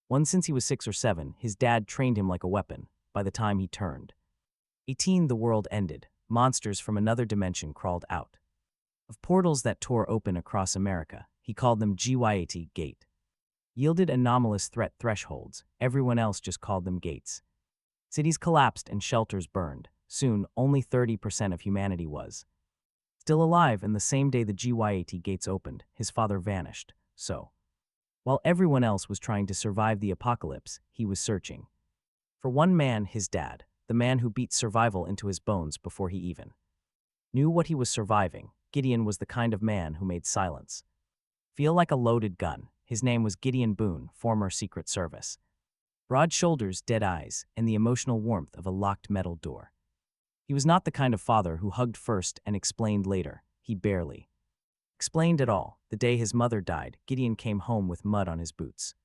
One since he was 6 or 7, his dad trained him like a weapon. By the time he turned 18, the world ended. Monsters from another dimension crawled out of portals that tore open across America. He called them GYAT, gate. Yielded anomalous threat thresholds. Everyone else just called them gates. Cities collapsed and shelters burned. Soon, only 30% of humanity was still alive, and the same day the GYAT gates opened, his father vanished. So, while everyone else was trying to survive the apocalypse, he was searching for one man, his dad, the man who beat survival into his bones before he even knew what he was surviving. Gideon was the kind of man who made silence feel like a loaded gun. His name was Gideon Boone, former Secret Service. Broad shoulders, dead eyes, and the emotional warmth of a locked metal door. He was not the kind of father who hugged first and explained later. He barely explained at all. The day his mother died, Gideon came home with mud on his boots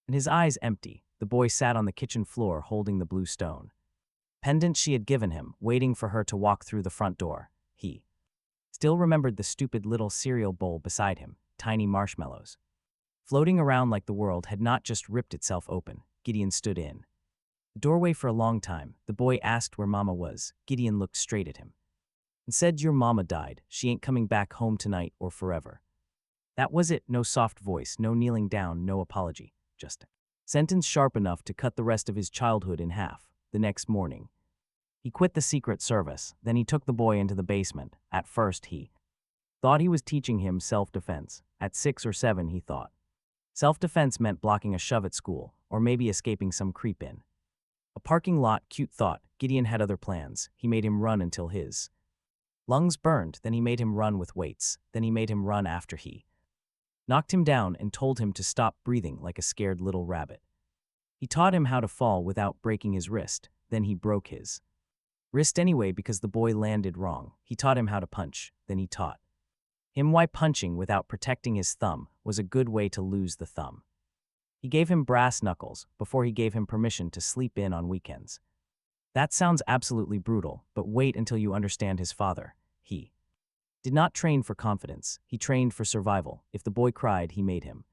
and his eyes empty. The boy sat on the kitchen floor holding the blue stone pendant she had given him, waiting for her to walk through the front door. He still remembered the stupid little cereal bowl beside him, tiny marshmallows floating around like the world had not just ripped itself open. Gideon stood in the doorway for a long time. The boy asked where Mama was. Gideon looked straight at him and said, "Your mama died. She ain't coming back home tonight or forever." That was it. No soft voice, no kneeling down, no apology. Just a sentence sharp enough to cut the rest of his childhood in half. The next morning, he quit the Secret Service. Then he took the boy into the basement. At first he thought he was teaching him self-defense. At 6 or 7, he thought self-defense meant blocking a shove at school, or maybe escaping some creep-in a parking lot. Cute thought. Gideon had other plans. He made him run until his lungs burned. Then he made him run with weights. Then he made him run after he knocked him down and told him to stop breathing like a scared little rabbit. He taught him how to fall without breaking his wrist. Then he broke his wrist anyway because the boy landed wrong. He taught him how to punch. Then he taught him why punching without protecting his thumb was a good way to lose the thumb. He gave him brass knuckles before he gave him permission to sleep in on weekends. That sounds absolutely brutal, but wait until you understand his father. He did not train for confidence. He trained for survival. If the boy cried, he made him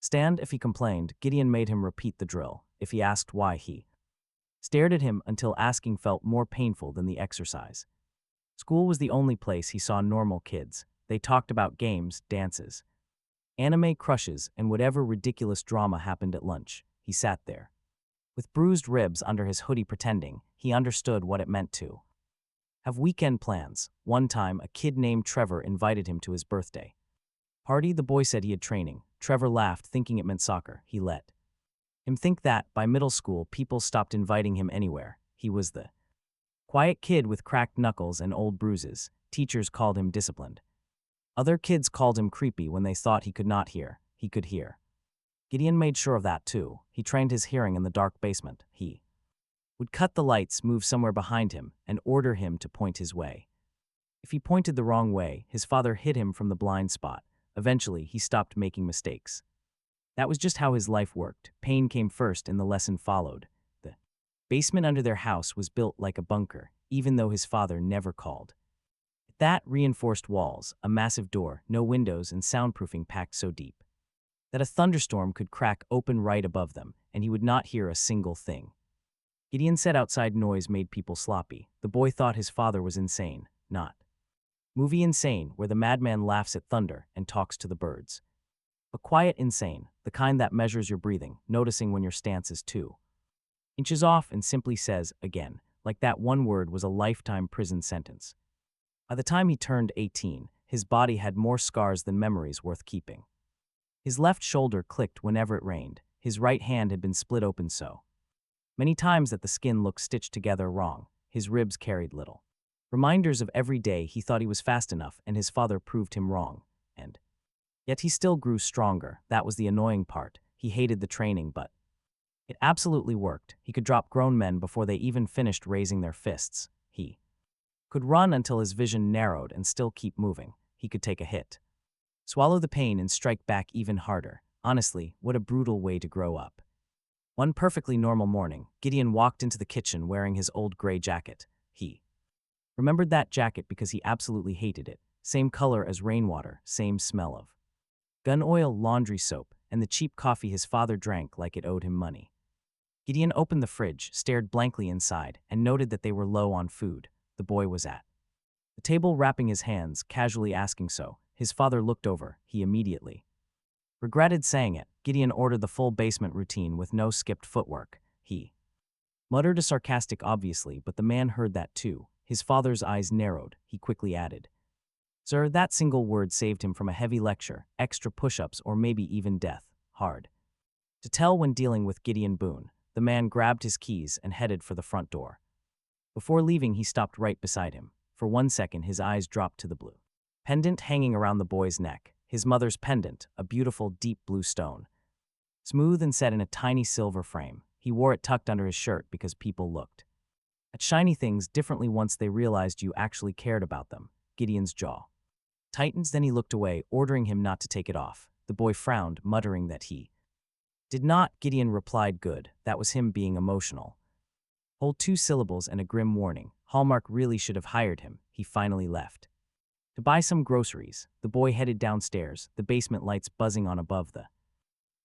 stand. If he complained, Gideon made him repeat the drill. If he asked why, he stared at him until asking felt more painful than the exercise. School was the only place he saw normal kids. They talked about games, dances, anime crushes, and whatever ridiculous drama happened at lunch. He sat there with bruised ribs under his hoodie, pretending he understood what it meant to have weekend plans. One time, a kid named Trevor invited him to his birthday party. The boy said he had training. Trevor laughed, thinking it meant soccer. He let him think that. By middle school, people stopped inviting him anywhere. He was the quiet kid with cracked knuckles and old bruises. Teachers called him disciplined. Other kids called him creepy when they thought he could not hear. He could hear. Gideon made sure of that too. He trained his hearing in the dark basement. He would cut the lights, move somewhere behind him, and order him to point his way. If he pointed the wrong way, his father hit him from the blind spot. Eventually, he stopped making mistakes. That was just how his life worked. Pain came first and the lesson followed. The basement under their house was built like a bunker, even though his father never called. That reinforced walls, a massive door, no windows, and soundproofing packed so deep that a thunderstorm could crack open right above them, and he would not hear a single thing. Gideon said outside noise made people sloppy. The boy thought his father was insane, not movie insane, where the madman laughs at thunder and talks to the birds. But quiet insane, the kind that measures your breathing, noticing when your stance is 2 inches off and simply says, again, like that one word was a lifetime prison sentence. By the time he turned 18, his body had more scars than memories worth keeping. His left shoulder clicked whenever it rained. His right hand had been split open so many times that the skin looked stitched together wrong. His ribs carried little reminders of every day he thought he was fast enough, and his father proved him wrong. And yet he still grew stronger. That was the annoying part. He hated the training, but it absolutely worked. He could drop grown men before they even finished raising their fists. He could run until his vision narrowed and still keep moving. He could take a hit, swallow the pain, and strike back even harder. Honestly, what a brutal way to grow up. One perfectly normal morning, Gideon walked into the kitchen wearing his old gray jacket. He remembered that jacket because he absolutely hated it. Same color as rainwater, same smell of gun oil, laundry soap. and the cheap coffee his father drank like it owed him money. Gideon opened the fridge, stared blankly inside, and noted that they were low on food. The boy was at the table wrapping his hands, casually asking so. His father looked over. He immediately regretted saying it. Gideon ordered the full basement routine with no skipped footwork. He muttered a sarcastic obviously, but the man heard that too. His father's eyes narrowed. He quickly added, "Sir, that single word saved him from a heavy lecture, extra push-ups, or maybe even death. Hard to tell when dealing with Gideon Boone." The man grabbed his keys and headed for the front door. Before leaving, he stopped right beside him. For 1 second, his eyes dropped to the blue pendant hanging around the boy's neck. His mother's pendant, a beautiful deep blue stone, smooth and set in a tiny silver frame. He wore it tucked under his shirt because people looked at shiny things differently once they realized you actually cared about them. Gideon's jaw tightened, then he looked away, ordering him not to take it off. The boy frowned, muttering that he did not. Gideon replied, "Good." That was him being emotional. Hold 2 syllables and a grim warning. Hallmark really should have hired him. He finally left to buy some groceries. The boy headed downstairs, the basement lights buzzing on above the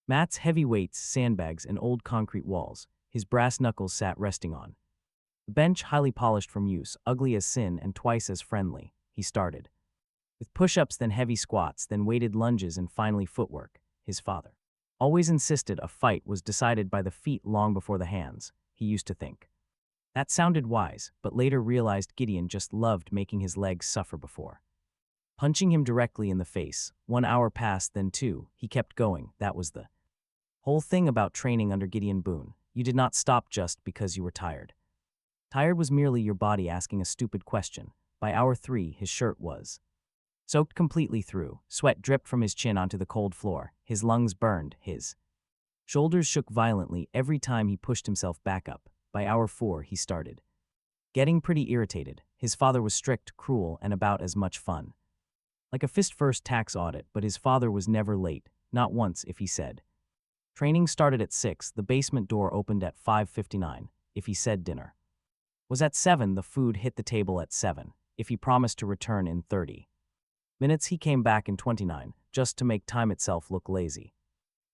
mats, heavy weights, sandbags, and old concrete walls. His brass knuckles sat resting on the bench, highly polished from use, ugly as sin and twice as friendly. He started with push-ups, then heavy squats, then weighted lunges, and finally footwork. His father always insisted a fight was decided by the feet long before the hands. He used to think that sounded wise, but later realized Gideon just loved making his legs suffer before punching him directly in the face. 1 hour passed, then 2. He kept going. That was the whole thing about training under Gideon Boone. You did not stop just because you were tired. Tired was merely your body asking a stupid question. By hour 3, his shirt was soaked completely through. Sweat dripped from his chin onto the cold floor. His lungs burned. His shoulders shook violently every time he pushed himself back up. By hour 4, he started getting pretty irritated. His father was strict, cruel, and about as much fun like a fist-first tax audit, but his father was never late, not once if he said training started at 6, the basement door opened at 5:59. If he said dinner was at 7, the food hit the table at 7. If he promised to return in 30 minutes, he came back in 29, just to make time itself look lazy.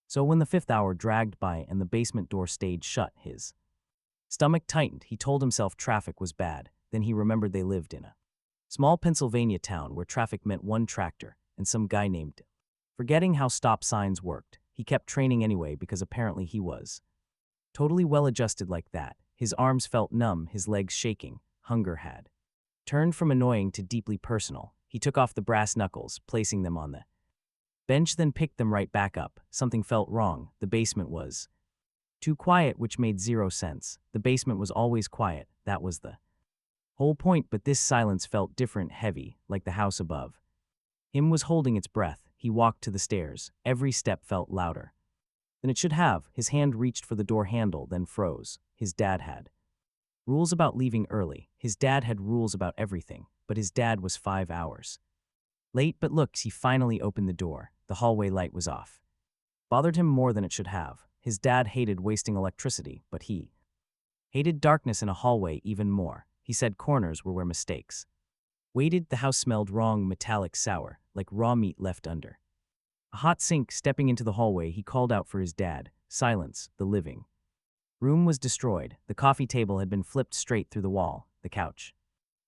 So when the 5th hour dragged by and the basement door stayed shut, his stomach tightened. He told himself traffic was bad. Then he remembered they lived in a small Pennsylvania town where traffic meant 1 tractor and some guy named Dill. Forgetting how stop signs worked, he kept training anyway because apparently he was totally well-adjusted like that. His arms felt numb, his legs shaking. Hunger had turned from annoying to deeply personal. He took off the brass knuckles, placing them on the bench, then picked them right back up. Something felt wrong. The basement was too quiet, which made 0 sense. The basement was always quiet. That was the whole point, but this silence felt different, heavy, like the house above him was holding its breath. He walked to the stairs. Every step felt louder than it should have. His hand reached for the door handle, then froze. His dad had rules about leaving early. His dad had rules about everything, but his dad was 5 hours late. But look, he finally opened the door. The hallway light was off. Bothered him more than it should have. His dad hated wasting electricity, but he hated darkness in a hallway even more. He said corners were where mistakes waited. The house smelled wrong, metallic, sour, like raw meat left under a hot sink. Stepping into the hallway, he called out for his dad. Silence. The living room was destroyed. The coffee table had been flipped straight through the wall. The couch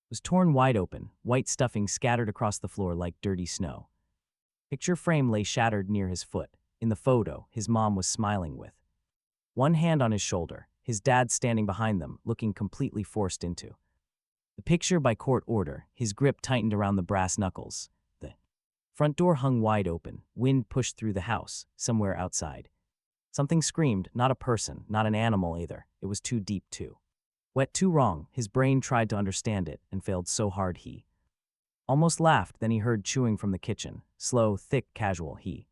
was torn wide open, white stuffing scattered across the floor like dirty snow. Picture frame lay shattered near his foot. In the photo, his mom was smiling with one hand on his shoulder, his dad standing behind them, looking completely forced into the picture by court order. His grip tightened around the brass knuckles. The front door hung wide open. Wind pushed through the house. Somewhere outside, something screamed. Not a person, not an animal either. It was too deep, too wet, too wrong. His brain tried to understand it and failed so hard he almost laughed. Then he heard chewing from the kitchen. Slow, thick, casual. He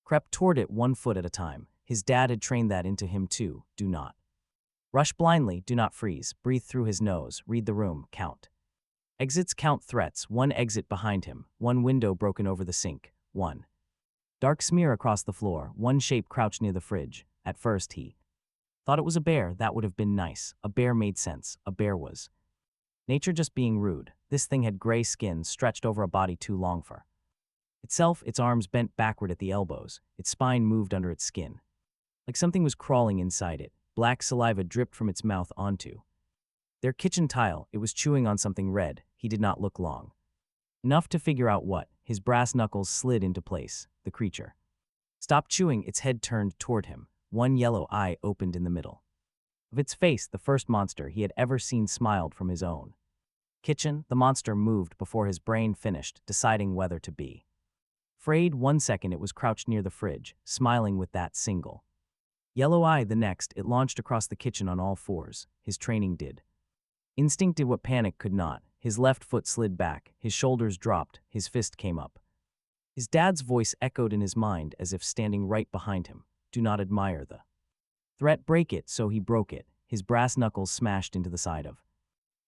crept toward it 1 foot at a time. His dad had trained that into him too. Do not rush blindly. Do not freeze. Breathe through his nose. Read the room. Count exits. Count threats. 1 exit behind him. 1 window broken over the sink. 1 dark smear across the floor. 1 shape crouched near the fridge. At first he thought it was a bear. That would have been nice. A bear made sense. A bear was nature just being rude. This thing had gray skin stretched over a body too long for Itself, its arms bent backward at the elbows, its spine moved under its skin. Like something was crawling inside it, black saliva dripped from its mouth onto their kitchen tile. It was chewing on something red. He did not look long. Enough to figure out what. His brass knuckles slid into place. The creature stopped chewing, its head turned toward him. One yellow eye opened in the middle of its face. The first monster he had ever seen smiled from his own kitchen. The monster moved before his brain finished deciding whether to be afraid. 1 second it was crouched near the fridge, smiling with that single yellow eye. The next, it launched across the kitchen on all fours. His training did. Instinct did what panic could not. His left foot slid back, his shoulders dropped, his fist came up. His dad's voice echoed in his mind as if standing right behind him. Do not admire the threat, break it. So he broke it. His brass knuckles smashed into the side of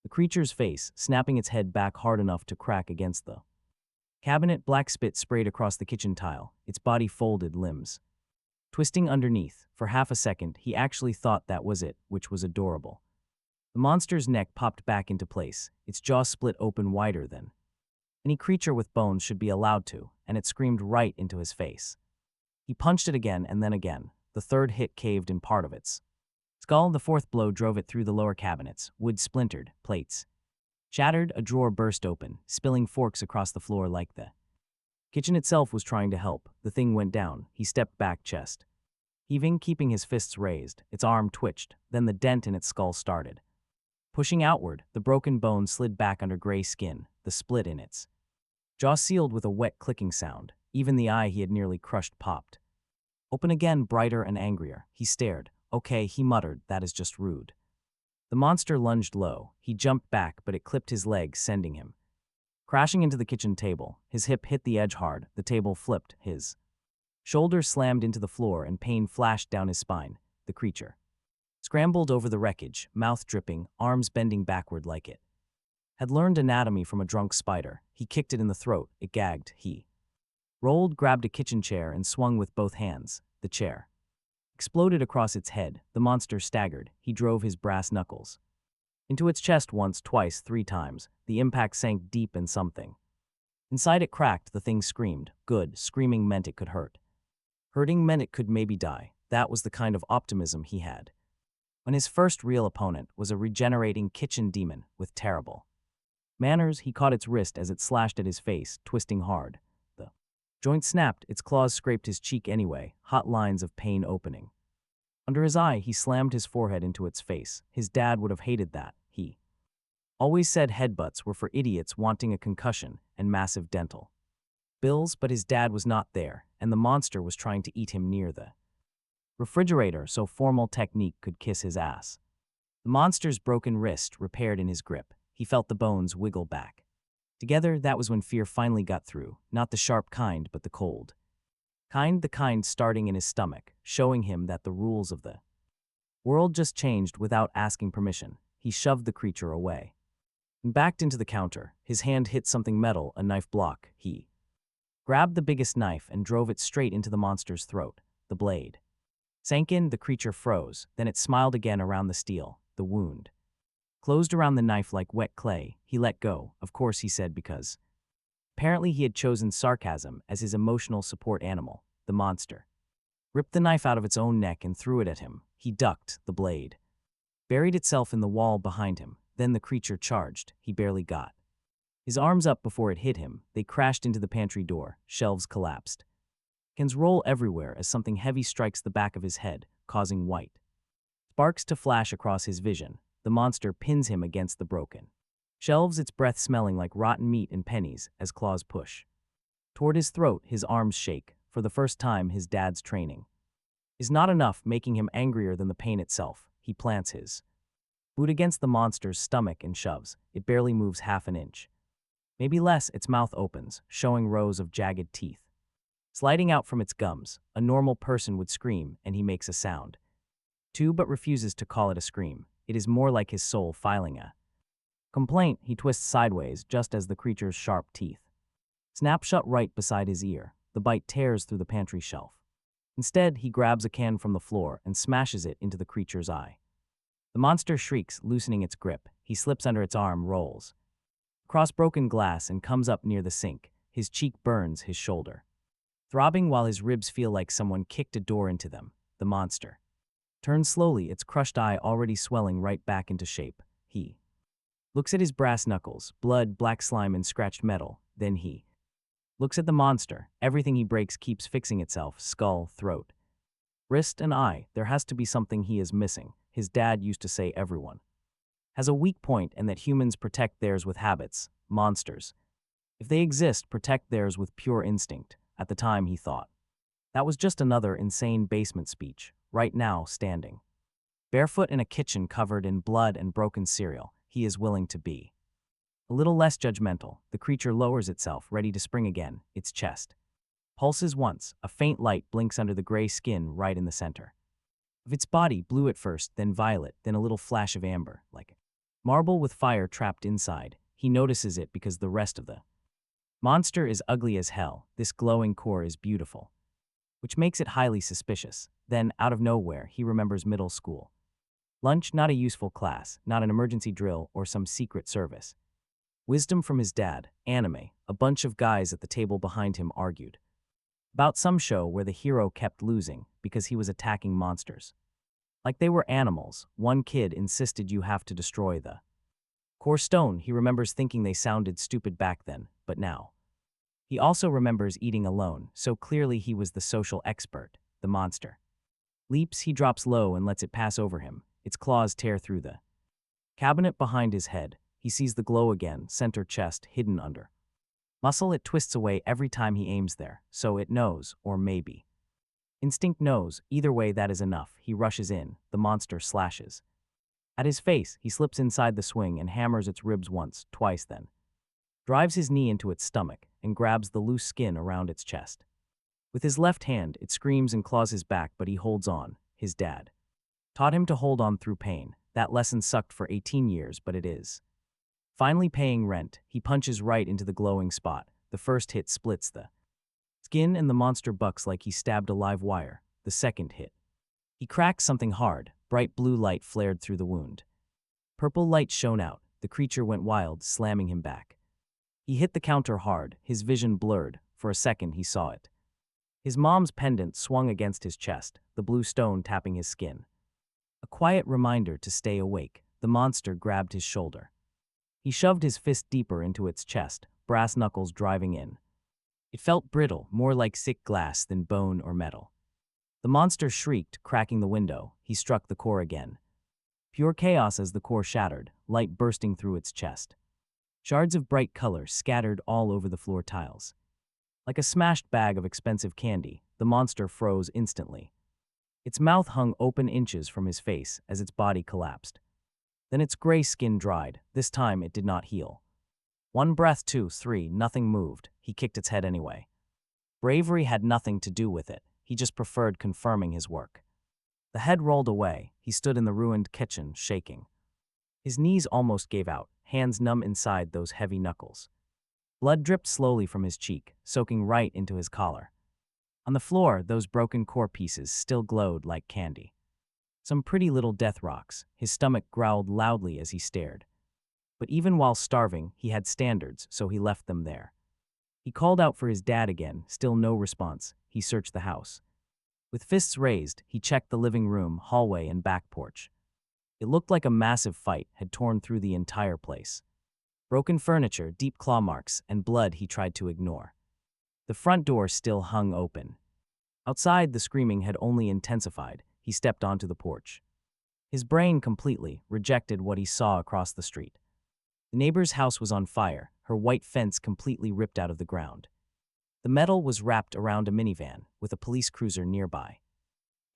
the creature's face, snapping its head back hard enough to crack against the cabinet. Black spit sprayed across the kitchen tile, its body folded, limbs twisting underneath. For half a second, he actually thought that was it, which was adorable. The monster's neck popped back into place, its jaw split open wider than any creature with bones should be allowed to, and it screamed right into his face. He punched it again and then again. The third hit caved in part of its skull. The fourth blow drove it through the lower cabinets. Wood splintered, plates shattered, a drawer burst open, spilling forks across the floor like the kitchen itself was trying to help. The thing went down. He stepped back, chest heaving, keeping his fists raised. Its arm twitched, then the dent in its skull started pushing outward. The broken bone slid back under gray skin, the split in its jaw sealed with a wet clicking sound. Even the eye he had nearly crushed popped open again, brighter and angrier. He stared. Okay, he muttered, that is just rude. The monster lunged low. He jumped back, but it clipped his leg, sending him crashing into the kitchen table. His hip hit the edge hard. The table flipped. His shoulder slammed into the floor and pain flashed down his spine. The creature scrambled over the wreckage, mouth dripping, arms bending backward like it had learned anatomy from a drunk spider. He kicked it in the throat. It gagged. He rolled, grabbed a kitchen chair, and swung with both hands. The chair exploded across its head. The monster staggered. He drove his brass knuckles into its chest once, twice, 3 times. The impact sank deep in something inside it cracked. The thing screamed. Good. Screaming meant it could hurt. Hurting meant it could maybe die. That was the kind of optimism he had when his first real opponent was a regenerating kitchen demon with terrible manners. He caught its wrist as it slashed at his face, twisting hard. The joint snapped, its claws scraped his cheek anyway, hot lines of pain opening under his eye. He slammed his forehead into its face. His dad would have hated that. He always said headbutts were for idiots wanting a concussion and massive dental bills, but his dad was not there, and the monster was trying to eat him near the refrigerator so formal technique could kiss his ass. The monster's broken wrist repaired in his grip. He felt the bones wiggle back together. That was when fear finally got through, not the sharp kind, but the cold kind, the kind starting in his stomach, showing him that the rules of the world just changed without asking permission. He shoved the creature away and backed into the counter. His hand hit something metal, a knife block. He grabbed the biggest knife and drove it straight into the monster's throat. The blade sank in. The creature froze. Then it smiled again around the steel. The wound closed around the knife like wet clay. He let go. Of course, he said, because apparently he had chosen sarcasm as his emotional support animal. The monster ripped the knife out of its own neck and threw it at him. He ducked. The blade buried itself in the wall behind him. Then the creature charged. He barely got his arms up before it hit him. They crashed into the pantry door. Shelves collapsed. Cans roll everywhere as something heavy strikes the back of his head, causing white sparks to flash across his vision. The monster pins him against the broken shelves, its breath smelling like rotten meat and pennies as claws push toward his throat. His arms shake. For the first time, his dad's training is not enough, making him angrier than the pain itself. He plants his boot against the monster's stomach and shoves. It barely moves half an inch. Maybe less. Its mouth opens, showing rows of jagged teeth sliding out from its gums. A normal person would scream, and he makes a sound too, but refuses to call it a scream. It is more like his soul filing a complaint. He twists sideways just as the creature's sharp teeth snap shut right beside his ear. The bite tears through the pantry shelf. Instead, he grabs a can from the floor and smashes it into the creature's eye. The monster shrieks, loosening its grip. He slips under its arm, rolls across broken glass, and comes up near the sink. his cheek burns his shoulder. Throbbing while his ribs feel like someone kicked a door into them, the monster turns slowly, its crushed eye already swelling right back into shape. He looks at his brass knuckles, blood, black slime, and scratched metal. Then he looks at the monster. Everything he breaks keeps fixing itself, skull, throat, wrist, and eye. There has to be something he is missing. His dad used to say everyone has a weak point and that humans protect theirs with habits. Monsters, if they exist, protect theirs with pure instinct. At the time, he thought that was just another insane basement speech. Right now, standing barefoot in a kitchen covered in blood and broken cereal, he is willing to be a little less judgmental. The creature lowers itself, ready to spring again, its chest pulses once. A faint light blinks under the gray skin right in the center of its body, blue at first, then violet, then a little flash of amber, like marble with fire trapped inside. He notices it because the rest of the monster is ugly as hell. This glowing core is beautiful, which makes it highly suspicious. Then, out of nowhere, he remembers middle school lunch, not a useful class, not an emergency drill or some secret service. Wisdom from his dad, anime. A bunch of guys at the table behind him argued about some show where the hero kept losing because he was attacking monsters like they were animals. One kid insisted you have to destroy the core stone. He remembers thinking they sounded stupid back then, but now he also remembers eating alone, so clearly he was the social expert. The monster leaps, he drops low and lets it pass over him. Its claws tear through the cabinet behind his head. He sees the glow again, center chest, hidden under muscle. It twists away every time he aims there, so it knows, or maybe instinct knows. Either way, that is enough. He rushes in. The monster slashes at his face. He slips inside the swing and hammers its ribs once, twice, then drives his knee into its stomach and grabs the loose skin around its chest. With his left hand, it screams and claws his back, but he holds on. His dad taught him to hold on through pain. That lesson sucked for 18 years, but it is finally paying rent. He punches right into the glowing spot. The first hit splits the skin and the monster bucks like he stabbed a live wire. The second hit, he cracks something hard. Bright blue light flared through the wound. Purple light shone out. The creature went wild, slamming him back. He hit the counter hard, his vision blurred. For a second he saw it. His mom's pendant swung against his chest, the blue stone tapping his skin. A quiet reminder to stay awake. The monster grabbed his shoulder. He shoved his fist deeper into its chest, brass knuckles driving in. It felt brittle, more like sick glass than bone or metal. The monster shrieked, cracking the window. He struck the core again. Pure chaos as the core shattered, light bursting through its chest. Shards of bright color scattered all over the floor tiles. Like a smashed bag of expensive candy, the monster froze instantly. Its mouth hung open inches from his face as its body collapsed. Then its gray skin dried. This time it did not heal. One breath, two, three, nothing moved. He kicked its head anyway. Bravery had nothing to do with it. He just preferred confirming his work. The head rolled away. He stood in the ruined kitchen, shaking. His knees almost gave out, hands numb inside those heavy knuckles. Blood dripped slowly from his cheek, soaking right into his collar. On the floor, those broken core pieces still glowed like candy. Some pretty little death rocks. His stomach growled loudly as he stared. But even while starving, he had standards, so he left them there. He called out for his dad again, still no response. He searched the house. With fists raised, he checked the living room, hallway, and back porch. It looked like a massive fight had torn through the entire place. Broken furniture, deep claw marks, and blood he tried to ignore. The front door still hung open. Outside, the screaming had only intensified. He stepped onto the porch. His brain completely rejected what he saw across the street. The neighbor's house was on fire, her white fence completely ripped out of the ground. The metal was wrapped around a minivan, with a police cruiser nearby.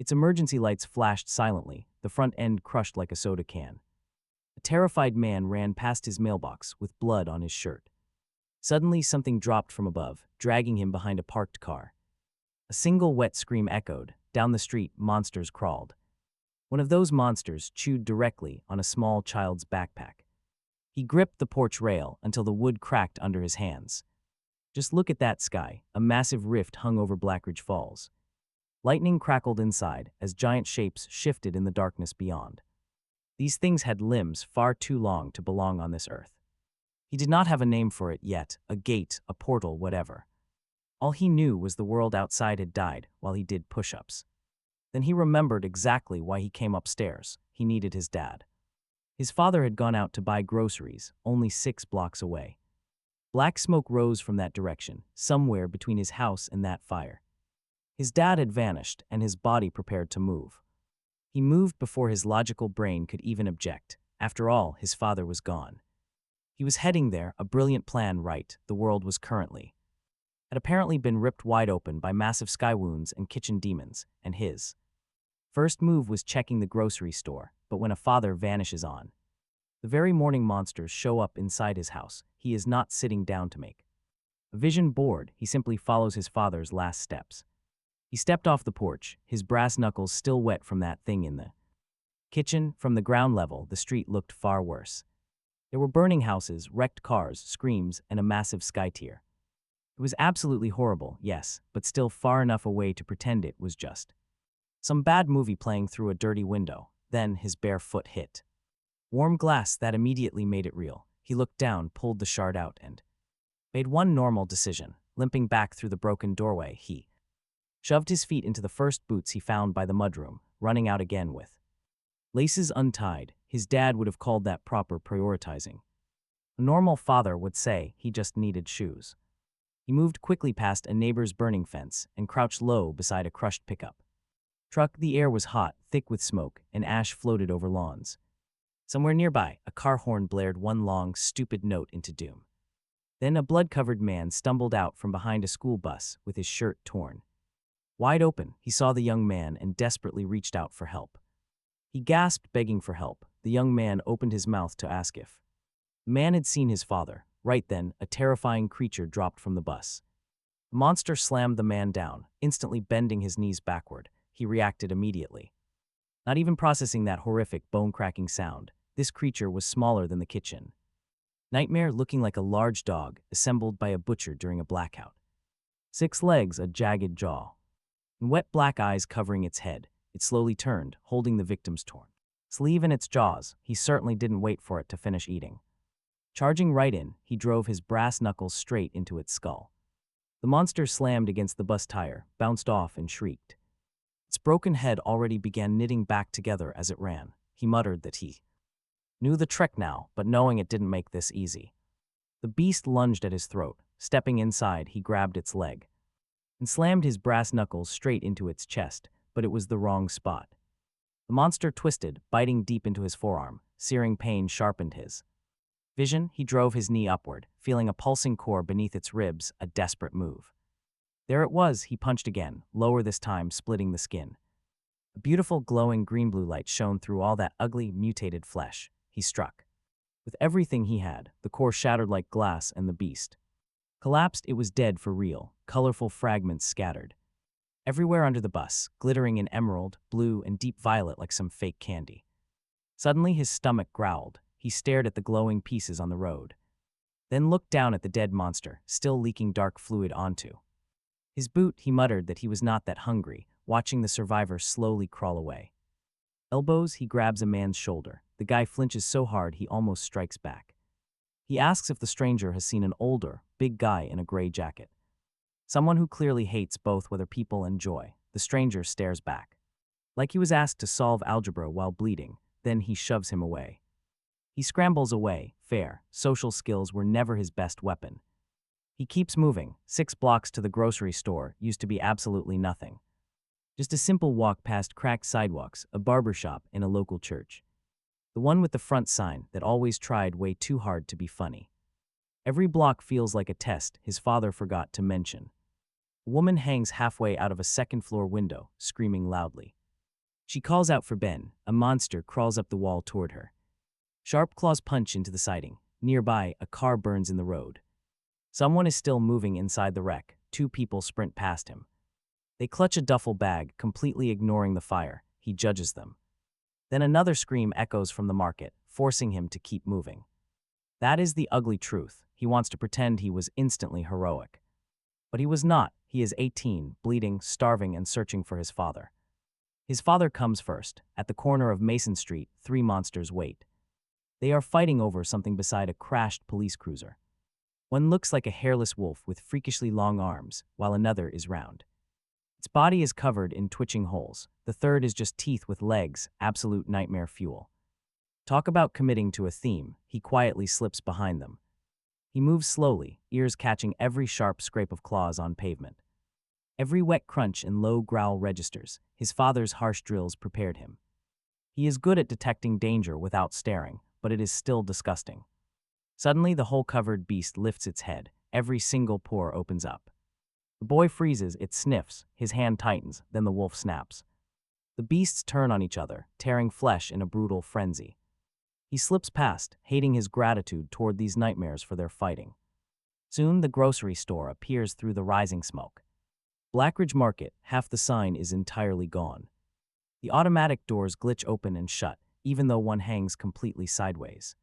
Its emergency lights flashed silently, the front end crushed like a soda can. A terrified man ran past his mailbox with blood on his shirt. Suddenly, something dropped from above, dragging him behind a parked car. A single wet scream echoed. Down the street, monsters crawled. One of those monsters chewed directly on a small child's backpack. He gripped the porch rail until the wood cracked under his hands. Just look at that sky. A massive rift hung over Blackridge Falls. Lightning crackled inside as giant shapes shifted in the darkness beyond. These things had limbs far too long to belong on this earth. He did not have a name for it yet, a gate, a portal, whatever. All he knew was the world outside had died while he did push-ups. Then he remembered exactly why he came upstairs. He needed his dad. His father had gone out to buy groceries, only 6 blocks away. Black smoke rose from that direction, somewhere between his house and that fire. His dad had vanished, and his body prepared to move. He moved before his logical brain could even object. After all, his father was gone. He was heading there, a brilliant plan, right? The world was currently had apparently been ripped wide open by massive sky wounds and kitchen demons, and his first move was checking the grocery store. But when a father vanishes on the very morning monsters show up inside his house, he is not sitting down to make a vision board. He simply follows his father's last steps. He stepped off the porch, his brass knuckles still wet from that thing in the kitchen. From the ground level, the street looked far worse. There were burning houses, wrecked cars, screams, and a massive sky tier. It was absolutely horrible, yes, but still far enough away to pretend it was just some bad movie playing through a dirty window. Then his bare foot hit warm glass that immediately made it real. He looked down, pulled the shard out, and made one normal decision. Limping back through the broken doorway, he shoved his feet into the first boots he found by the mudroom, running out again with laces untied. His dad would have called that proper prioritizing. A normal father would say he just needed shoes. He moved quickly past a neighbor's burning fence and crouched low beside a crushed pickup truck. The air was hot, thick with smoke, and ash floated over lawns. Somewhere nearby, a car horn blared one long, stupid note into doom. Then a blood-covered man stumbled out from behind a school bus with his shirt torn wide open. He saw the young man and desperately reached out for help. He gasped, begging for help. The young man opened his mouth to ask if the man had seen his father. Right then, a terrifying creature dropped from the bus. The monster slammed the man down, instantly bending his knees backward. He reacted immediately, not even processing that horrific bone-cracking sound. This creature was smaller than the kitchen nightmare, looking like a large dog assembled by a butcher during a blackout. 6 legs, a jagged jaw, and wet black eyes covering its head. It slowly turned, holding the victim's torn sleeve in its jaws. He certainly didn't wait for it to finish eating. Charging right in, he drove his brass knuckles straight into its skull. The monster slammed against the bus tire, bounced off, and shrieked. Its broken head already began knitting back together as it ran. He muttered that he knew the trick now, but knowing it didn't make this easy. The beast lunged at his throat. Stepping inside, he grabbed its leg and slammed his brass knuckles straight into its chest, but it was the wrong spot. The monster twisted, biting deep into his forearm. Searing pain sharpened his vision. He drove his knee upward, feeling a pulsing core beneath its ribs, a desperate move. There it was. He punched again, lower this time, splitting the skin. A beautiful glowing green-blue light shone through all that ugly, mutated flesh. He struck with everything he had. The core shattered like glass, and the beast collapsed. It was dead for real. Colorful fragments scattered everywhere under the bus, glittering in emerald, blue, and deep violet like some fake candy. Suddenly his stomach growled. He stared at the glowing pieces on the road, then looked down at the dead monster, still leaking dark fluid onto his boot. He muttered that he was not that hungry, watching the survivor slowly crawl away. Elbows, he grabs a man's shoulder. The guy flinches so hard he almost strikes back. He asks if the stranger has seen an older, big guy in a gray jacket. Someone who clearly hates both weather people and joy. The stranger stares back, like he was asked to solve algebra while bleeding. Then he shoves him away. He scrambles away. Fair, social skills were never his best weapon. He keeps moving. 6 blocks to the grocery store used to be absolutely nothing. Just a simple walk past cracked sidewalks, a barber shop, and a local church. The one with the front sign that always tried way too hard to be funny. Every block feels like a test his father forgot to mention. A woman hangs halfway out of a second-floor window, screaming loudly. She calls out for Ben. A monster crawls up the wall toward her. Sharp claws punch into the siding. Nearby, a car burns in the road. Someone is still moving inside the wreck. 2 people sprint past him. They clutch a duffel bag, completely ignoring the fire. He judges them. Then another scream echoes from the market, forcing him to keep moving. That is the ugly truth. He wants to pretend he was instantly heroic. But he was not. He is 18, bleeding, starving, and searching for his father. His father comes first. At the corner of Mason Street, 3 monsters wait. They are fighting over something beside a crashed police cruiser. One looks like a hairless wolf with freakishly long arms, while another is round. Its body is covered in twitching holes. The third is just teeth with legs, absolute nightmare fuel. Talk about committing to a theme, he quietly slips behind them. He moves slowly, ears catching every sharp scrape of claws on pavement. Every wet crunch and low growl registers. His father's harsh drills prepared him. He is good at detecting danger without staring, but it is still disgusting. Suddenly, the hole-covered beast lifts its head. Every single pore opens up. The boy freezes, it sniffs, his hand tightens, then the wolf snaps. The beasts turn on each other, tearing flesh in a brutal frenzy. He slips past, hating his gratitude toward these nightmares for their fighting. Soon, the grocery store appears through the rising smoke. Blackridge Market, half the sign is entirely gone. The automatic doors glitch open and shut, even though one hangs completely sideways.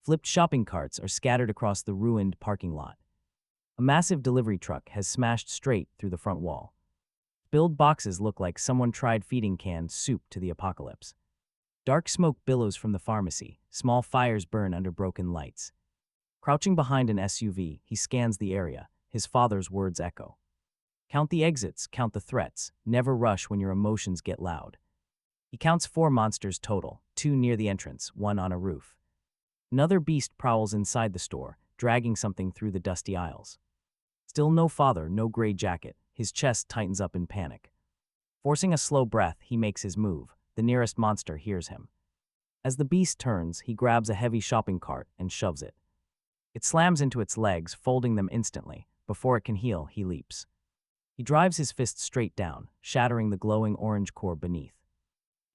Flipped shopping carts are scattered across the ruined parking lot. A massive delivery truck has smashed straight through the front wall. Spilled boxes look like someone tried feeding canned soup to the apocalypse. Dark smoke billows from the pharmacy. Small fires burn under broken lights. Crouching behind an SUV, he scans the area. His father's words echo. Count the exits, count the threats. Never rush when your emotions get loud. He counts 4 monsters total, 2 near the entrance, 1 on a roof. Another beast prowls inside the store, dragging something through the dusty aisles. Still no father, no gray jacket. His chest tightens up in panic. Forcing a slow breath, he makes his move. The nearest monster hears him. As the beast turns, he grabs a heavy shopping cart and shoves it. It slams into its legs, folding them instantly. Before it can heal, he leaps. He drives his fist straight down, shattering the glowing orange core beneath.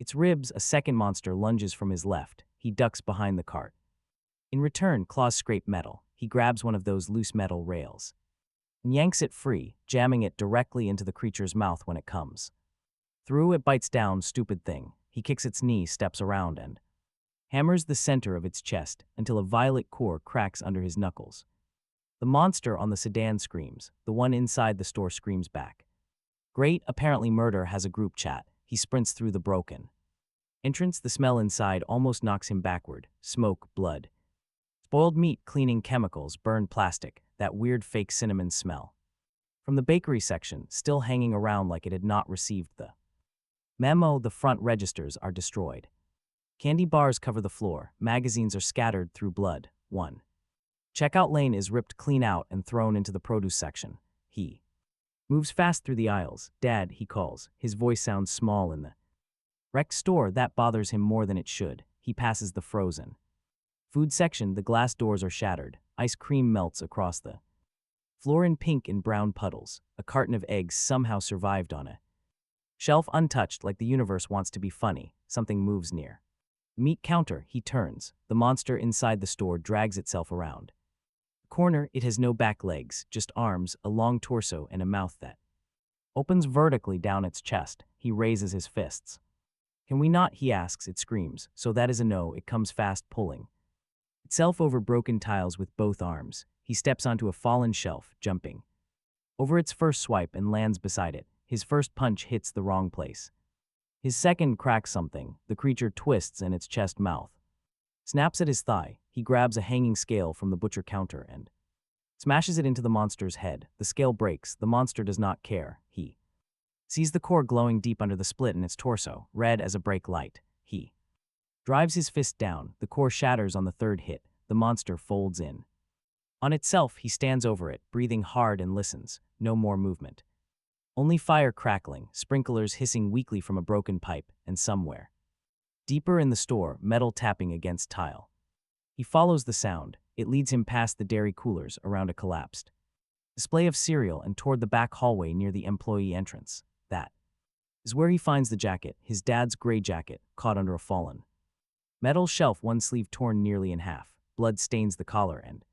Its ribs, a second monster lunges from his left. He ducks behind the cart. In return, claws scrape metal. He grabs one of those loose metal rails and yanks it free, jamming it directly into the creature's mouth when it comes. Through it bites down, stupid thing. He kicks its knee, steps around, and hammers the center of its chest until a violet core cracks under his knuckles. The monster on the sedan screams. The one inside the store screams back. Great, apparently murder has a group chat. He sprints through the broken entrance. The smell inside almost knocks him backward. Smoke, blood. Spoiled meat, cleaning chemicals, burned plastic, that weird fake cinnamon smell. From the bakery section, still hanging around like it had not received the memo, the front registers are destroyed. Candy bars cover the floor, magazines are scattered through blood. 1. Checkout lane is ripped clean out and thrown into the produce section. He moves fast through the aisles. Dad, he calls. His voice sounds small in the wrecked store. That bothers him more than it should. He passes the frozen food section. The glass doors are shattered. Ice cream melts across the floor in pink and brown puddles. A carton of eggs somehow survived on a shelf untouched, like the universe wants to be funny. Something moves near the meat counter. He turns. The monster inside the store drags itself around the corner. It has no back legs, just arms, a long torso, and a mouth that opens vertically down its chest. He raises his fists. Can we not? He asks. It screams. So that is a no. It comes fast, pulling itself over broken tiles with both arms. He steps onto a fallen shelf, jumping over its first swipe and lands beside it. His first punch hits the wrong place. His second cracks something. The creature twists in its chest mouth. Snaps at his thigh. He grabs a hanging scale from the butcher counter and smashes it into the monster's head. The scale breaks. The monster does not care. He sees the core glowing deep under the split in its torso, red as a brake light. He drives his fist down. The core shatters on the third hit. The monster folds in on itself. He stands over it, breathing hard, and listens. No more movement. Only fire crackling, sprinklers hissing weakly from a broken pipe, and somewhere deeper in the store, metal tapping against tile. He follows the sound. It leads him past the dairy coolers, around a collapsed display of cereal, and toward the back hallway near the employee entrance. That is where he finds the jacket, his dad's gray jacket, caught under a fallen metal shelf, one sleeve torn nearly in half. Blood stains the collar and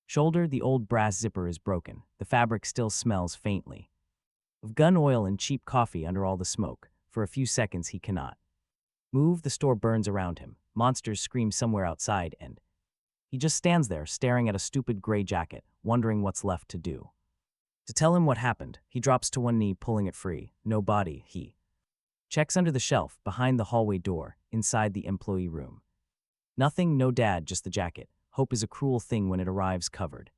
shoulder. The old brass zipper is broken. The fabric still smells faintly of gun oil and cheap coffee under all the smoke. For a few seconds he cannot move. The store burns around him. Monsters scream somewhere outside, and he just stands there, staring at a stupid gray jacket, wondering what's left to do. To tell him what happened, he drops to one knee, pulling it free. No body. He checks under the shelf, behind the hallway door, inside the employee room. Nothing, no dad, just the jacket. Hope is a cruel thing when it arrives covered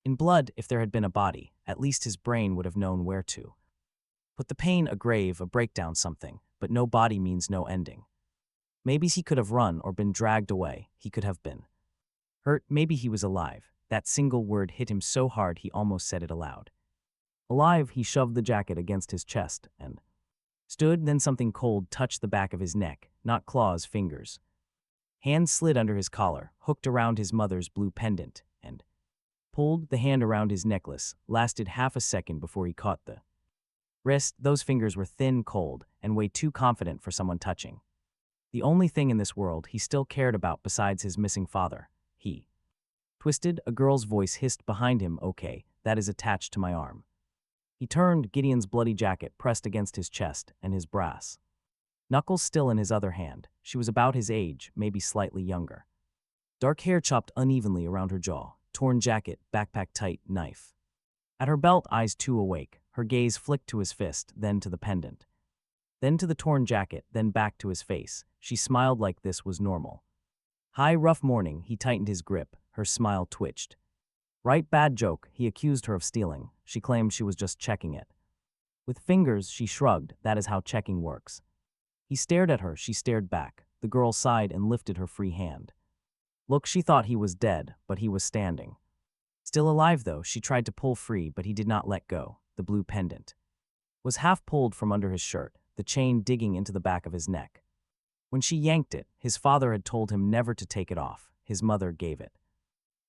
in blood. If there had been a body, at least his brain would have known where to put the pain, a grave, a breakdown, something. But no body means no ending. Maybe he could have run or been dragged away. He could have been hurt. Maybe he was alive. That single word hit him so hard he almost said it aloud. Alive. He shoved the jacket against his chest and stood. Then something cold touched the back of his neck, not claws, fingers. Hands slid under his collar, hooked around his mother's blue pendant, and pulled. The hand around his necklace lasted half a second before he caught the wrist. Those fingers were thin, cold, and way too confident for someone touching the only thing in this world he still cared about besides his missing father. He twisted. A girl's voice hissed behind him, "Okay, that is attached to my arm." He turned. Gideon's bloody jacket pressed against his chest, and his brass knuckles still in his other hand. She was about his age, maybe slightly younger. Dark hair chopped unevenly around her jaw, torn jacket, backpack tight, knife at her belt, eyes too awake. Her gaze flicked to his fist, then to the pendant, then to the torn jacket, then back to his face. She smiled like this was normal. "Hi, rough morning." He tightened his grip. Her smile twitched. "Right, bad joke." He accused her of stealing. She claimed she was just checking it. With fingers, she shrugged. That is how checking works. He stared at her. She stared back. The girl sighed and lifted her free hand. Look, she thought he was dead, but he was standing. Still alive, though. She tried to pull free, but he did not let go. The blue pendant was half pulled from under his shirt, the chain digging into the back of his neck. When she yanked it, his father had told him never to take it off. His mother gave it.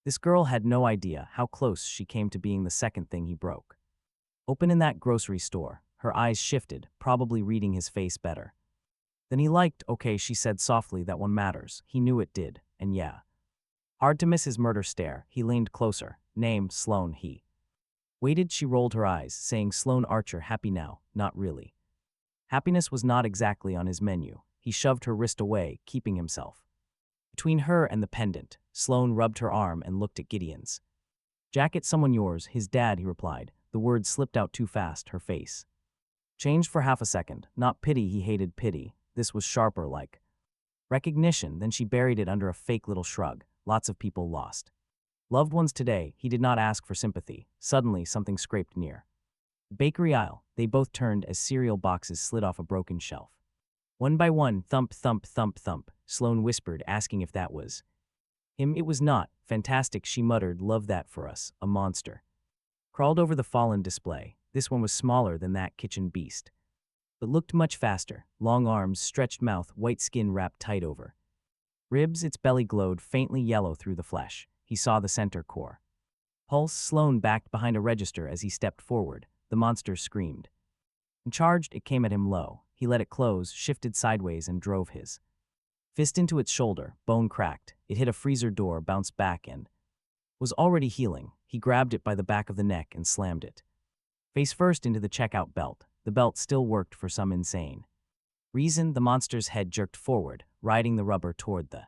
This girl had no idea how close she came to being the second thing he broke. Open in that grocery store. Her eyes shifted, probably reading his face better than he liked. "Okay," she said softly, "that one matters." He knew it did, and yeah. Hard to miss his murder stare. He leaned closer. "Name, Sloan." He waited. She rolled her eyes, saying, "Sloan Archer, happy now?" Not really. Happiness was not exactly on his menu. He shoved her wrist away, keeping himself between her and the pendant. Sloan rubbed her arm and looked at Gideon's jacket. "Someone yours." "His dad," he replied. The words slipped out too fast. Her face changed for half a second. Not pity. He hated pity. This was sharper, like recognition. Then she buried it under a fake little shrug. Lots of people lost loved ones today. He did not ask for sympathy. Suddenly, something scraped near the bakery aisle. They both turned as cereal boxes slid off a broken shelf. One by one, thump, thump, thump, thump. Sloan whispered, asking if that was him. It was not. "Fantastic," she muttered. "Love that for us." A monster crawled over the fallen display. This one was smaller than that kitchen beast, but looked much faster. Long arms, stretched mouth, white skin wrapped tight over ribs. Its belly glowed faintly yellow through the flesh. He saw the center core pulse. Sloan backed behind a register as he stepped forward. The monster screamed and charged. It came at him low. He let it close, shifted sideways, and drove his fist into its shoulder. Bone cracked. It hit a freezer door, bounced back, and was already healing. He grabbed it by the back of the neck and slammed it face first into the checkout belt. The belt still worked for some insane reason. The monster's head jerked forward, riding the rubber toward the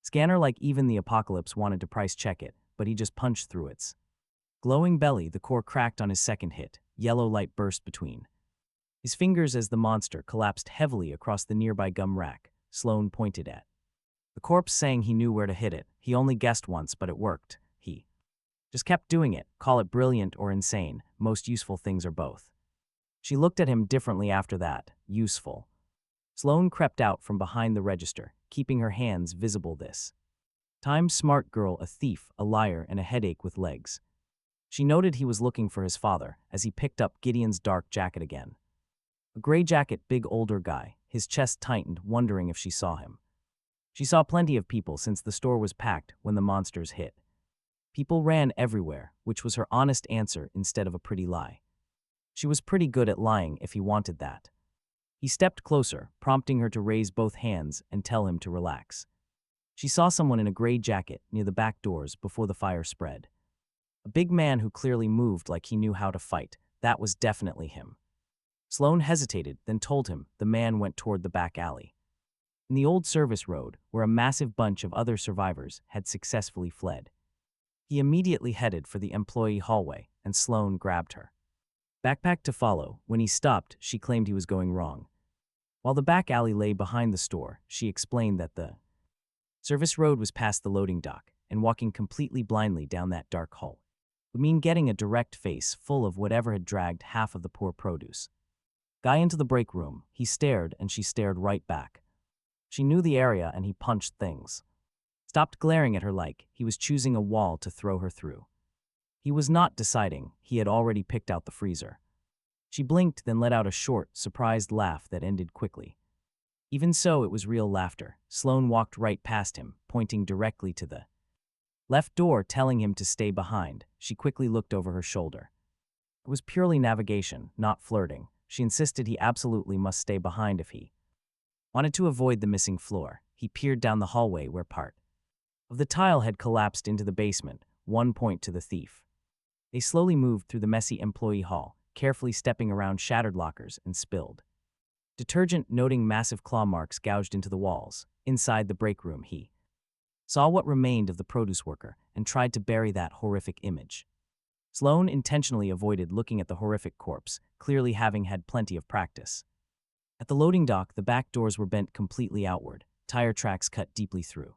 scanner like even the apocalypse wanted to price check it, but he just punched through its glowing belly. The core cracked on his second hit. Yellow light burst between his fingers as the monster collapsed heavily across the nearby gum rack. Sloan pointed at the corpse, saying he knew where to hit it. He only guessed once, but it worked. He just kept doing it. Call it brilliant or insane. Most useful things are both. She looked at him differently after that. Useful. Sloan crept out from behind the register, keeping her hands visible this time. Smart girl, a thief, a liar, and a headache with legs. She noted he was looking for his father as he picked up Gideon's dark jacket again. A gray jacket, big older guy. His chest tightened, wondering if she saw him. She saw plenty of people since the store was packed when the monsters hit. People ran everywhere, which was her honest answer instead of a pretty lie. She was pretty good at lying if he wanted that. He stepped closer, prompting her to raise both hands and tell him to relax. She saw someone in a gray jacket near the back doors before the fire spread. A big man who clearly moved like he knew how to fight. That was definitely him. Sloan hesitated, then told him. The man went toward the back alley in the old service road, where a massive bunch of other survivors had successfully fled. He immediately headed for the employee hallway, and Sloan grabbed her backpack to follow. When he stopped, she claimed he was going wrong. While the back alley lay behind the store, she explained that the Service road was past the loading dock, and walking completely blindly down that dark hall would mean getting a direct face full of whatever had dragged half of the poor produce. Guy into the break room, he stared and she stared right back. She knew the area and he punched things. Stopped glaring at her like he was choosing a wall to throw her through. He was not deciding, he had already picked out the freezer. She blinked, then let out a short, surprised laugh that ended quickly. Even so, it was real laughter. Sloane walked right past him, pointing directly to the left door, telling him to stay behind. She quickly looked over her shoulder. It was purely navigation, not flirting. She insisted he absolutely must stay behind if he wanted to avoid the missing floor. He peered down the hallway where part of the tile had collapsed into the basement, one point to the thief. They slowly moved through the messy employee hall, carefully stepping around shattered lockers and spilled detergent, noting massive claw marks gouged into the walls. Inside the break room, he saw what remained of the produce worker and tried to bury that horrific image. Sloane intentionally avoided looking at the horrific corpse, clearly having had plenty of practice. At the loading dock, the back doors were bent completely outward, tire tracks cut deeply through.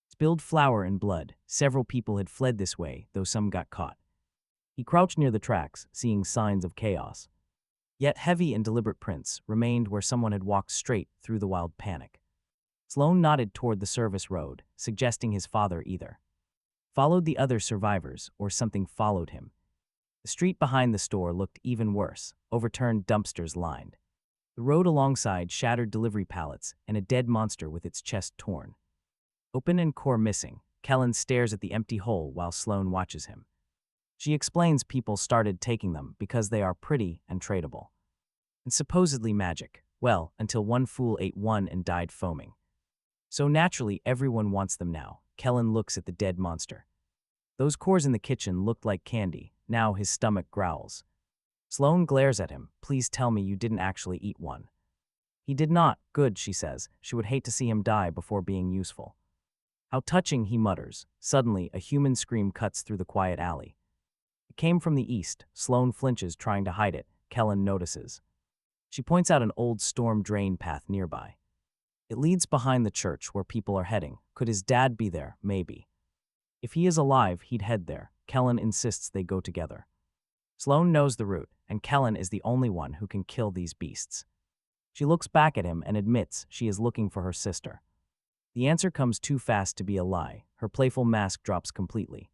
Spilled flour and blood. Several people had fled this way, though some got caught. He crouched near the tracks, seeing signs of chaos. Yet heavy and deliberate prints remained where someone had walked straight through the wild panic. Sloane nodded toward the service road, suggesting his father either followed the other survivors or something followed him. The street behind the store looked even worse, overturned dumpsters lined the road alongside shattered delivery pallets and a dead monster with its chest torn open and core missing. Kellen stares at the empty hole while Sloane watches him. She explains people started taking them because they are pretty and tradable. And supposedly magic. Well, until one fool ate one and died foaming. So naturally, everyone wants them now. Kellen looks at the dead monster. Those cores in the kitchen looked like candy. Now his stomach growls. Sloane glares at him. Please tell me you didn't actually eat one. He did not. Good, she says. She would hate to see him die before being useful. How touching, he mutters. Suddenly, a human scream cuts through the quiet alley. It came from the east. Sloane flinches, trying to hide it. Kellen notices. She points out an old storm drain path nearby. It leads behind the church where people are heading. Could his dad be there? Maybe. If he is alive, he'd head there. Kellen insists they go together. Sloane knows the route, and Kellen is the only one who can kill these beasts. She looks back at him and admits she is looking for her sister. The answer comes too fast to be a lie. Her playful mask drops completely.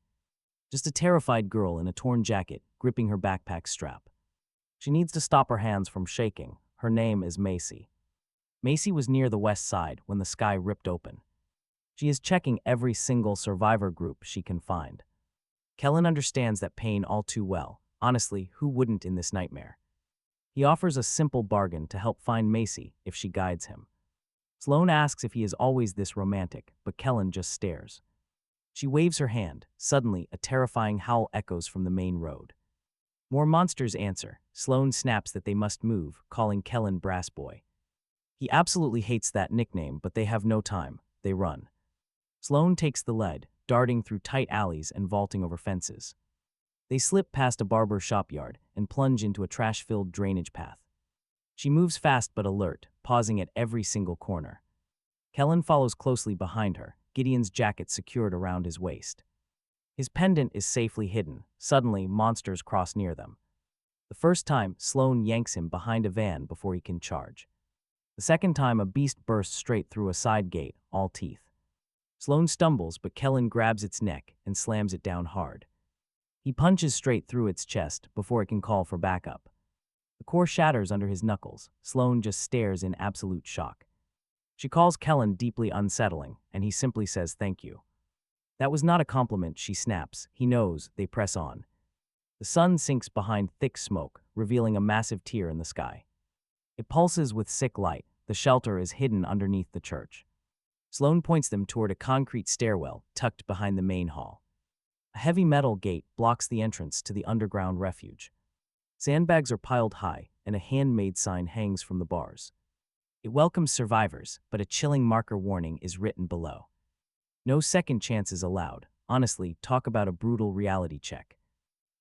Just a terrified girl in a torn jacket, gripping her backpack strap. She needs to stop her hands from shaking. Her name is Macy. Macy was near the west side when the sky ripped open. She is checking every single survivor group she can find. Kellen understands that pain all too well. Honestly, who wouldn't in this nightmare? He offers a simple bargain to help find Macy if she guides him. Sloane asks if he is always this romantic, but Kellen just stares. She waves her hand. Suddenly, a terrifying howl echoes from the main road. More monsters answer. Sloane snaps that they must move, calling Kellen Brass Boy. He absolutely hates that nickname, but they have no time. They run. Sloane takes the lead, darting through tight alleys and vaulting over fences. They slip past a barber shop yard and plunge into a trash-filled drainage path. She moves fast but alert, pausing at every single corner. Kellen follows closely behind her, Gideon's jacket secured around his waist. His pendant is safely hidden. Suddenly, monsters cross near them. The first time, Sloane yanks him behind a van before he can charge. The second time, a beast bursts straight through a side gate, all teeth. Sloane stumbles, but Kellen grabs its neck and slams it down hard. He punches straight through its chest before it can call for backup. The core shatters under his knuckles. Sloane just stares in absolute shock. She calls Kellen deeply unsettling, and he simply says thank you. That was not a compliment, she snaps. He knows. They press on. The sun sinks behind thick smoke, revealing a massive tear in the sky. It pulses with sick light. The shelter is hidden underneath the church. Sloane points them toward a concrete stairwell tucked behind the main hall. A heavy metal gate blocks the entrance to the underground refuge. Sandbags are piled high, and a handmade sign hangs from the bars. It welcomes survivors, but a chilling marker warning is written below. No second chances allowed. Honestly, talk about a brutal reality check.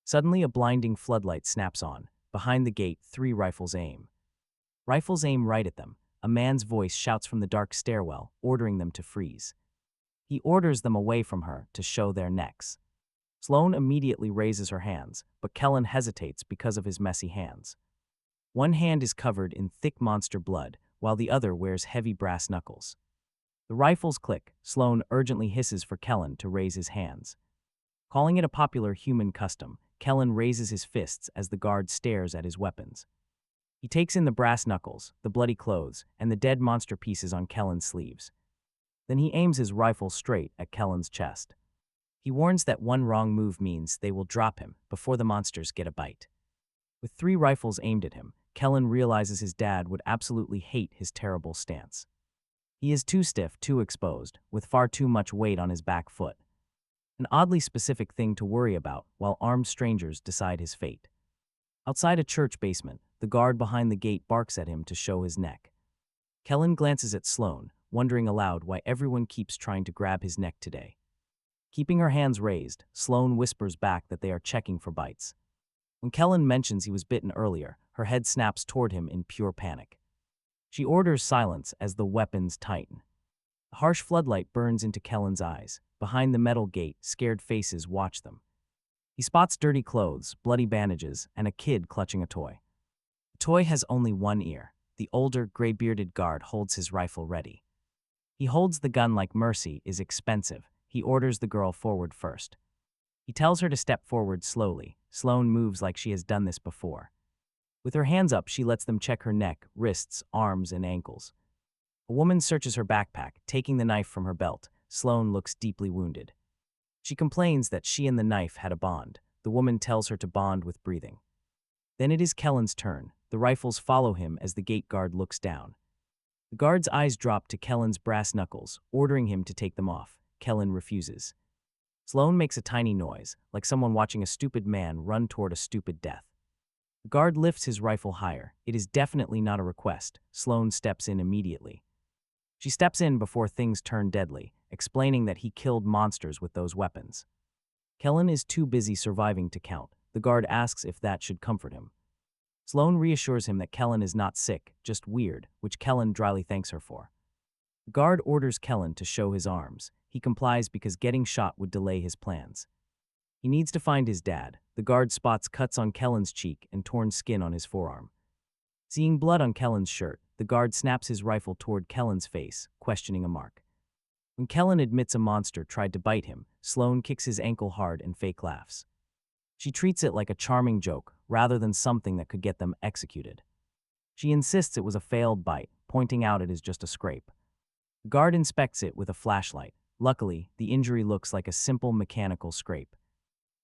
Suddenly, a blinding floodlight snaps on. Behind the gate, 3 rifles aim. Rifles aim right at them. A man's voice shouts from the dark stairwell, ordering them to freeze. He orders them away from her to show their necks. Sloane immediately raises her hands, but Kellen hesitates because of his messy hands. One hand is covered in thick monster blood, while the other wears heavy brass knuckles. The rifles click. Sloane urgently hisses for Kellen to raise his hands. Calling it a popular human custom, Kellen raises his fists as the guard stares at his weapons. He takes in the brass knuckles, the bloody clothes, and the dead monster pieces on Kellen's sleeves. Then he aims his rifle straight at Kellen's chest. He warns that one wrong move means they will drop him before the monsters get a bite. With 3 rifles aimed at him, Kellen realizes his dad would absolutely hate his terrible stance. He is too stiff, too exposed, with far too much weight on his back foot. An oddly specific thing to worry about while armed strangers decide his fate. Outside a church basement, the guard behind the gate barks at him to show his neck. Kellen glances at Sloane, wondering aloud why everyone keeps trying to grab his neck today. Keeping her hands raised, Sloane whispers back that they are checking for bites. When Kellen mentions he was bitten earlier, her head snaps toward him in pure panic. She orders silence as the weapons tighten. A harsh floodlight burns into Kellen's eyes. Behind the metal gate, scared faces watch them. He spots dirty clothes, bloody bandages, and a kid clutching a toy. The toy has only one ear. The older, gray-bearded guard holds his rifle ready. He holds the gun like mercy is expensive. He orders the girl forward first. He tells her to step forward slowly. Sloane moves like she has done this before. With her hands up, she lets them check her neck, wrists, arms, and ankles. A woman searches her backpack, taking the knife from her belt. Sloane looks deeply wounded. She complains that she and the knife had a bond. The woman tells her to bond with breathing. Then it is Kellen's turn. The rifles follow him as the gate guard looks down. The guard's eyes drop to Kellen's brass knuckles, ordering him to take them off. Kellen refuses. Sloane makes a tiny noise, like someone watching a stupid man run toward a stupid death. The guard lifts his rifle higher. It is definitely not a request. Sloane steps in immediately. She steps in before things turn deadly, explaining that he killed monsters with those weapons. Kellen is too busy surviving to count. The guard asks if that should comfort him. Sloane reassures him that Kellen is not sick, just weird, which Kellen dryly thanks her for. The guard orders Kellen to show his arms. He complies because getting shot would delay his plans. He needs to find his dad. The guard spots cuts on Kellen's cheek and torn skin on his forearm. Seeing blood on Kellen's shirt, the guard snaps his rifle toward Kellen's face, questioning a mark. When Kellen admits a monster tried to bite him, Sloane kicks his ankle hard and fake laughs. She treats it like a charming joke, rather than something that could get them executed. She insists it was a failed bite, pointing out it is just a scrape. The guard inspects it with a flashlight. Luckily, the injury looks like a simple mechanical scrape.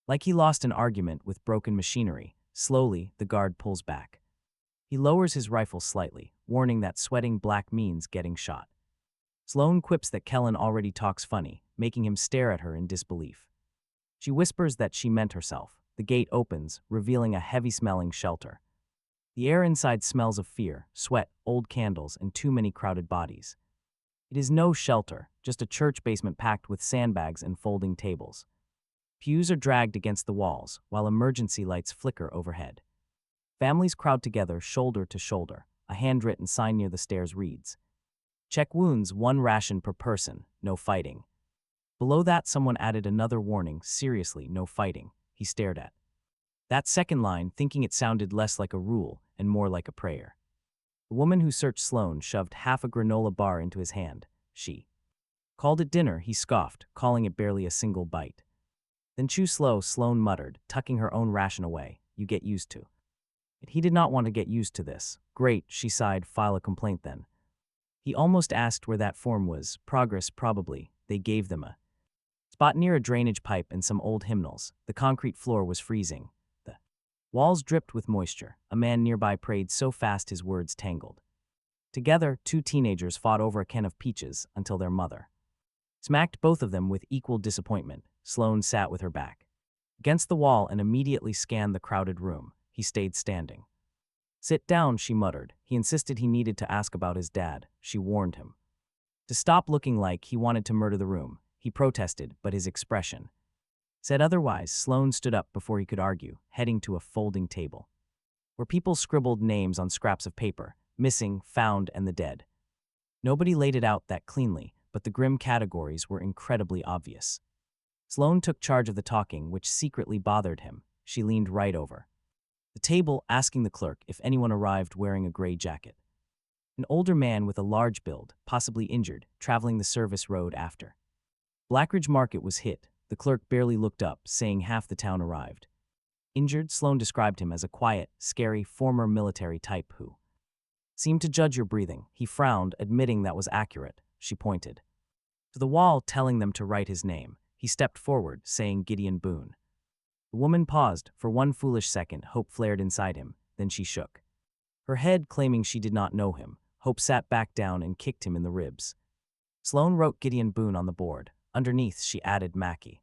Like he lost an argument with broken machinery, slowly, the guard pulls back. He lowers his rifle slightly, warning that sweating black means getting shot. Sloane quips that Kellen already talks funny, making him stare at her in disbelief. She whispers that she meant herself. The gate opens, revealing a heavy-smelling shelter. The air inside smells of fear, sweat, old candles, and too many crowded bodies. It is no shelter, just a church basement packed with sandbags and folding tables. Pews are dragged against the walls, while emergency lights flicker overhead. Families crowd together, shoulder to shoulder. A handwritten sign near the stairs reads, "Check wounds, 1 ration per person, no fighting." Below that, someone added another warning, "Seriously, no fighting." He stared at that second line, thinking it sounded less like a rule and more like a prayer. The woman who searched Sloane shoved half a granola bar into his hand. She called it dinner, he scoffed, calling it barely a single bite. "Then chew slow," Sloane muttered, tucking her own ration away. "You get used to it." He did not want to get used to this. "Great," she sighed, "file a complaint then." He almost asked where that form was. Progress, probably. They gave them a spot near a drainage pipe and some old hymnals. The concrete floor was freezing. The walls dripped with moisture. A man nearby prayed so fast his words tangled. Together, 2 teenagers fought over a can of peaches until their mother smacked both of them with equal disappointment. Sloane sat with her back against the wall and immediately scanned the crowded room. He stayed standing. "Sit down," she muttered. He insisted he needed to ask about his dad. She warned him to stop looking like he wanted to murder the room. He protested, but his expression said otherwise. Sloane stood up before he could argue, heading to a folding table where people scribbled names on scraps of paper, missing, found, and the dead. Nobody laid it out that cleanly, but the grim categories were incredibly obvious. Sloane took charge of the talking, which secretly bothered him. She leaned right over the table, asking the clerk if anyone arrived wearing a gray jacket. An older man with a large build, possibly injured, traveling the service road after. Blackridge Market was hit. The clerk barely looked up, saying half the town arrived. Injured, Sloane described him as a quiet, scary, former military type who seemed to judge your breathing. He frowned, admitting that was accurate. She pointed to the wall, telling them to write his name. He stepped forward, saying Gideon Boone. The woman paused. For one foolish second, hope flared inside him. Then she shook her head, claiming she did not know him. Hope sat back down and kicked him in the ribs. Sloane wrote Gideon Boone on the board. Underneath, she added Mackie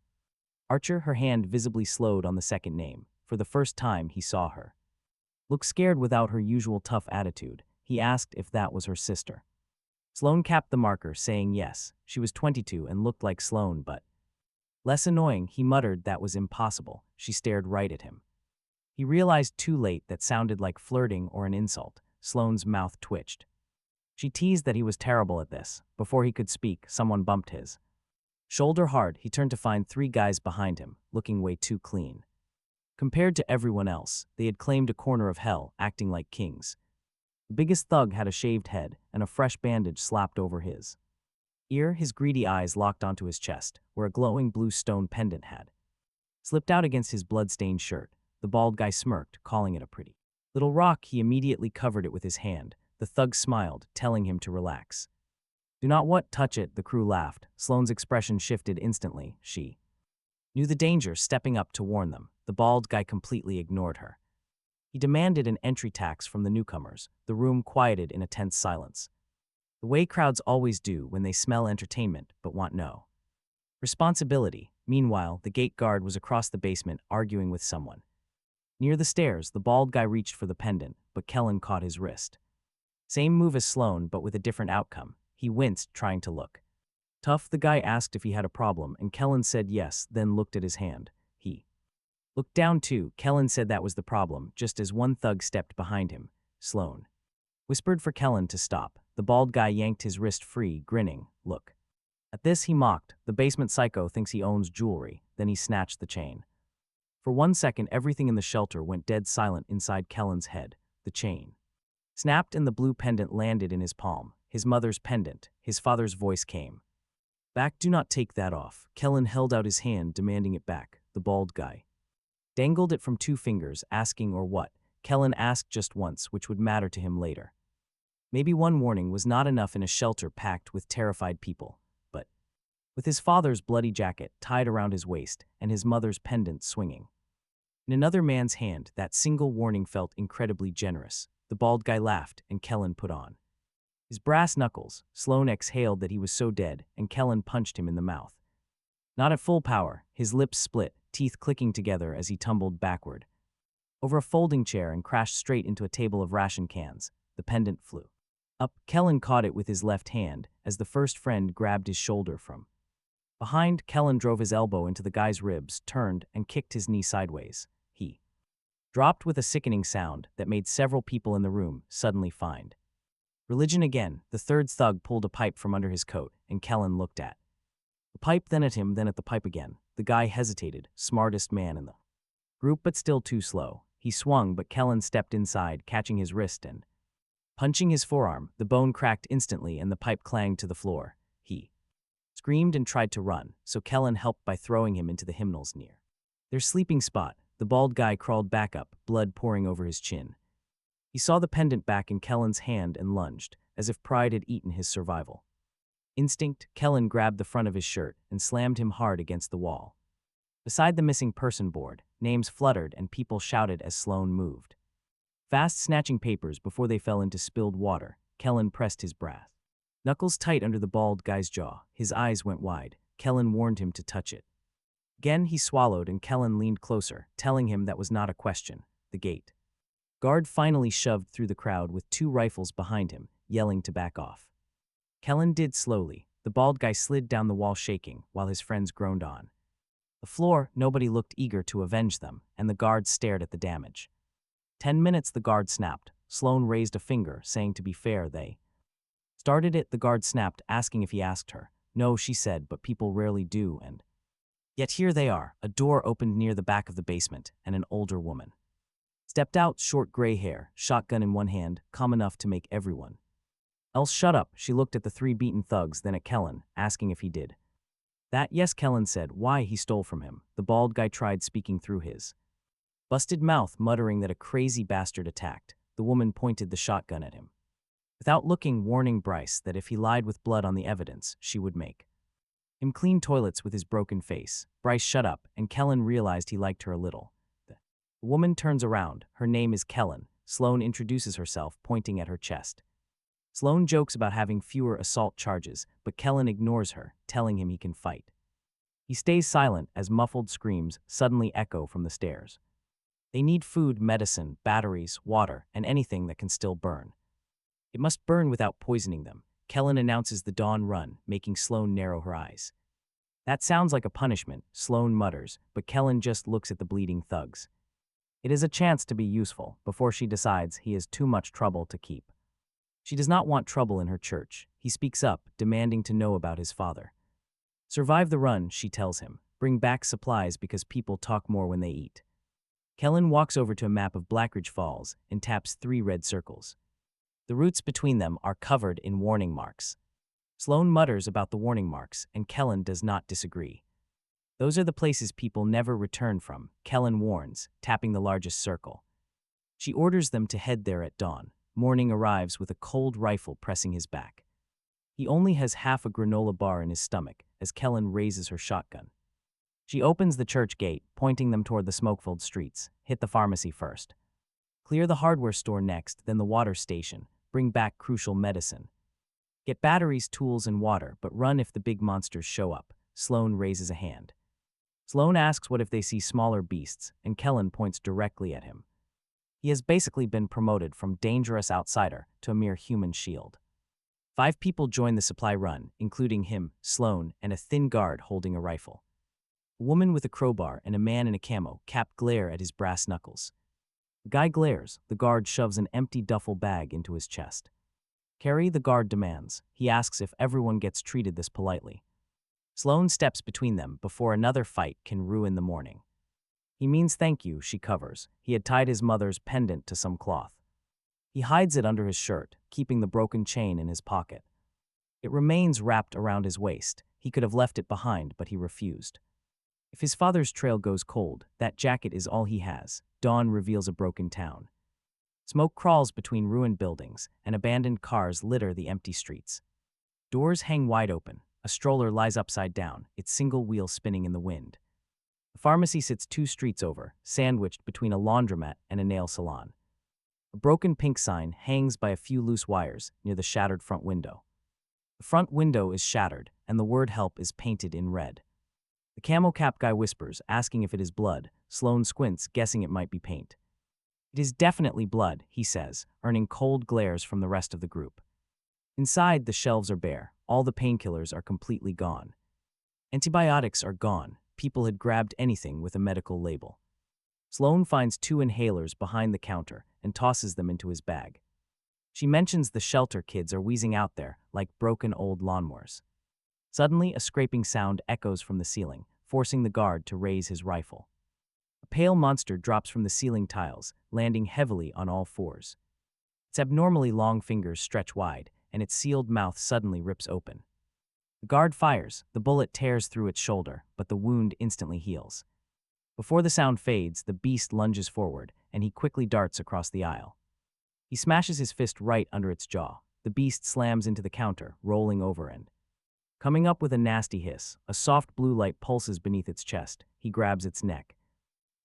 Archer. Her hand visibly slowed on the second name. For the first time, he saw her look scared without her usual tough attitude. He asked if that was her sister. Sloane capped the marker, saying yes. She was 22 and looked like Sloane, but less annoying. He muttered that was impossible. She stared right at him. He realized too late that sounded like flirting or an insult. Sloane's mouth twitched. She teased that he was terrible at this. Before he could speak, someone bumped his shoulder hard. He turned to find 3 guys behind him, looking way too clean. Compared to everyone else, they had claimed a corner of hell, acting like kings. The biggest thug had a shaved head and a fresh bandage slapped over his ear. His greedy eyes locked onto his chest, where a glowing blue stone pendant had slipped out against his blood-stained shirt. The bald guy smirked, calling it a pretty little rock. He immediately covered it with his hand. The thug smiled, telling him to relax. Do not touch it, the crew laughed. Sloane's expression shifted instantly. She knew the danger, stepping up to warn them. The bald guy completely ignored her. He demanded an entry tax from the newcomers. The room quieted in a tense silence. The way crowds always do when they smell entertainment but want no responsibility. Meanwhile, the gate guard was across the basement, arguing with someone. Near the stairs, the bald guy reached for the pendant, but Kellen caught his wrist. Same move as Sloane, but with a different outcome. He winced, trying to look tough. The guy asked if he had a problem, and Kellen said yes, then looked at his hand. He looked down too. Kellen said that was the problem, just as one thug stepped behind him. Sloane whispered for Kellen to stop. The bald guy yanked his wrist free, grinning. Look. At this, he mocked. The basement psycho thinks he owns jewelry. Then he snatched the chain. For 1 second, everything in the shelter went dead silent inside Kellen's head. The chain snapped and the blue pendant landed in his palm. His mother's pendant. His father's voice came back. Do not take that off. Kellen held out his hand, demanding it back. The bald guy dangled it from 2 fingers, asking or what. Kellen asked just once, which would matter to him later. Maybe one warning was not enough in a shelter packed with terrified people, but with his father's bloody jacket tied around his waist and his mother's pendant swinging in another man's hand, that single warning felt incredibly generous. The bald guy laughed, and Kellen put on his brass knuckles. Sloane exhaled that he was so dead, and Kellen punched him in the mouth. Not at full power. His lips split, teeth clicking together as he tumbled backward over a folding chair and crashed straight into a table of ration cans. The pendant flew up. Kellen caught it with his left hand as the first friend grabbed his shoulder from behind. Kellen drove his elbow into the guy's ribs, turned, and kicked his knee sideways. He dropped with a sickening sound that made several people in the room suddenly find religion again. The third thug pulled a pipe from under his coat, and Kellen looked at the pipe, then at him, then at the pipe again. The guy hesitated, smartest man in the group but still too slow. He swung, but Kellen stepped inside, catching his wrist and punching his forearm. The bone cracked instantly and the pipe clanged to the floor. He screamed and tried to run, so Kellen helped by throwing him into the hymnals near their sleeping spot. The bald guy crawled back up, blood pouring over his chin. He saw the pendant back in Kellen's hand and lunged, as if pride had eaten his survival instinct. Kellen grabbed the front of his shirt and slammed him hard against the wall. Beside the missing person board, names fluttered and people shouted as Sloane moved fast, snatching papers before they fell into spilled water. Kellen pressed his brass knuckles tight under the bald guy's jaw. His eyes went wide. Kellen warned him to touch it. Again he swallowed, and Kellen leaned closer, telling him that was not a question. The gate guard finally shoved through the crowd with 2 rifles behind him, yelling to back off. Kellen did slowly. The bald guy slid down the wall shaking, while his friends groaned on the floor. Nobody looked eager to avenge them, and the guard stared at the damage. 10 minutes, the guard snapped. Sloane raised a finger, saying to be fair they started it. The guard snapped, asking if he asked her. No, she said, but people rarely do, and yet here they are. A door opened near the back of the basement, and an older woman stepped out, short gray hair, shotgun in one hand, calm enough to make everyone else shut up. She looked at the three beaten thugs, then at Kellen, asking if he did that. Yes, Kellen said. Why? He stole from him. The bald guy tried speaking through his busted mouth, muttering that a crazy bastard attacked. The woman pointed the shotgun at him without looking, warning Bryce that if he lied with blood on the evidence, she would make him clean toilets with his broken face. Bryce shut up, and Kellen realized he liked her a little. The woman turns around. Her name is Kellen. Sloane introduces herself, pointing at her chest. Sloane jokes about having fewer assault charges, but Kellen ignores her, telling him he can fight. He stays silent as muffled screams suddenly echo from the stairs. They need food, medicine, batteries, water, and anything that can still burn. It must burn without poisoning them. Kellen announces the dawn run, making Sloane narrow her eyes. That sounds like a punishment, Sloane mutters, but Kellen just looks at the bleeding thugs. It is a chance to be useful, before she decides he is too much trouble to keep. She does not want trouble in her church. He speaks up, demanding to know about his father. Survive the run, she tells him. Bring back supplies because people talk more when they eat. Kellen walks over to a map of Blackridge Falls and taps 3 red circles. The routes between them are covered in warning marks. Sloane mutters about the warning marks, and Kellen does not disagree. Those are the places people never return from, Kellen warns, tapping the largest circle. She orders them to head there at dawn. Morning arrives with a cold rifle pressing his back. He only has half a granola bar in his stomach as Kellen raises her shotgun. She opens the church gate, pointing them toward the smoke-filled streets. Hit the pharmacy first. Clear the hardware store next, then the water station. Bring back crucial medicine. Get batteries, tools, and water, but run if the big monsters show up. Sloane raises a hand. Sloane asks what if they see smaller beasts, and Kellen points directly at him. He has basically been promoted from dangerous outsider to a mere human shield. 5 people join the supply run, including him, Sloane, and a thin guard holding a rifle. A woman with a crowbar and a man in a camo cap glare at his brass knuckles. The guy glares. The guard shoves an empty duffel bag into his chest. Carry, the guard demands. He asks if everyone gets treated this politely. Sloane steps between them before another fight can ruin the morning. He means thank you, she covers. He had tied his mother's pendant to some cloth. He hides it under his shirt, keeping the broken chain in his pocket. It remains wrapped around his waist. He could have left it behind, but he refused. If his father's trail goes cold, that jacket is all he has. Dawn reveals a broken town. Smoke crawls between ruined buildings, and abandoned cars litter the empty streets. Doors hang wide open. A stroller lies upside down, its single wheel spinning in the wind. The pharmacy sits 2 streets over, sandwiched between a laundromat and a nail salon. A broken pink sign hangs by a few loose wires near the shattered front window. The front window is shattered, and the word help is painted in red. The camo cap guy whispers, asking if it is blood. Sloane squints, guessing it might be paint. It is definitely blood, he says, earning cold glares from the rest of the group. Inside, the shelves are bare. All the painkillers are completely gone. Antibiotics are gone. People had grabbed anything with a medical label. Sloane finds 2 inhalers behind the counter and tosses them into his bag. She mentions the shelter kids are wheezing out there like broken old lawnmowers. Suddenly, a scraping sound echoes from the ceiling, forcing the guard to raise his rifle. A pale monster drops from the ceiling tiles, landing heavily on all 4s. Its abnormally long fingers stretch wide, and its sealed mouth suddenly rips open. The guard fires. The bullet tears through its shoulder, but the wound instantly heals. Before the sound fades, the beast lunges forward, and he quickly darts across the aisle. He smashes his fist right under its jaw. The beast slams into the counter, rolling over and coming up with a nasty hiss. A soft blue light pulses beneath its chest. He grabs its neck,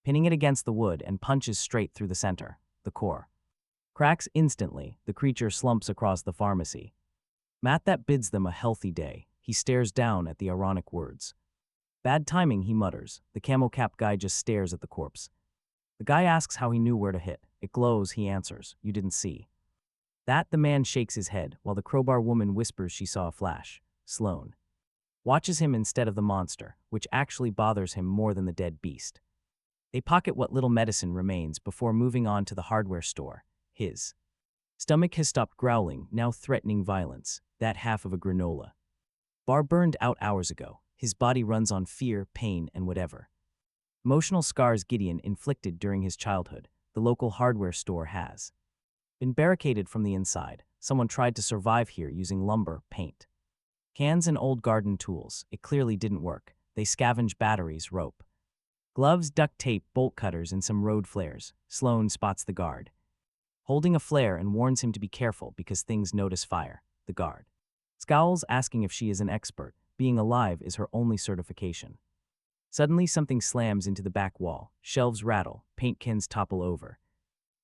pinning it against the wood, and punches straight through the center, the core. Cracks instantly. The creature slumps across the pharmacy. Matt that bids them a healthy day. He stares down at the ironic words. Bad timing, he mutters. The camo cap guy just stares at the corpse. The guy asks how he knew where to hit. It glows, he answers. You didn't see. That, the man shakes his head, while the crowbar woman whispers she saw a flash. Sloane watches him instead of the monster, which actually bothers him more than the dead beast. They pocket what little medicine remains before moving on to the hardware store. His stomach has stopped growling, now threatening violence. That half of a granola Bar burned out hours ago. His body runs on fear, pain, and whatever emotional scars Gideon inflicted during his childhood, the local hardware store has been barricaded from the inside. Someone tried to survive here using lumber, paint, cans, and old garden tools. It clearly didn't work. They scavenged batteries, rope, gloves, duct tape, bolt cutters, and some road flares. Sloane spots the guard holding a flare and warns him to be careful because things notice fire. The guard scowls, asking if she is an expert. Being alive is her only certification. Suddenly, something slams into the back wall. Shelves rattle, paint cans topple over,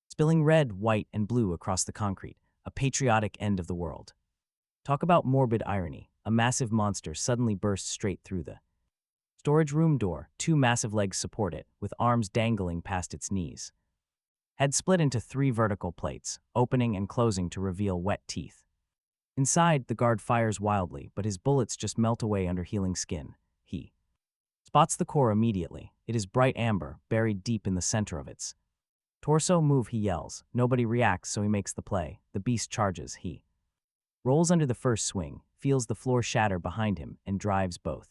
spilling red, white, and blue across the concrete. A patriotic end of the world. Talk about morbid irony. A massive monster suddenly bursts straight through the storage room door. Two massive legs support it, with arms dangling past its knees. Head split into 3 vertical plates, opening and closing to reveal wet teeth. Inside, the guard fires wildly, but his bullets just melt away under healing skin. He spots the core immediately. It is bright amber, buried deep in the center of its torso. Move, he yells. Nobody reacts, so he makes the play. The beast charges. He rolls under the first swing, feels the floor shatter behind him, and drives both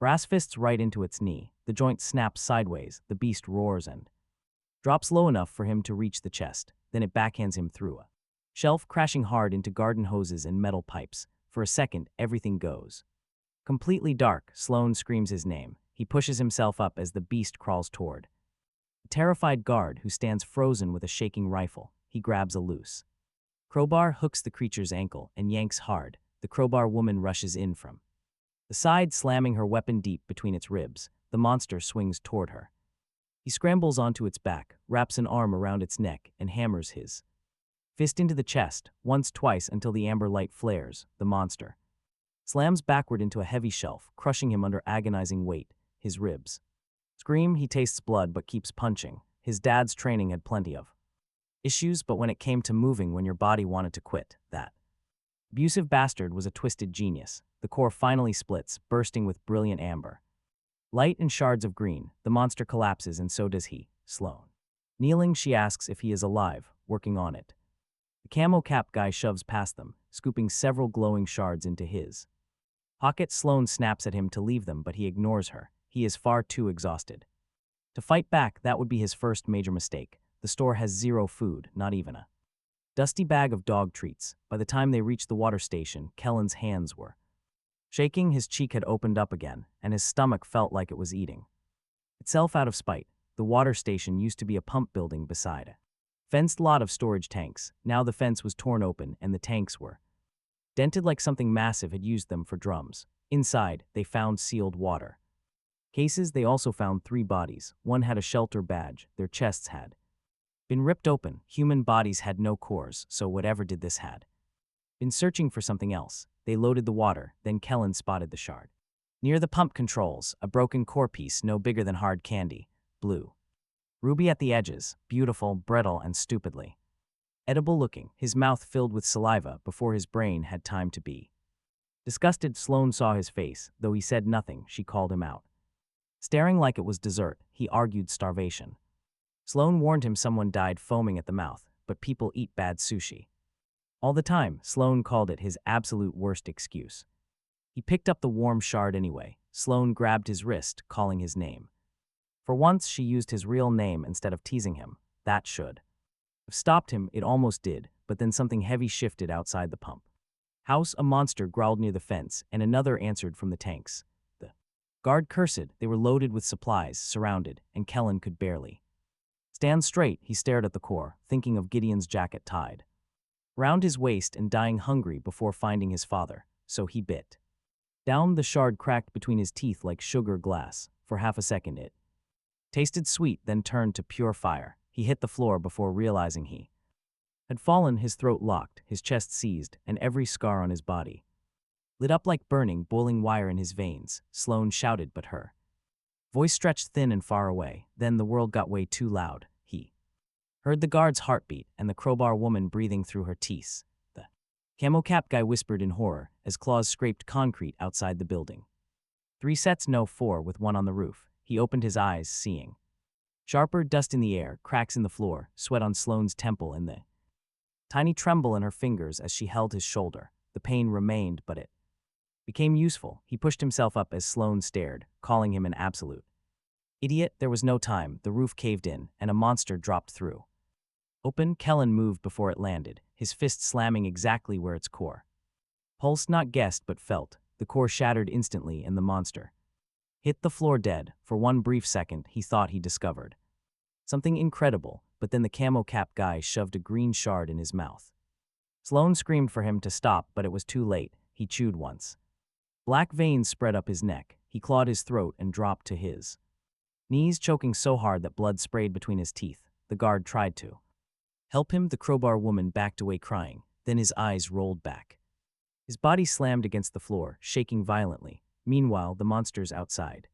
brass fists right into its knee. The joint snaps sideways. The beast roars and drops low enough for him to reach the chest. Then it backhands him through a shelf, crashing hard into garden hoses and metal pipes. For a second, everything goes completely dark. Sloane screams his name. He pushes himself up as the beast crawls toward a terrified guard who stands frozen with a shaking rifle. He grabs a loose crowbar, hooks the creature's ankle, and yanks hard. The crowbar woman rushes in from the side, slamming her weapon deep between its ribs. The monster swings toward her. He scrambles onto its back, wraps an arm around its neck, and hammers his fist into the chest, once, twice, until the amber light flares. The monster slams backward into a heavy shelf, crushing him under agonizing weight. His ribs scream. He tastes blood but keeps punching. His dad's training had plenty of issues, but when it came to moving when your body wanted to quit, that abusive bastard was a twisted genius. The core finally splits, bursting with brilliant amber light and shards of green. The monster collapses, and so does he. Sloane kneeling, she asks if he is alive, working on it. The camo cap guy shoves past them, scooping several glowing shards into his pocket. Sloane snaps at him to leave them, but he ignores her. He is far too exhausted to fight back. That would be his first major mistake. The store has 0 food, not even a dusty bag of dog treats. By the time they reached the water station, Kellen's hands were shaking. His cheek had opened up again, and his stomach felt like it was eating itself out of spite. The water station used to be a pump building beside a fenced lot of storage tanks. Now the fence was torn open, and the tanks were dented like something massive had used them for drums. Inside, they found sealed water cases. They also found 3 bodies. One had a shelter badge. Their chests had been ripped open. Human bodies had no cores, so whatever did this had been searching for something else. They loaded the water. Then Kellen spotted the shard near the pump controls, a broken core piece no bigger than hard candy, blue ruby at the edges, beautiful, brittle, and stupidly edible looking. His mouth filled with saliva before his brain had time to be disgusted. Sloane saw his face. Though he said nothing, she called him out. Staring like it was dessert, he argued starvation. Sloane warned him someone died foaming at the mouth, but people eat bad sushi all the time. Sloane called it his absolute worst excuse. He picked up the warm shard anyway. Sloane grabbed his wrist, calling his name. For once, she used his real name instead of teasing him. That should have stopped him. It almost did, but then something heavy shifted outside the pump house. A monster growled near the fence, and another answered from the tanks. The guard cursed. They were loaded with supplies, surrounded, and Kellen could barely stand straight. He stared at the core, thinking of Gideon's jacket tied round his waist and dying hungry before finding his father, so he bit down. The shard cracked between his teeth like sugar glass. For half a second it tasted sweet, then turned to pure fire. He hit the floor before realizing he had fallen. His throat locked, his chest seized, and every scar on his body lit up like burning, boiling wire in his veins. Sloane shouted, but her voice stretched thin and far away. Then the world got way too loud. He heard the guard's heartbeat and the crowbar woman breathing through her teeth. The camo cap guy whispered in horror as claws scraped concrete outside the building. 3 sets, no 4, with one on the roof. He opened his eyes, seeing sharper dust in the air, cracks in the floor, sweat on Sloane's temple, and the tiny tremble in her fingers as she held his shoulder. The pain remained, but it Became useful. He pushed himself up as Sloane stared, calling him an absolute idiot. There was no time. The roof caved in, and a monster dropped through. Open, Kellen moved before it landed, his fist slamming exactly where its core. Pulse not guessed but felt. The core shattered instantly, and the monster hit the floor dead. For one brief second, he thought he discovered something incredible, but then the camo cap guy shoved a green shard in his mouth. Sloane screamed for him to stop, but it was too late. He chewed once. Black veins spread up his neck. He clawed his throat and dropped to his knees, choking so hard that blood sprayed between his teeth. The guard tried to help him. The crowbar woman backed away crying. Then his eyes rolled back. His body slammed against the floor, shaking violently. Meanwhile, the monsters outside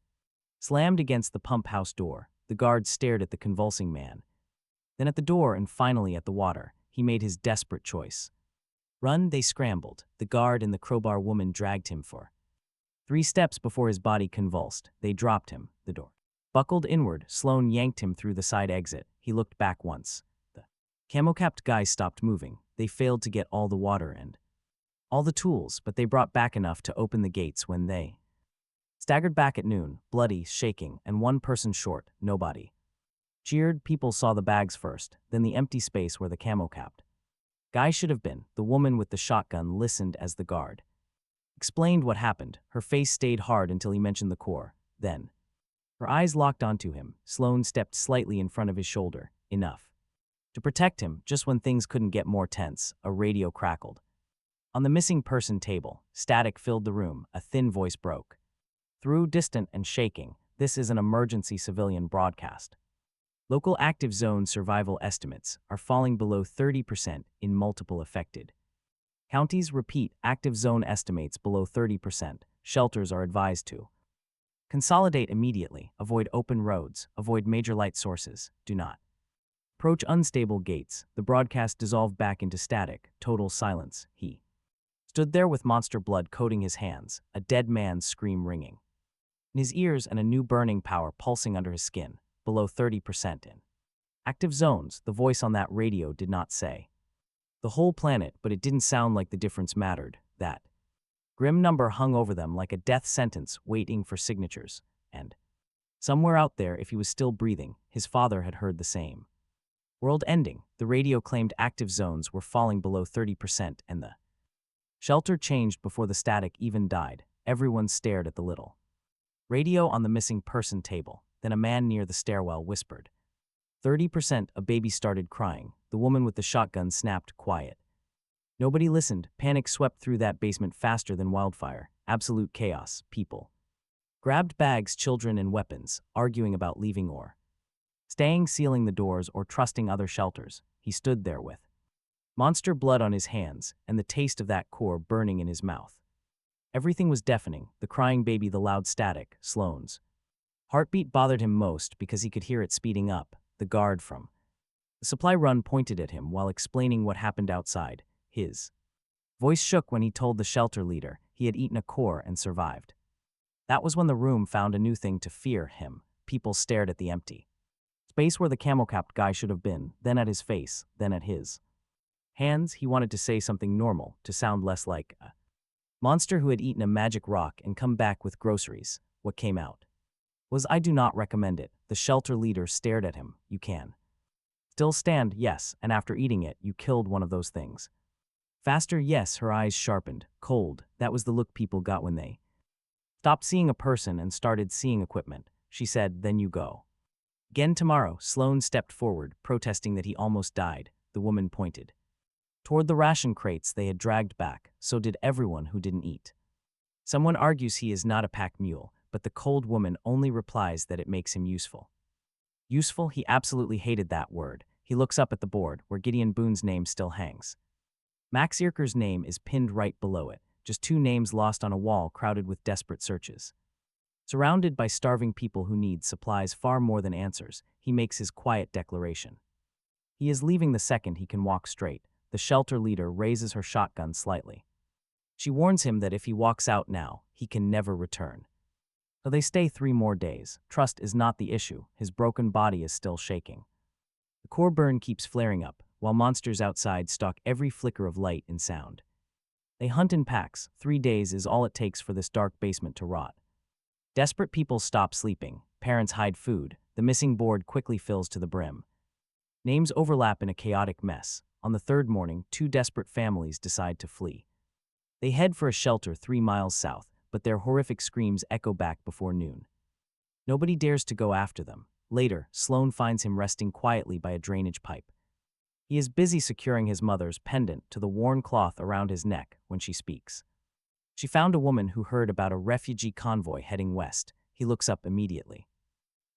slammed against the pump house door. The guard stared at the convulsing man, then at the door, and finally at the water. He made his desperate choice. Run, they scrambled. The guard and the crowbar woman dragged him for 3 steps before his body convulsed. They dropped him. The door buckled inward. Sloane yanked him through the side exit. He looked back once. The camo-capped guys stopped moving. They failed to get all the water and all the tools, but they brought back enough to open the gates when they staggered back at noon, bloody, shaking, and one person short. Nobody cheered. People saw the bags first, then the empty space where the camo-capped guy should have been. The woman with the shotgun listened as the guard explained what happened. Her face stayed hard until he mentioned the core. Then her eyes locked onto him. Sloane stepped slightly in front of his shoulder. Enough to protect him. Just when things couldn't get more tense, a radio crackled. On the missing person table, static filled the room. A thin voice broke through, distant and shaking. This is an emergency civilian broadcast. Local active zone survival estimates are falling below 30% in multiple affected counties. Repeat, active zone estimates below 30%. Shelters are advised to consolidate immediately. Avoid open roads. Avoid major light sources. Do not approach unstable gates. The broadcast dissolved back into static, total silence. He stood there with monster blood coating his hands, a dead man's scream ringing in his ears and a new burning power pulsing under his skin. Below 30% in active zones. The voice on that radio did not say the whole planet, but it didn't sound like the difference mattered. That grim number hung over them like a death sentence waiting for signatures. And somewhere out there, if he was still breathing, his father had heard the same. World ending. The radio claimed active zones were falling below 30%, and the shelter changed before the static even died. Everyone stared at the little radio on the missing person table. Then a man near the stairwell whispered 30%. A baby started crying. The woman with the shotgun snapped, quiet. Nobody listened. Panic swept through that basement faster than wildfire. Absolute chaos. People grabbed bags, children, and weapons, arguing about leaving or staying, sealing the doors, or trusting other shelters. He stood there with monster blood on his hands and the taste of that core burning in his mouth. Everything was deafening. The crying baby, the loud static. Sloane's heartbeat bothered him most because he could hear it speeding up. The guard from the supply run pointed at him while explaining what happened outside. His voice shook when he told the shelter leader he had eaten a core and survived. That was when the room found a new thing to fear him. People stared at the empty space where the camo-capped guy should have been, then at his face, then at his hands. He wanted to say something normal, to sound less like a monster who had eaten a magic rock and come back with groceries. What came out was, "I do not recommend it." The shelter leader stared at him. "You can still stand?" "Yes, and after eating it, you killed one of those things." "Faster?" "Yes." Her eyes sharpened. "Cold." That was the look people got when they stopped seeing a person and started seeing equipment. She said, "Then you go again tomorrow." Sloane stepped forward, protesting that he almost died. The woman pointed toward the ration crates they had dragged back. "So did everyone who didn't eat." Someone argues he is not a pack mule, but the cold woman only replies that it makes him useful. Useful? He absolutely hated that word. He looks up at the board, where Gideon Boone's name still hangs. Max Earker's name is pinned right below it, just 2 names lost on a wall crowded with desperate searches. Surrounded by starving people who need supplies far more than answers, he makes his quiet declaration. He is leaving the second he can walk straight. The shelter leader raises her shotgun slightly. She warns him that if he walks out now, he can never return. So they stay 3 more days. Trust is not the issue. His broken body is still shaking. The core burn keeps flaring up, while monsters outside stalk every flicker of light and sound. They hunt in packs. 3 days is all it takes for this dark basement to rot. Desperate people stop sleeping. Parents hide food. The missing board quickly fills to the brim. Names overlap in a chaotic mess. On the third morning, two desperate families decide to flee. They head for a shelter 3 miles south, but their horrific screams echo back before noon. Nobody dares to go after them. Later, Sloane finds him resting quietly by a drainage pipe. He is busy securing his mother's pendant to the worn cloth around his neck when she speaks. She found a woman who heard about a refugee convoy heading west. He looks up immediately.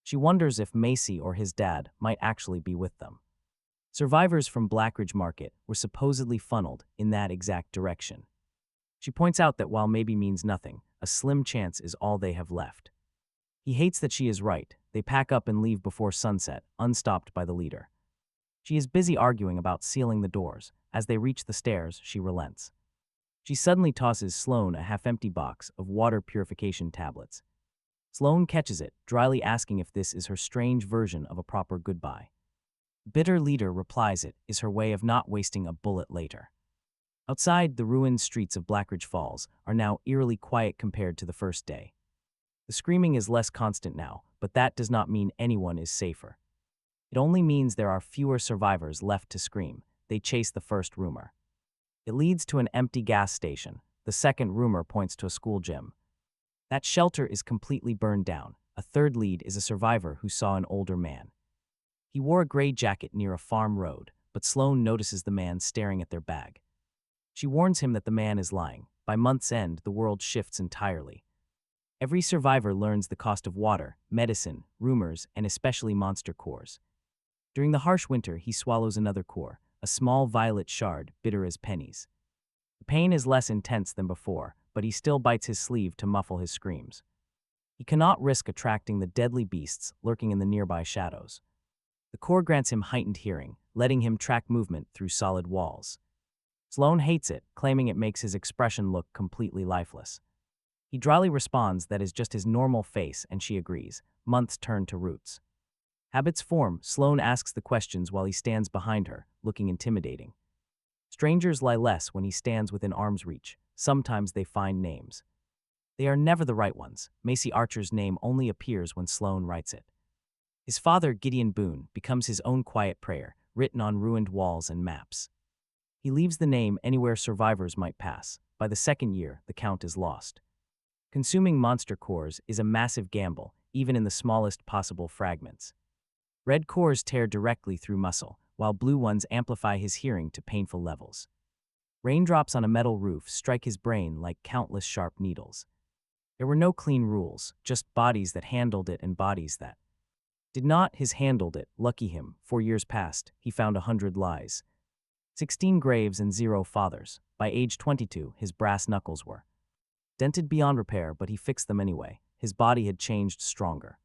She wonders if Macy or his dad might actually be with them. Survivors from Blackridge Market were supposedly funneled in that exact direction. She points out that while maybe means nothing, a slim chance is all they have left. He hates that she is right. They pack up and leave before sunset, unstopped by the leader. She is busy arguing about sealing the doors. As they reach the stairs, she relents. She suddenly tosses Sloane a half-empty box of water purification tablets. Sloane catches it, dryly asking if this is her strange version of a proper goodbye. Bitter leader replies it is her way of not wasting a bullet later. Outside, the ruined streets of Blackridge Falls are now eerily quiet compared to the first day. The screaming is less constant now, but that does not mean anyone is safer. It only means there are fewer survivors left to scream. They chase the first rumor. It leads to an empty gas station. The second rumor points to a school gym. That shelter is completely burned down. A third lead is a survivor who saw an older man. He wore a gray jacket near a farm road, but Sloane notices the man staring at their bag. She warns him that the man is lying. By month's end, the world shifts entirely. Every survivor learns the cost of water, medicine, rumors, and especially monster cores. During the harsh winter, he swallows another core, a small violet shard, bitter as pennies. The pain is less intense than before, but he still bites his sleeve to muffle his screams. He cannot risk attracting the deadly beasts lurking in the nearby shadows. The core grants him heightened hearing, letting him track movement through solid walls. Sloane hates it, claiming it makes his expression look completely lifeless. He dryly responds that is just his normal face, and she agrees. Months turn to roots. Habits form. Sloane asks the questions while he stands behind her, looking intimidating. Strangers lie less when he stands within arm's reach. Sometimes they find names. They are never the right ones. Macy Archer's name only appears when Sloane writes it. His father, Gideon Boone, becomes his own quiet prayer, written on ruined walls and maps. He leaves the name anywhere survivors might pass. By the second year, the count is lost. Consuming monster cores is a massive gamble, even in the smallest possible fragments. Red cores tear directly through muscle, while blue ones amplify his hearing to painful levels. Raindrops on a metal roof strike his brain like countless sharp needles. There were no clean rules, just bodies that handled it and bodies that did not. His handled it, lucky him. 4 years passed, he found 100 lies. 16 graves and 0 fathers. By age 22, his brass knuckles were dented beyond repair, but he fixed them anyway. His body had changed stronger.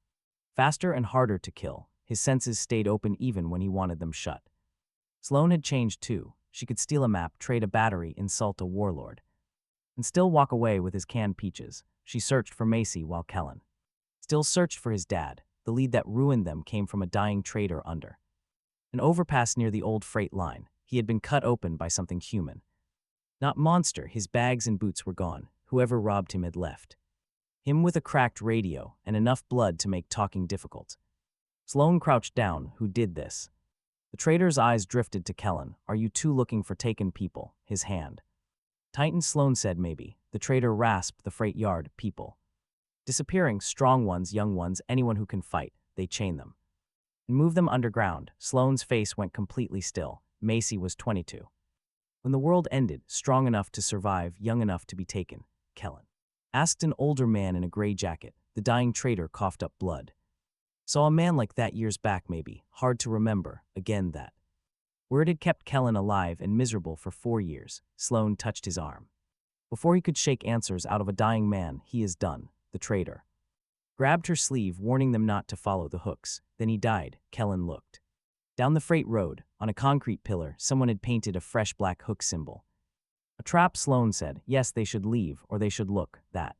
Faster and harder to kill. His senses stayed open even when he wanted them shut. Sloane had changed too. She could steal a map, trade a battery, insult a warlord, and still walk away with his canned peaches. She searched for Macy while Kellen still searched for his dad. The lead that ruined them came from a dying trader under an overpass near the old freight line. He had been cut open by something human. Not monster, his bags and boots were gone. Whoever robbed him had left him with a cracked radio and enough blood to make talking difficult. Sloane crouched down. Who did this? The trader's eyes drifted to Kellen. Are you two looking for taken people? His hand tightened. Sloane said maybe. The trader rasped the freight yard. People disappearing, strong ones, young ones, anyone who can fight. They chain them and move them underground. Sloane's face went completely still. Macy was 22. When the world ended, strong enough to survive, young enough to be taken, Kellen asked an older man in a gray jacket. The dying trader coughed up blood. Saw a man like that years back maybe. Hard to remember. Again that word had kept Kellen alive and miserable for 4 years. Sloane touched his arm. Before he could shake answers out of a dying man, he is done. The trader grabbed her sleeve, warning them not to follow the hooks. Then he died. Kellen looked down the freight road. On a concrete pillar, someone had painted a fresh black hook symbol. A trap. Sloane said, yes, they should leave, or they should look. That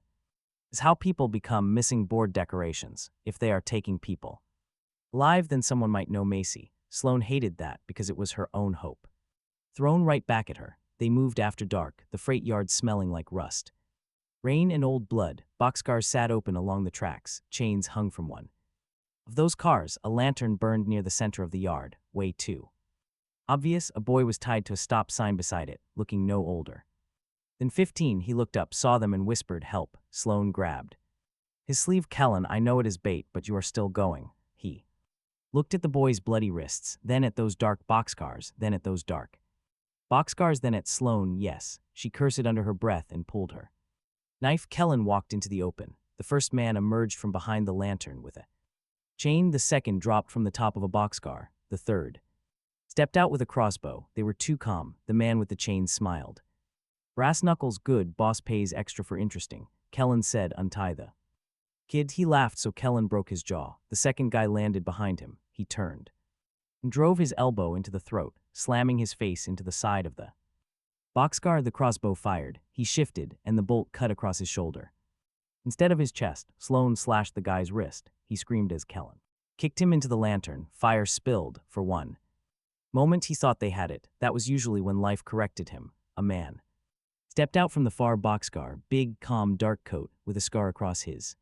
is how people become missing board decorations, if they are taking people alive. Then someone might know Macy. Sloane hated that because it was her own hope thrown right back at her. They moved after dark, the freight yard smelling like rust. Rain and old blood, boxcars sat open along the tracks, chains hung from one. Of those cars, a lantern burned near the center of the yard, way 2. Obvious, a boy was tied to a stop sign beside it, looking no older. Then 15, he looked up, saw them and whispered, "Help." Sloane grabbed his sleeve. "Kellen, I know it is bait, but you are still going." He looked at the boy's bloody wrists, then at those dark boxcars, then at those dark boxcars, then at Sloane. Yes, she cursed under her breath and pulled her knife. Kellen walked into the open. The first man emerged from behind the lantern with a chain. The second dropped from the top of a boxcar. The third stepped out with a crossbow. They were too calm. The man with the chain smiled. "Brass knuckles, good, boss pays extra for interesting," Kellen said. "Untie the kid." He laughed so Kellen broke his jaw. The second guy landed behind him. He turned and drove his elbow into the throat, slamming his face into the side of the boxcar. The crossbow fired. He shifted, and the bolt cut across his shoulder. Instead of his chest, Sloane slashed the guy's wrist. He screamed as Kellen kicked him into the lantern. Fire spilled. For one moment he thought they had it. That was usually when life corrected him. A man stepped out from the far boxcar, big, calm, dark coat, with a scar across his.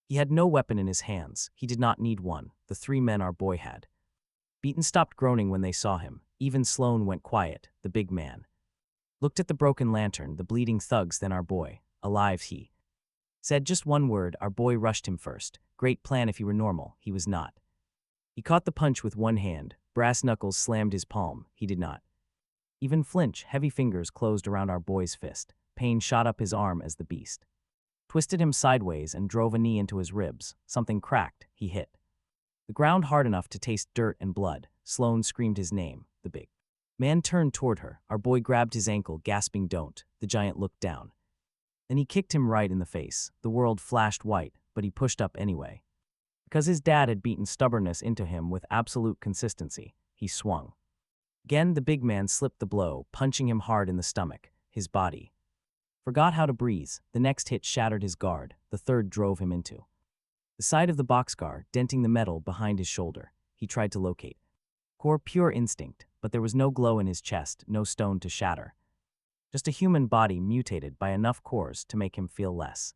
He had no weapon in his hands. He did not need one. The 3 men our boy had beaten stopped groaning when they saw him. Even Sloane went quiet. The big man looked at the broken lantern, the bleeding thugs, then our boy. "Alive," he said. Just one word. Our boy rushed him first. Great plan if he were normal. He was not. He caught the punch with one hand. Brass knuckles slammed his palm. He did not even flinch. Heavy fingers closed around our boy's fist. Pain shot up his arm as the beast twisted him sideways and drove a knee into his ribs. Something cracked. He hit the ground hard enough to taste dirt and blood. Sloane screamed his name. The big man turned toward her. Our boy grabbed his ankle, gasping, "Don't." The giant looked down. Then he kicked him right in the face. The world flashed white, but he pushed up anyway. Because his dad had beaten stubbornness into him with absolute consistency, he swung. Again, the big man slipped the blow, punching him hard in the stomach. His body forgot how to breathe. The next hit shattered his guard. The third drove him into the side of the boxcar, denting the metal behind his shoulder. He tried to locate core, pure instinct, but there was no glow in his chest, no stone to shatter. Just a human body mutated by enough cores to make him feel less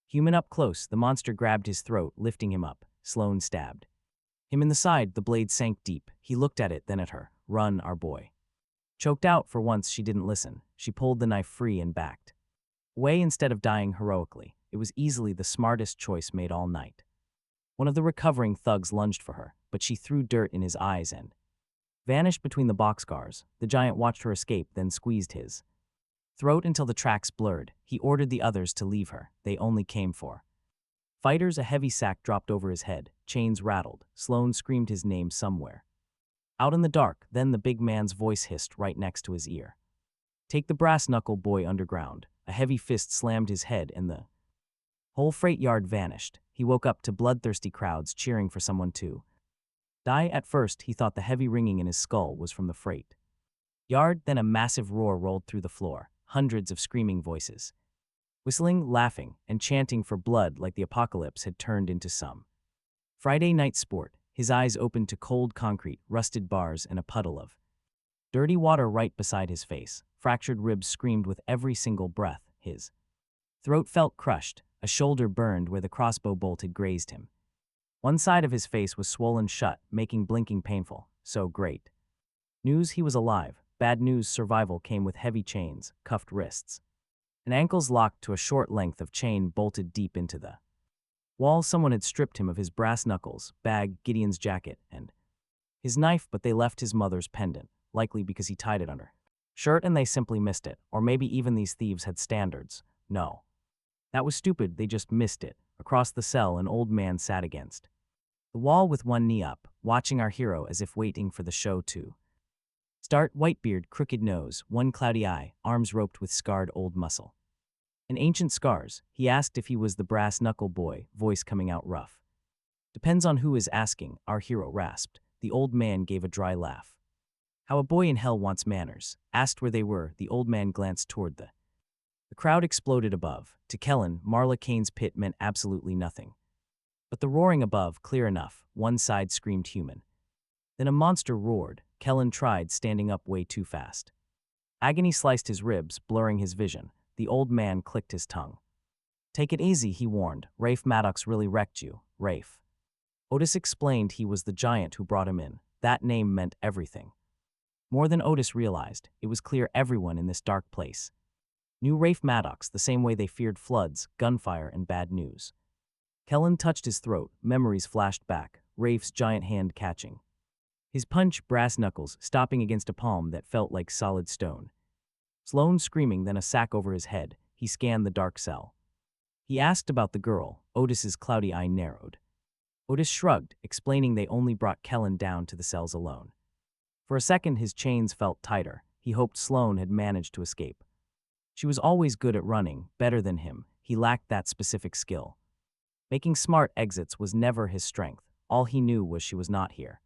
human. Up close, the monster grabbed his throat, lifting him up. Sloane stabbed him in the side. The blade sank deep. He looked at it, then at her. "Run," our boy choked out. For once, she didn't listen. She pulled the knife free and backed away instead of dying heroically. It was easily the smartest choice made all night. One of the recovering thugs lunged for her, but she threw dirt in his eyes and vanished between the boxcars. The giant watched her escape, then squeezed his throat until the tracks blurred. He ordered the others to leave her. They only came for fighters. A heavy sack dropped over his head. Chains rattled. Sloane screamed his name somewhere out in the dark. Then the big man's voice hissed right next to his ear. "Take the brass knuckle boy underground." A heavy fist slammed his head and the whole freight yard vanished. He woke up to bloodthirsty crowds cheering for someone to die. At first, he thought the heavy ringing in his skull was from the freight yard. Then a massive roar rolled through the floor. Hundreds of screaming voices, whistling, laughing, and chanting for blood, like the apocalypse had turned into some Friday night sport. His eyes opened to cold concrete, rusted bars, and a puddle of dirty water right beside his face. Fractured ribs screamed with every single breath. His throat felt crushed. A shoulder burned where the crossbow bolt had grazed him. One side of his face was swollen shut, making blinking painful. So great news, he was alive. Bad news, survival came with heavy chains, cuffed wrists, and ankles locked to a short length of chain bolted deep into the wall. Someone had stripped him of his brass knuckles, bag, Gideon's jacket, and his knife, but they left his mother's pendant, likely because he tied it under shirt and they simply missed it. Or maybe even these thieves had standards. No. That was stupid, they just missed it. Across the cell, an old man sat against the wall with one knee up, watching our hero as if waiting for the show to start. White beard, crooked nose, one cloudy eye, arms roped with scarred old muscle and ancient scars. He asked if he was the brass knuckle boy, voice coming out rough. "Depends on who is asking," our hero rasped. The old man gave a dry laugh. "How a boy in hell wants manners." Asked where they were, the old man glanced toward the crowd exploded above. To Kellen, Marla Kane's pit meant absolutely nothing. But the roaring above, clear enough. One side screamed human. Then a monster roared. Kellen tried, standing up way too fast. Agony sliced his ribs, blurring his vision. The old man clicked his tongue. "Take it easy," he warned. "Rafe Maddox really wrecked you, Rafe." Otis explained he was the giant who brought him in. That name meant everything. More than Otis realized, it was clear everyone in this dark place knew Rafe Maddox the same way they feared floods, gunfire, and bad news. Kellen touched his throat, memories flashed back, Rafe's giant hand catching his punch, brass knuckles stopping against a palm that felt like solid stone. Sloan screaming, then a sack over his head. He scanned the dark cell. He asked about the girl. Otis's cloudy eye narrowed. Otis shrugged, explaining they only brought Kellen down to the cells alone. For a second, his chains felt tighter. He hoped Sloan had managed to escape. She was always good at running, better than him. He lacked that specific skill. Making smart exits was never his strength. All he knew was she was not here.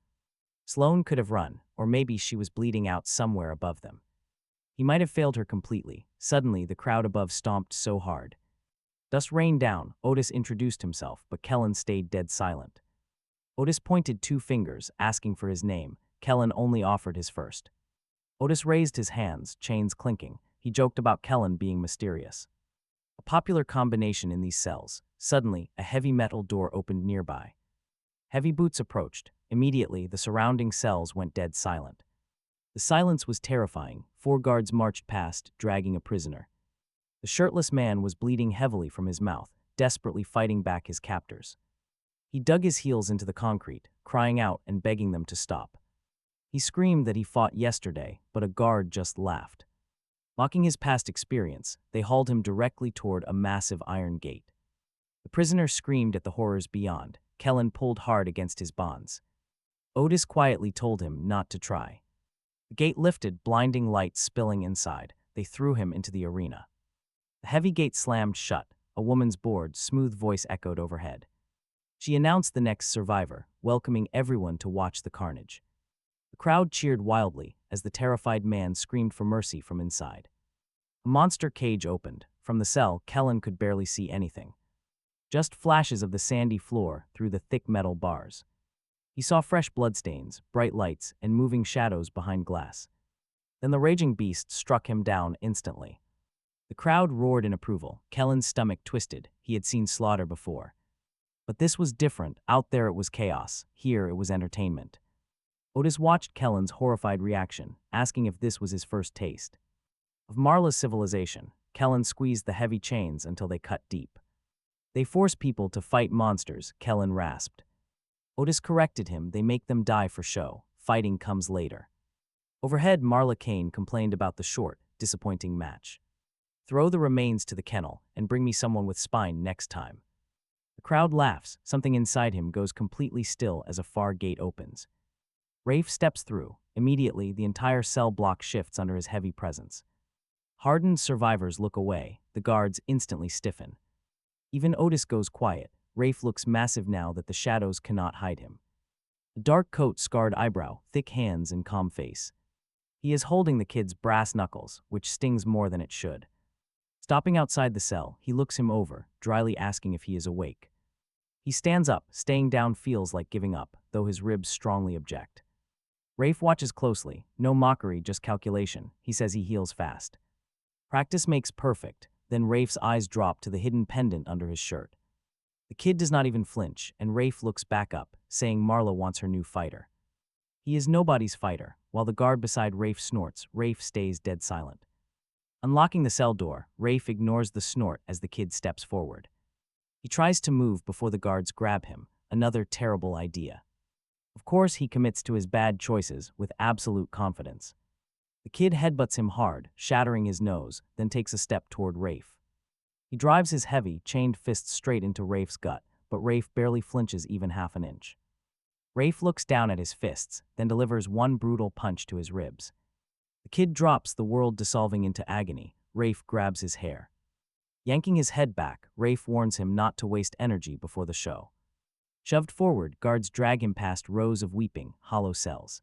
Sloan could have run, or maybe she was bleeding out somewhere above them. He might have failed her completely. Suddenly, the crowd above stomped so hard. Dust rained down. Otis introduced himself, but Kellen stayed dead silent. Otis pointed 2 fingers, asking for his name. Kellen only offered his first. Otis raised his hands, chains clinking. He joked about Kellen being mysterious. A popular combination in these cells. Suddenly, a heavy metal door opened nearby. Heavy boots approached. Immediately, the surrounding cells went dead silent. The silence was terrifying. 4 guards marched past, dragging a prisoner. The shirtless man was bleeding heavily from his mouth, desperately fighting back his captors. He dug his heels into the concrete, crying out and begging them to stop. He screamed that he fought yesterday, but a guard just laughed. Mocking his past experience, they hauled him directly toward a massive iron gate. The prisoner screamed at the horrors beyond. Kellen pulled hard against his bonds. Otis quietly told him not to try. The gate lifted, blinding light spilling inside. They threw him into the arena. The heavy gate slammed shut. A woman's bored, smooth voice echoed overhead. She announced the next survivor, welcoming everyone to watch the carnage. The crowd cheered wildly as the terrified man screamed for mercy from inside. A monster cage opened. From the cell, Kellen could barely see anything. Just flashes of the sandy floor through the thick metal bars. He saw fresh bloodstains, bright lights, and moving shadows behind glass. Then the raging beast struck him down instantly. The crowd roared in approval. Kellen's stomach twisted. He had seen slaughter before. But this was different. Out there it was chaos. Here it was entertainment. Otis watched Kellen's horrified reaction, asking if this was his first taste of Marla's civilization. Kellen squeezed the heavy chains until they cut deep. "They force people to fight monsters," Kellen rasped. Otis corrected him. "They make them die for show. Fighting comes later." Overhead, Marla Kane complained about the short, disappointing match. "Throw the remains to the kennel and bring me someone with spine next time." The crowd laughs. Something inside him goes completely still as a far gate opens. Rafe steps through. Immediately, the entire cell block shifts under his heavy presence. Hardened survivors look away. The guards instantly stiffen. Even Otis goes quiet. Rafe looks massive now that the shadows cannot hide him. A dark coat, scarred eyebrow, thick hands, and calm face. He is holding the kid's brass knuckles, which stings more than it should. Stopping outside the cell, he looks him over, dryly asking if he is awake. He stands up. Staying down feels like giving up, though his ribs strongly object. Rafe watches closely. No mockery, just calculation. He says he heals fast. Practice makes perfect. Then Rafe's eyes drop to the hidden pendant under his shirt. The kid does not even flinch, and Rafe looks back up, saying Marla wants her new fighter. He is nobody's fighter. While the guard beside Rafe snorts, Rafe stays dead silent. Unlocking the cell door, Rafe ignores the snort as the kid steps forward. He tries to move before the guards grab him, another terrible idea. Of course, he commits to his bad choices with absolute confidence. The kid headbutts him hard, shattering his nose, then takes a step toward Rafe. He drives his heavy, chained fist straight into Rafe's gut, but Rafe barely flinches even half an inch. Rafe looks down at his fists, then delivers one brutal punch to his ribs. The kid drops, the world dissolving into agony. Rafe grabs his hair. Yanking his head back, Rafe warns him not to waste energy before the show. Shoved forward, guards drag him past rows of weeping, hollow cells.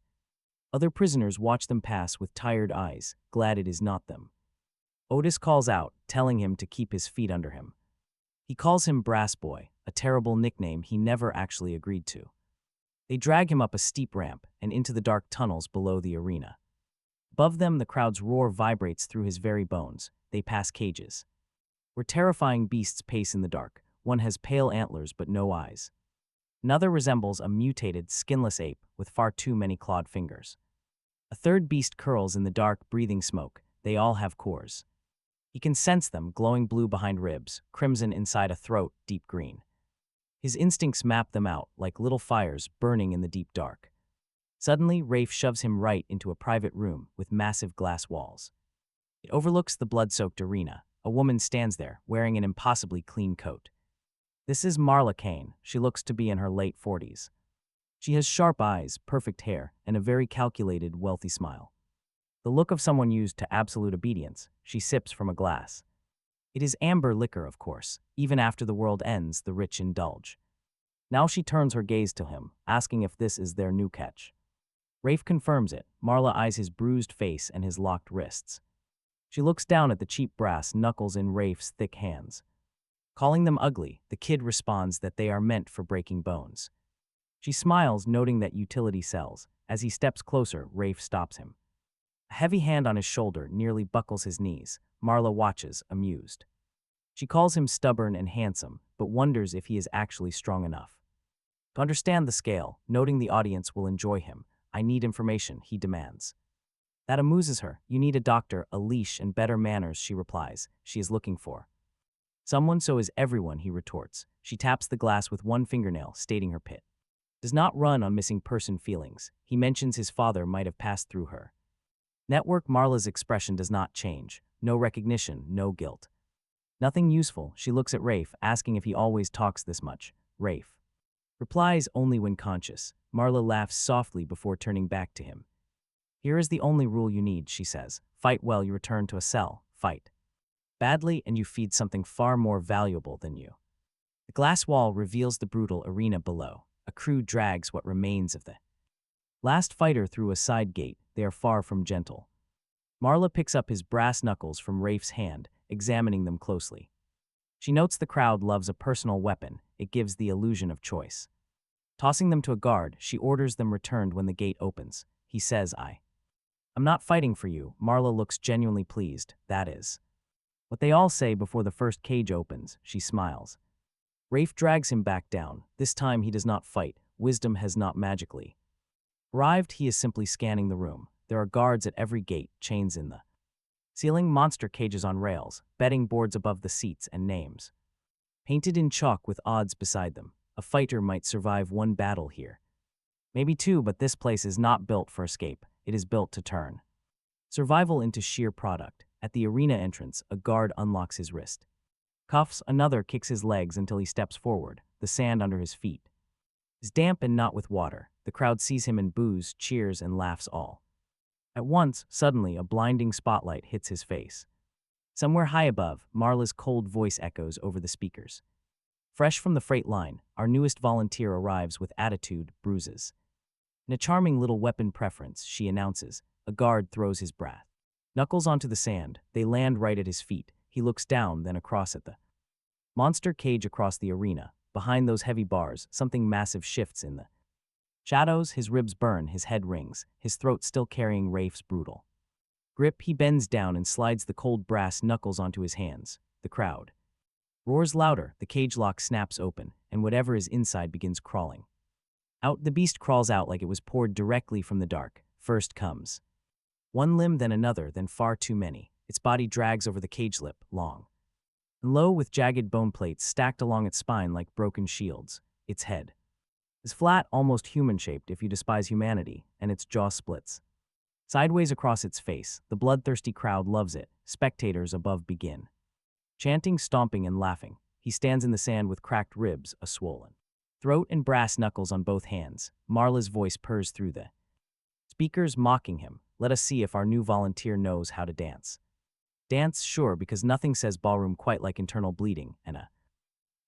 Other prisoners watch them pass with tired eyes, glad it is not them. Otis calls out, telling him to keep his feet under him. He calls him Brass Boy, a terrible nickname he never actually agreed to. They drag him up a steep ramp and into the dark tunnels below the arena. Above them, the crowd's roar vibrates through his very bones. They pass cages, where terrifying beasts pace in the dark. One has pale antlers but no eyes. Another resembles a mutated, skinless ape with far too many clawed fingers. A third beast curls in the dark, breathing smoke. They all have cores. He can sense them, glowing blue behind ribs, crimson inside a throat, deep green. His instincts map them out like little fires burning in the deep dark. Suddenly, Rafe shoves him right into a private room with massive glass walls. It overlooks the blood-soaked arena. A woman stands there, wearing an impossibly clean coat. This is Marla Kane. She looks to be in her late 40s. She has sharp eyes, perfect hair, and a very calculated, wealthy smile. The look of someone used to absolute obedience. She sips from a glass. It is amber liquor, of course. Even after the world ends, the rich indulge. Now she turns her gaze to him, asking if this is their new catch. Rafe confirms it. Marla eyes his bruised face and his locked wrists. She looks down at the cheap brass knuckles in Rafe's thick hands. Calling them ugly, the kid responds that they are meant for breaking bones. She smiles, noting that utility sells. As he steps closer, Rafe stops him. A heavy hand on his shoulder nearly buckles his knees. Marla watches, amused. She calls him stubborn and handsome, but wonders if he is actually strong enough. To understand the scale, noting the audience will enjoy him, I need information, he demands. That amuses her. You need a doctor, a leash, and better manners, she replies. She is looking for someone, so is everyone, he retorts. She taps the glass with one fingernail, stating her pit does not run on missing person feelings. He mentions his father might have passed through her network. Marla's expression does not change. No recognition, no guilt. Nothing useful. She looks at Rafe, asking if he always talks this much. Rafe replies only when conscious. Marla laughs softly before turning back to him. Here is the only rule you need, she says. Fight well, you return to a cell. Fight badly, and you feed something far more valuable than you. The glass wall reveals the brutal arena below. A crew drags what remains of the last fighter through a side gate. They are far from gentle. Marla picks up his brass knuckles from Rafe's hand, examining them closely. She notes the crowd loves a personal weapon. It gives the illusion of choice. Tossing them to a guard, she orders them returned when the gate opens. He says, I'm not fighting for you. Marla looks genuinely pleased. That is what they all say before the first cage opens. She smiles. Rafe drags him back down. This time he does not fight. Wisdom has not magically arrived. He is simply scanning the room. There are guards at every gate, chains in the ceiling, monster cages on rails, betting boards above the seats, and names painted in chalk with odds beside them. A fighter might survive one battle here. Maybe two, but this place is not built for escape. It is built to turn survival into sheer product. At the arena entrance, a guard unlocks his wrist. Cuffs, another kicks his legs until he steps forward. The sand under his feet is damp and not with water. The crowd sees him and boos, cheers, and laughs all at once. Suddenly, a blinding spotlight hits his face. Somewhere high above, Marla's cold voice echoes over the speakers. Fresh from the freight line, our newest volunteer arrives with attitude, bruises, and a charming little weapon preference, she announces. A guard throws his brass knuckles onto the sand. They land right at his feet. He looks down, then across at the monster cage across the arena. Behind those heavy bars, something massive shifts in the shadows. His ribs burn, his head rings, his throat still carrying Rafe's brutal grip. He bends down and slides the cold brass knuckles onto his hands. The crowd roars louder. The cage lock snaps open, and whatever is inside begins crawling out. The beast crawls out like it was poured directly from the dark. First comes one limb, then another, then far too many. Its body drags over the cage lip, long and low, with jagged bone plates stacked along its spine like broken shields. Its head is flat, almost human-shaped if you despise humanity, and its jaw splits sideways across its face. The bloodthirsty crowd loves it. Spectators above begin chanting, stomping, and laughing. He stands in the sand with cracked ribs, a swollen throat, and brass knuckles on both hands. Marla's voice purrs through the speakers, mocking him. Let us see if our new volunteer knows how to dance. Dance, sure, because nothing says ballroom quite like internal bleeding, and a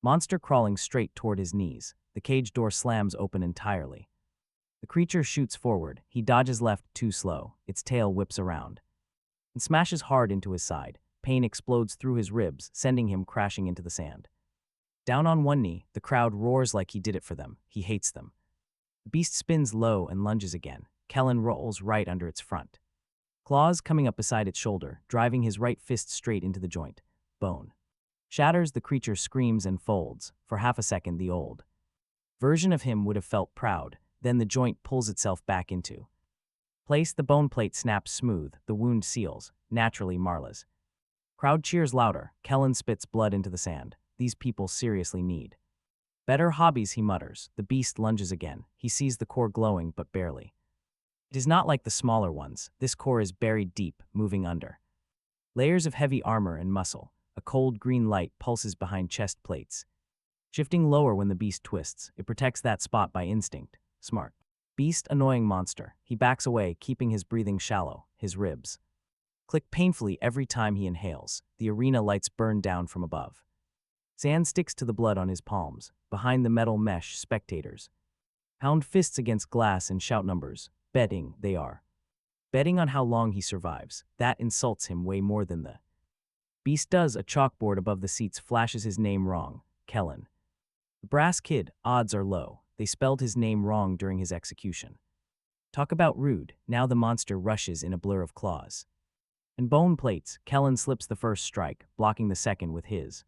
monster crawling straight toward his knees. The cage door slams open entirely. The creature shoots forward. He dodges left, too slow. Its tail whips around and smashes hard into his side. Pain explodes through his ribs, sending him crashing into the sand. Down on one knee, the crowd roars like he did it for them. He hates them. The beast spins low and lunges again. Kellen rolls right under its front. Claws coming up beside its shoulder, driving his right fist straight into the joint. Bone. Shatters, the creature screams and folds. For half a second, the old version of him would have felt proud. Then the joint pulls itself back into place. The bone plate snaps smooth, the wound seals. Naturally, Marla's crowd cheers louder. Kellen spits blood into the sand. These people seriously need better hobbies, he mutters. The beast lunges again. He sees the core glowing, but barely. It is not like the smaller ones. This core is buried deep, moving under layers of heavy armor and muscle. A cold green light pulses behind chest plates, shifting lower when the beast twists. It protects that spot by instinct. Smart. Beast, annoying monster. He backs away, keeping his breathing shallow. His ribs click painfully every time he inhales. The arena lights burn down from above. Sand sticks to the blood on his palms. Behind the metal mesh, spectators pound fists against glass and shout numbers. Betting, they are. Betting on how long he survives. That insults him way more than the beast does. A chalkboard above the seats flashes his name wrong. Kellen. The brass kid, odds are low. They spelled his name wrong during his execution. Talk about rude. Now the monster rushes in a blur of claws and bone plates. Kellen slips the first strike, blocking the second with his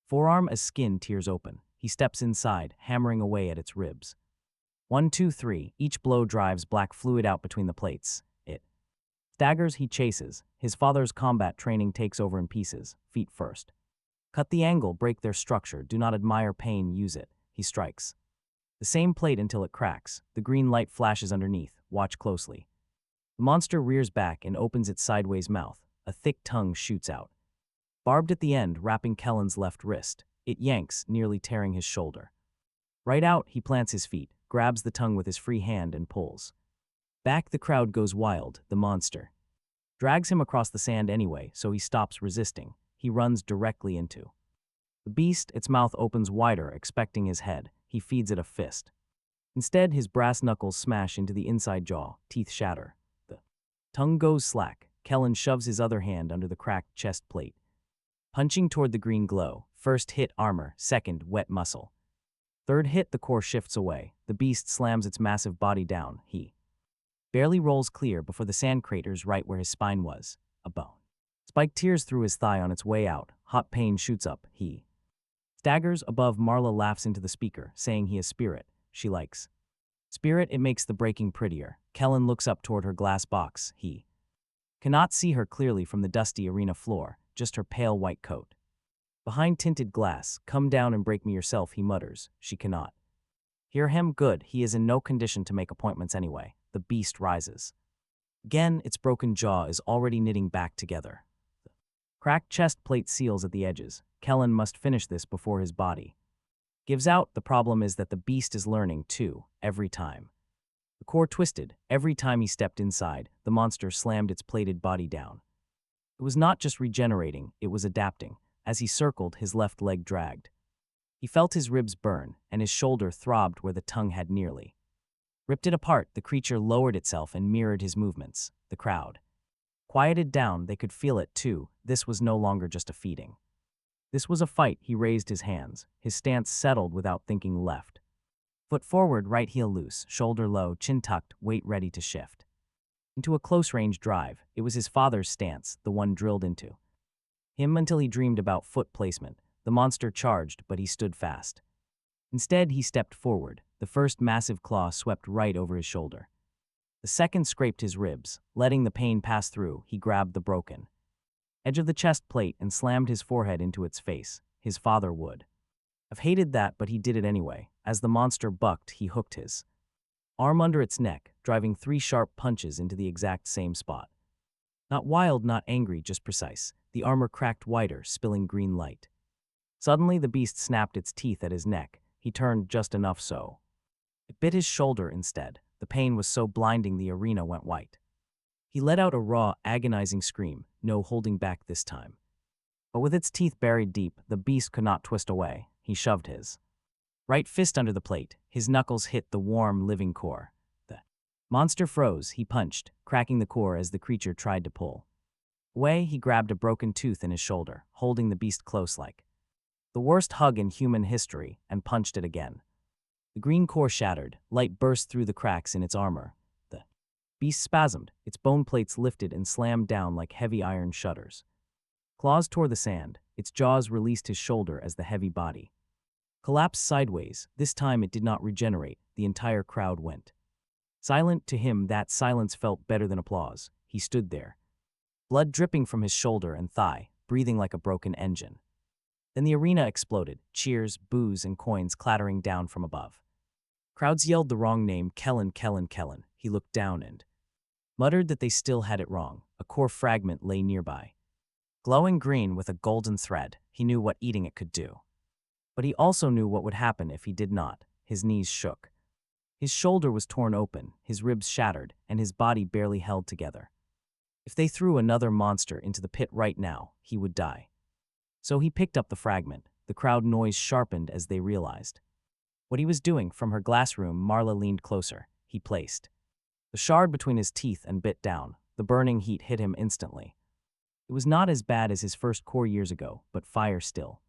forearm as skin tears open. He steps inside, hammering away at its ribs. 1, 2, 3. Each blow drives black fluid out between the plates. It staggers, he chases. His father's combat training takes over in pieces, feet first. Cut the angle, break their structure. Do not admire pain, use it. He strikes the same plate until it cracks. The green light flashes underneath. Watch closely. The monster rears back and opens its sideways mouth. A thick tongue shoots out, barbed at the end, wrapping Kellen's left wrist. It yanks, nearly tearing his shoulder. Right out, he plants his feet, grabs the tongue with his free hand and pulls back. The crowd goes wild. The monster drags him across the sand anyway, so he stops resisting. He runs directly into the beast. Its mouth opens wider, expecting his head. He feeds it a fist. Instead, his brass knuckles smash into the inside jaw. Teeth shatter. The tongue goes slack. Kellen shoves his other hand under the cracked chest plate, punching toward the green glow. First hit, armor. Second, wet muscle. Third hit, the core shifts away. The beast slams its massive body down. He barely rolls clear before the sand craters right where his spine was. A bone spike tears through his thigh on its way out. Hot pain shoots up. He staggers. Above, Marla laughs into the speaker, saying he is spirit. She likes spirit. It makes the breaking prettier. Kellen looks up toward her glass box. He cannot see her clearly from the dusty arena floor, just her pale white coat. Behind tinted glass, come down and break me yourself, he mutters. She cannot hear him. Good, he is in no condition to make appointments anyway. The beast rises. Again, its broken jaw is already knitting back together. The cracked chest plate seals at the edges. Kellen must finish this before his body gives out. The problem is that the beast is learning too, every time. The core twisted. Every time he stepped inside, the monster slammed its plated body down. It was not just regenerating, it was adapting. As he circled, his left leg dragged. He felt his ribs burn, and his shoulder throbbed where the tongue had nearly ripped it apart. The creature lowered itself and mirrored his movements. The crowd quieted down. They could feel it too. This was no longer just a feeding. This was a fight. He raised his hands. His stance settled without thinking. Left foot forward, right heel loose, shoulder low, chin tucked, weight ready to shift into a close-range drive. It was his father's stance, the one drilled into him until he dreamed about foot placement. The monster charged, but he stood fast. Instead, he stepped forward. The first massive claw swept right over his shoulder. The second scraped his ribs. Letting the pain pass through, he grabbed the broken edge of the chest plate and slammed his forehead into its face. His father would have hated that, but he did it anyway. As the monster bucked, he hooked his arm under its neck, driving 3 sharp punches into the exact same spot. Not wild, not angry, just precise. The armor cracked wider, spilling green light. Suddenly, the beast snapped its teeth at his neck. He turned just enough so it bit his shoulder instead. The pain was so blinding the arena went white. He let out a raw, agonizing scream, no holding back this time. But with its teeth buried deep, the beast could not twist away. He shoved his right fist under the plate. His knuckles hit the warm, living core. The monster froze. He punched, cracking the core as the creature tried to pull away. He grabbed a broken tooth in his shoulder, holding the beast close like the worst hug in human history, and punched it again. The green core shattered. Light burst through the cracks in its armor. The Beast spasmed, its bone plates lifted and slammed down like heavy iron shutters. Claws tore the sand, its jaws released his shoulder as the heavy body collapsed sideways. This time it did not regenerate, the entire crowd went silent. To him, that silence felt better than applause. He stood there, blood dripping from his shoulder and thigh, breathing like a broken engine. Then the arena exploded, cheers, boos, and coins clattering down from above. Crowds yelled the wrong name, Kellen, Kellen, Kellen. He looked down and muttered that they still had it wrong. A core fragment lay nearby, glowing green with a golden thread. He knew what eating it could do. But he also knew what would happen if he did not. His knees shook. His shoulder was torn open, his ribs shattered, and his body barely held together. If they threw another monster into the pit right now, he would die. So he picked up the fragment. The crowd noise sharpened as they realized what he was doing. From her glass room, Marla leaned closer. He placed the shard between his teeth and bit down. The burning heat hit him instantly. It was not as bad as his first core years ago, but fire still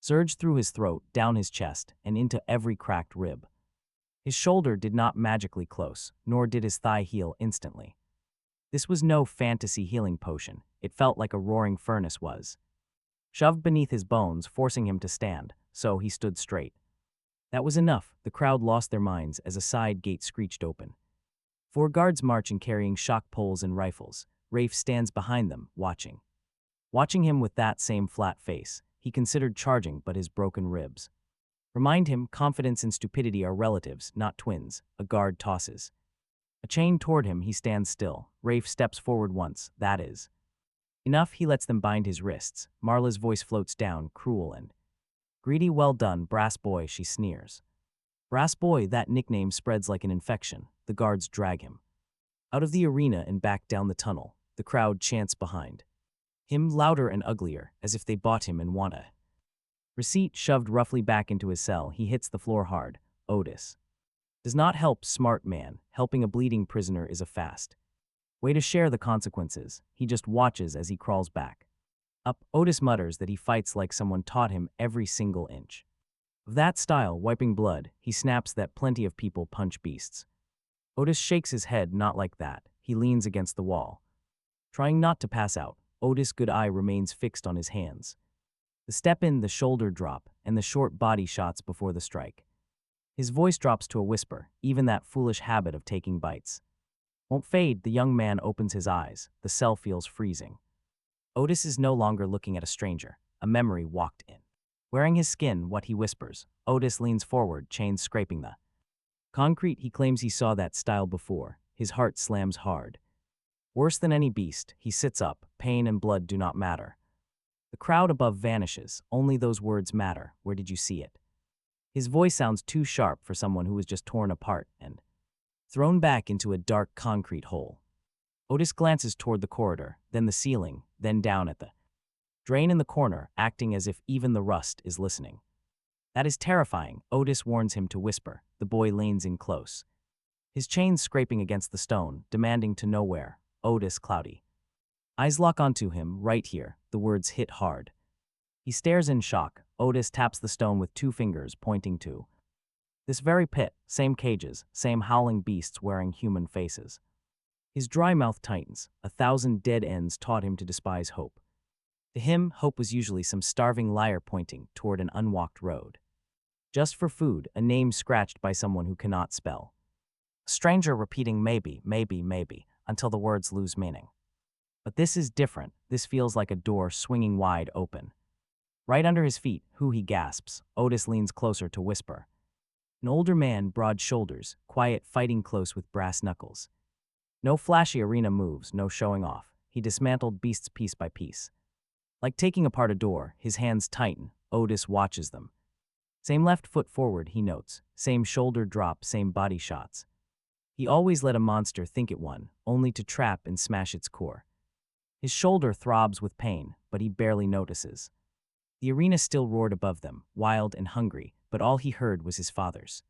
surged through his throat, down his chest, and into every cracked rib. His shoulder did not magically close, nor did his thigh heal instantly. This was no fantasy healing potion. It felt like a roaring furnace was shoved beneath his bones, forcing him to stand, so he stood straight. That was enough. The crowd lost their minds as a side gate screeched open. 4 guards marching, carrying shock poles and rifles. Rafe stands behind them, watching him with that same flat face. He considered charging, but his broken ribs remind him confidence and stupidity are relatives, not twins. A guard tosses a chain toward him. He stands still. Rafe steps forward once. That is enough. He lets them bind his wrists. Marla's voice floats down, cruel and greedy. Well done, brass boy, she sneers. Brass boy, that nickname spreads like an infection. The guards drag him out of the arena and back down the tunnel. The crowd chants behind him, louder and uglier, as if they bought him and want a receipt. Shoved roughly back into his cell, he hits the floor hard. Otis does not help, smart man. Helping a bleeding prisoner is a fast way to share the consequences. He just watches as he crawls back up. Otis mutters that he fights like someone taught him every single inch of that style, wiping blood. He snaps that plenty of people punch beasts. Otis shakes his head. Not like that. He leans against the wall, trying not to pass out. Otis' good eye remains fixed on his hands. The step in, the shoulder drop, and the short body shots before the strike. His voice drops to a whisper. Even that foolish habit of taking bites won't fade. The young man opens his eyes. The cell feels freezing. Otis is no longer looking at a stranger. A memory walked in, wearing his skin. What? He whispers. Otis leans forward, chains scraping the concrete. He claims he saw that style before. His heart slams hard. Worse than any beast. He sits up. Pain and blood do not matter. The crowd above vanishes. Only those words matter. Where did you see it? His voice sounds too sharp for someone who was just torn apart and thrown back into a dark concrete hole. Otis glances toward the corridor, then the ceiling, then down at the drain in the corner, acting as if even the rust is listening. That is terrifying. Otis warns him to whisper. The boy leans in close, his chains scraping against the stone, demanding to know where. Otis, cloudy eyes lock onto him. Right here. The words hit hard. He stares in shock. Otis taps the stone with 2 fingers, pointing to this very pit. Same cages, same howling beasts wearing human faces. His dry mouth tightens. 1,000 dead ends taught him to despise hope. To him, hope was usually some starving liar pointing toward an unwalked road just for food, a name scratched by someone who cannot spell. A stranger repeating maybe, maybe, maybe, until the words lose meaning. But this is different. This feels like a door swinging wide open. Right under his feet, who? He gasps. Otis leans closer to whisper. An older man, broad shoulders, quiet, fighting close with brass knuckles. No flashy arena moves, no showing off. He dismantled beasts piece by piece. Like taking apart a door, his hands tighten. Otis watches them. Same left foot forward, he notes. Same shoulder drop, same body shots. He always let a monster think it won, only to trap and smash its core. His shoulder throbs with pain, but he barely notices. The arena still roared above them, wild and hungry, but all he heard was his father's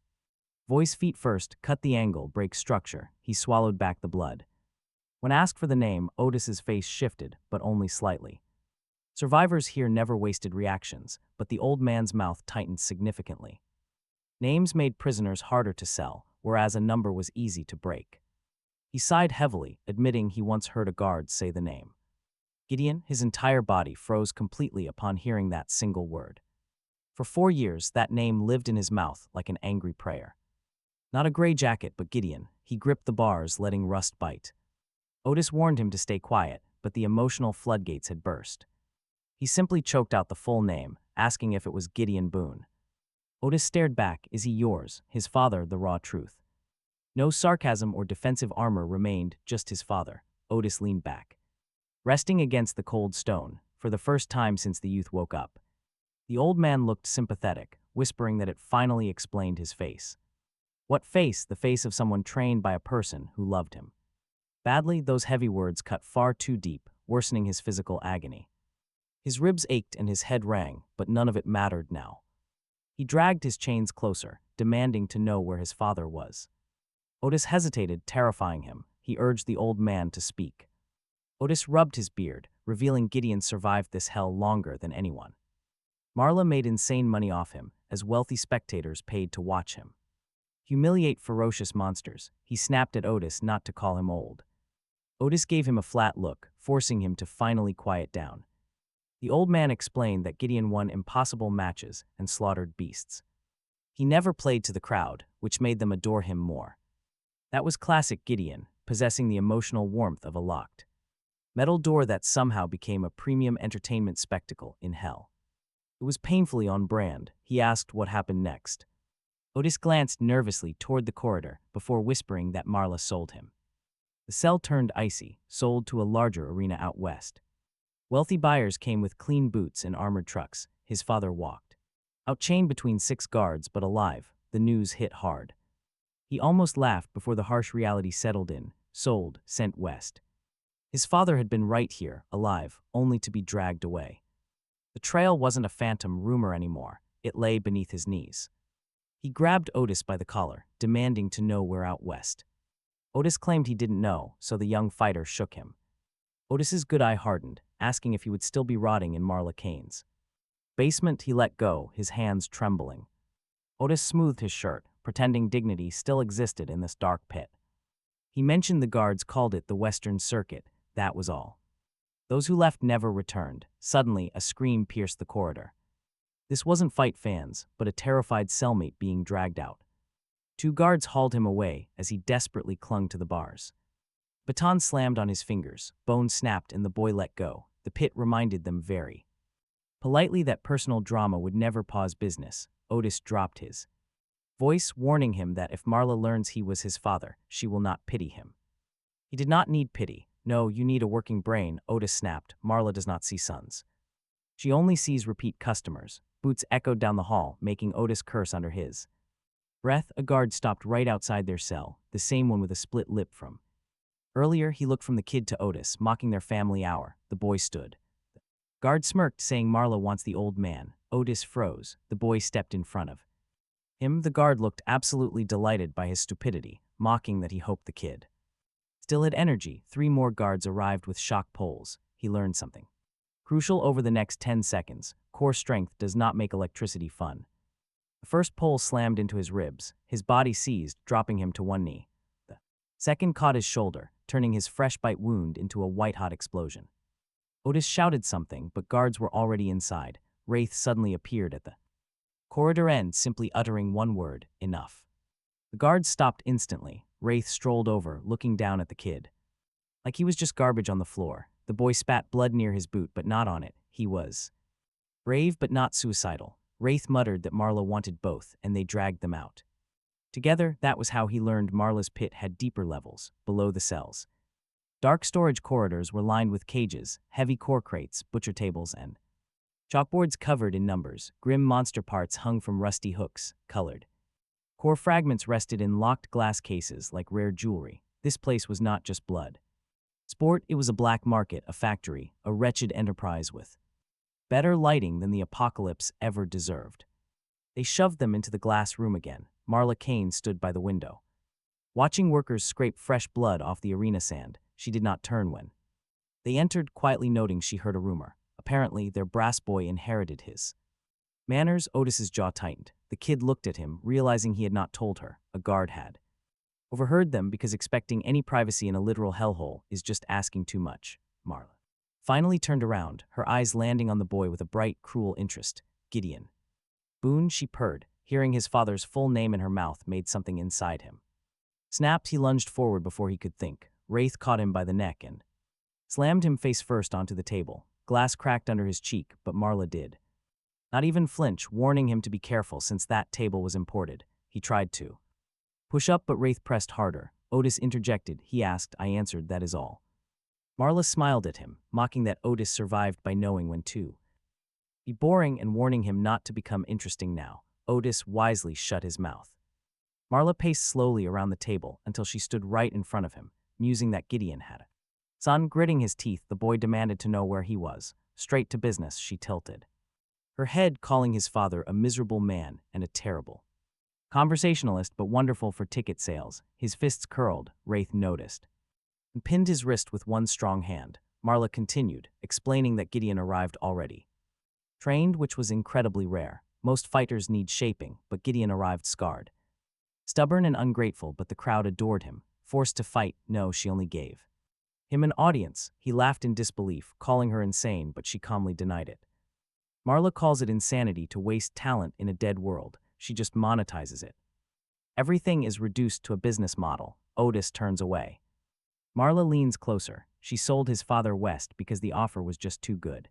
voice. Feet first, cut the angle, break structure. He swallowed back the blood. When asked for the name, Otis's face shifted, but only slightly. Survivors here never wasted reactions, but the old man's mouth tightened significantly. Names made prisoners harder to sell, whereas a number was easy to break. He sighed heavily, admitting he once heard a guard say the name. Gideon, his entire body froze completely upon hearing that single word. For 4 years, that name lived in his mouth like an angry prayer. Not a gray jacket, but Gideon. He gripped the bars, letting rust bite. Otis warned him to stay quiet, but the emotional floodgates had burst. He simply choked out the full name, asking if it was Gideon Boone. Otis stared back. Is he yours? His father, the raw truth. No sarcasm or defensive armor remained, just his father. Otis leaned back, resting against the cold stone, for the first time since the youth woke up. The old man looked sympathetic, whispering that it finally explained his face. What face? The face of someone trained by a person who loved him. Badly, those heavy words cut far too deep, worsening his physical agony. His ribs ached and his head rang, but none of it mattered now. He dragged his chains closer, demanding to know where his father was. Otis hesitated, terrifying him. He urged the old man to speak. Otis rubbed his beard, revealing Gideon survived this hell longer than anyone. Marla made insane money off him, as wealthy spectators paid to watch him humiliate ferocious monsters. He snapped at Otis not to call him old. Otis gave him a flat look, forcing him to finally quiet down. The old man explained that Gideon won impossible matches and slaughtered beasts. He never played to the crowd, which made them adore him more. That was classic Gideon, possessing the emotional warmth of a locked metal door that somehow became a premium entertainment spectacle in hell. It was painfully on brand. He asked what happened next. Otis glanced nervously toward the corridor before whispering that Marla sold him. The cell turned icy, sold to a larger arena out west. Wealthy buyers came with clean boots and armored trucks. His father walked out chained between 6 guards, but alive. The news hit hard. He almost laughed before the harsh reality settled in. Sold, sent west. His father had been right here, alive, only to be dragged away. The trail wasn't a phantom rumor anymore. It lay beneath his knees. He grabbed Otis by the collar, demanding to know where out west. Otis claimed he didn't know, so the young fighter shook him. Otis's good eye hardened, asking if he would still be rotting in Marla Kane's basement. He let go, his hands trembling. Otis smoothed his shirt, pretending dignity still existed in this dark pit. He mentioned the guards called it the Western Circuit. That was all. Those who left never returned. Suddenly, a scream pierced the corridor. This wasn't fight fans, but a terrified cellmate being dragged out. 2 guards hauled him away as he desperately clung to the bars. Baton slammed on his fingers, bones snapped, and the boy let go. The pit reminded them very politely that personal drama would never pause business. Otis dropped his voice, warning him that if Marla learns he was his father, she will not pity him. He did not need pity. No, you need a working brain, Otis snapped. Marla does not see sons. She only sees repeat customers. Boots echoed down the hall, making Otis curse under his breath. A guard stopped right outside their cell, the same one with a split lip from earlier. He looked from the kid to Otis, mocking their family hour. The boy stood. The guard smirked, saying Marla wants the old man. Otis froze. The boy stepped in front of him. The guard looked absolutely delighted by his stupidity, mocking that he hoped the kid still had energy. 3 more guards arrived with shock poles. He learned something crucial over the next 10 seconds. Core strength does not make electricity fun. The first pole slammed into his ribs. His body seized, dropping him to one knee. The second caught his shoulder, turning his fresh bite wound into a white-hot explosion. Otis shouted something, but guards were already inside. Wraith suddenly appeared at the corridor end, simply uttering one word: enough. The guards stopped instantly. Wraith strolled over, looking down at the kid like he was just garbage on the floor. The boy spat blood near his boot, but not on it. He was brave but not suicidal. Wraith muttered that Marla wanted both, and they dragged them out together. That was how he learned Marla's pit had deeper levels, below the cells. Dark storage corridors were lined with cages, heavy core crates, butcher tables, and chalkboards covered in numbers. Grim monster parts hung from rusty hooks, colored core fragments rested in locked glass cases like rare jewelry. This place was not just blood sport, it was a black market, a factory, a wretched enterprise with better lighting than the apocalypse ever deserved. They shoved them into the glass room again. Marla Kane stood by the window, watching workers scrape fresh blood off the arena sand. She did not turn when they entered, quietly noting she heard a rumor. Apparently, their brass boy inherited his manners. Otis's jaw tightened. The kid looked at him, realizing he had not told her. A guard had Overheard them because expecting any privacy in a literal hellhole is just asking too much. Marla finally turned around, her eyes landing on the boy with a bright, cruel interest. Gideon. Boone, she purred. Hearing his father's full name in her mouth made something inside him. Snapped, he lunged forward before he could think. Wraith caught him by the neck and slammed him face first onto the table. Glass cracked under his cheek, but Marla did not even flinch, warning him to be careful since that table was imported. He tried to push up, but Wraith pressed harder. Otis interjected. He asked, I answered, that is all. Marla smiled at him, mocking that Otis survived by knowing when to be boring and warning him not to become interesting now. Otis wisely shut his mouth. Marla paced slowly around the table until she stood right in front of him, musing that Gideon had it. Son, gritting his teeth, the boy demanded to know where he was. Straight to business, she tilted, her head calling his father a miserable man and a terrible conversationalist, but wonderful for ticket sales. His fists curled, Wraith noticed, and pinned his wrist with one strong hand. Marla continued, explaining that Gideon arrived already trained, which was incredibly rare. Most fighters need shaping, but Gideon arrived scarred. Stubborn and ungrateful, but the crowd adored him. Forced to fight, no, she only gave him an audience. He laughed in disbelief, calling her insane, but she calmly denied it. Marla calls it insanity to waste talent in a dead world. She just monetizes it. Everything is reduced to a business model. Otis turns away. Marla leans closer. She sold his father West because the offer was just too good.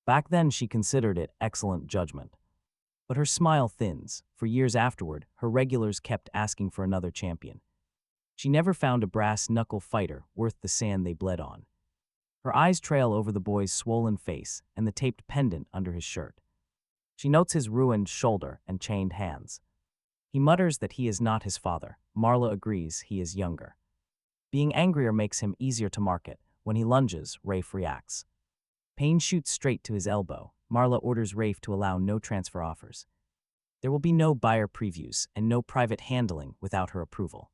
Back then, she considered it excellent judgment. But her smile thins. For years afterward, her regulars kept asking for another champion. She never found a brass-knuckle fighter worth the sand they bled on. Her eyes trail over the boy's swollen face and the taped pendant under his shirt. She notes his ruined shoulder and chained hands. He mutters that he is not his father. Marla agrees he is younger. Being angrier makes him easier to market. When he lunges, Rafe reacts. Payne shoots straight to his elbow. Marla orders Rafe to allow no transfer offers. There will be no buyer previews and no private handling without her approval.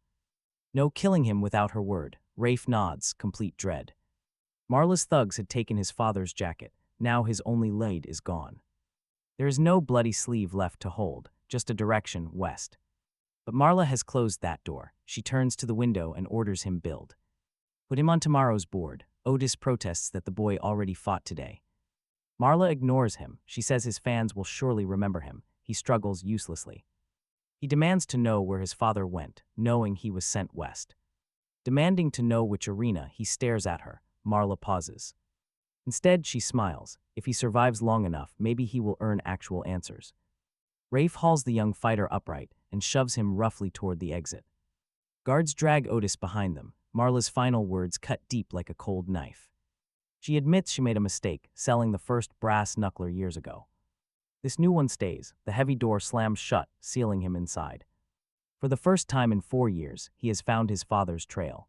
No killing him without her word. Rafe nods, complete dread. Marla's thugs had taken his father's jacket. Now his only lead is gone. There is no bloody sleeve left to hold, just a direction west. But Marla has closed that door. She turns to the window and orders him build. Put him on tomorrow's board. Otis protests that the boy already fought today. Marla ignores him. She says his fans will surely remember him. He struggles uselessly. He demands to know where his father went, knowing he was sent west. Demanding to know which arena, he stares at her. Marla pauses. Instead, she smiles. If he survives long enough, maybe he will earn actual answers. Rafe hauls the young fighter upright and shoves him roughly toward the exit. Guards drag Otis behind them. Marla's final words cut deep like a cold knife. She admits she made a mistake, selling the first brass knuckler years ago. This new one stays. The heavy door slams shut, sealing him inside. For the first time in 4 years, he has found his father's trail.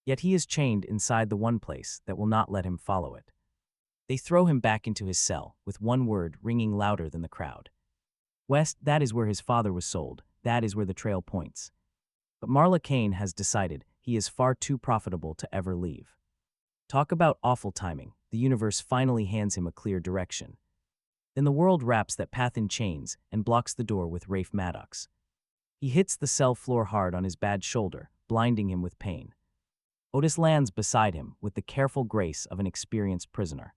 Yet he is chained inside the one place that will not let him follow it. They throw him back into his cell, with one word ringing louder than the crowd. West, that is where his father was sold. That is where the trail points. But Marla Kane has decided he is far too profitable to ever leave. Talk about awful timing. The universe finally hands him a clear direction. Then the world wraps that path in chains and blocks the door with Rafe Maddox. He hits the cell floor hard on his bad shoulder, blinding him with pain. Otis lands beside him with the careful grace of an experienced prisoner.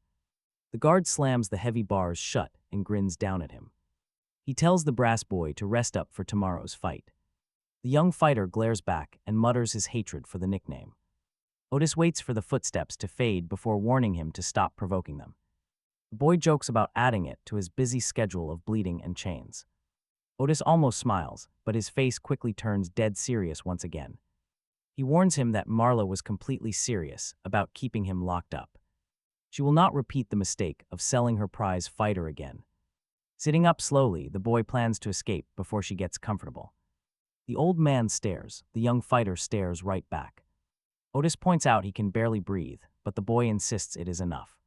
The guard slams the heavy bars shut and grins down at him. He tells the brass boy to rest up for tomorrow's fight. The young fighter glares back and mutters his hatred for the nickname. Otis waits for the footsteps to fade before warning him to stop provoking them. The boy jokes about adding it to his busy schedule of bleeding and chains. Otis almost smiles, but his face quickly turns dead serious once again. He warns him that Marla was completely serious about keeping him locked up. She will not repeat the mistake of selling her prize fighter again. Sitting up slowly, the boy plans to escape before she gets comfortable. The old man stares. The young fighter stares right back. Otis points out he can barely breathe, but the boy insists it is enough.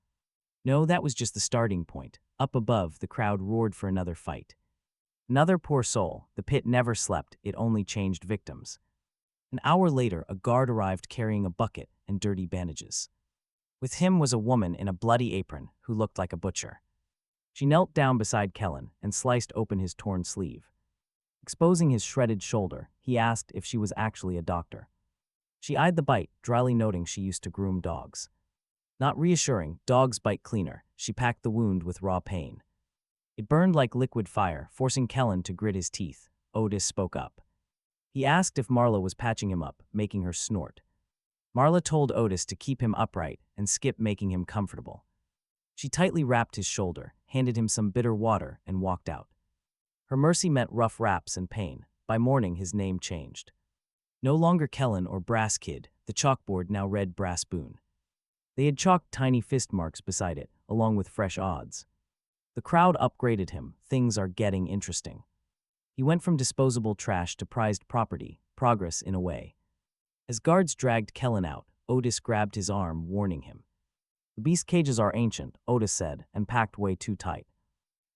No, that was just the starting point. Up above, the crowd roared for another fight. Another poor soul. The pit never slept, it only changed victims. An hour later, a guard arrived carrying a bucket and dirty bandages. With him was a woman in a bloody apron who looked like a butcher. She knelt down beside Kellen and sliced open his torn sleeve. Exposing his shredded shoulder, he asked if she was actually a doctor. She eyed the bite, dryly noting she used to groom dogs. Not reassuring, dogs bite cleaner. She packed the wound with raw pain. It burned like liquid fire, forcing Kellen to grit his teeth. Otis spoke up. He asked if Marla was patching him up, making her snort. Marla told Otis to keep him upright and skip making him comfortable. She tightly wrapped his shoulder, handed him some bitter water, and walked out. Her mercy meant rough wraps and pain. By morning, his name changed. No longer Kellen or Brass Kid, the chalkboard now read Brass Boone. They had chalked tiny fist marks beside it, along with fresh odds. The crowd upgraded him. Things are getting interesting. He went from disposable trash to prized property, progress in a way. As guards dragged Kellen out, Otis grabbed his arm, warning him. The beast cages are ancient, Otis said, and packed way too tight.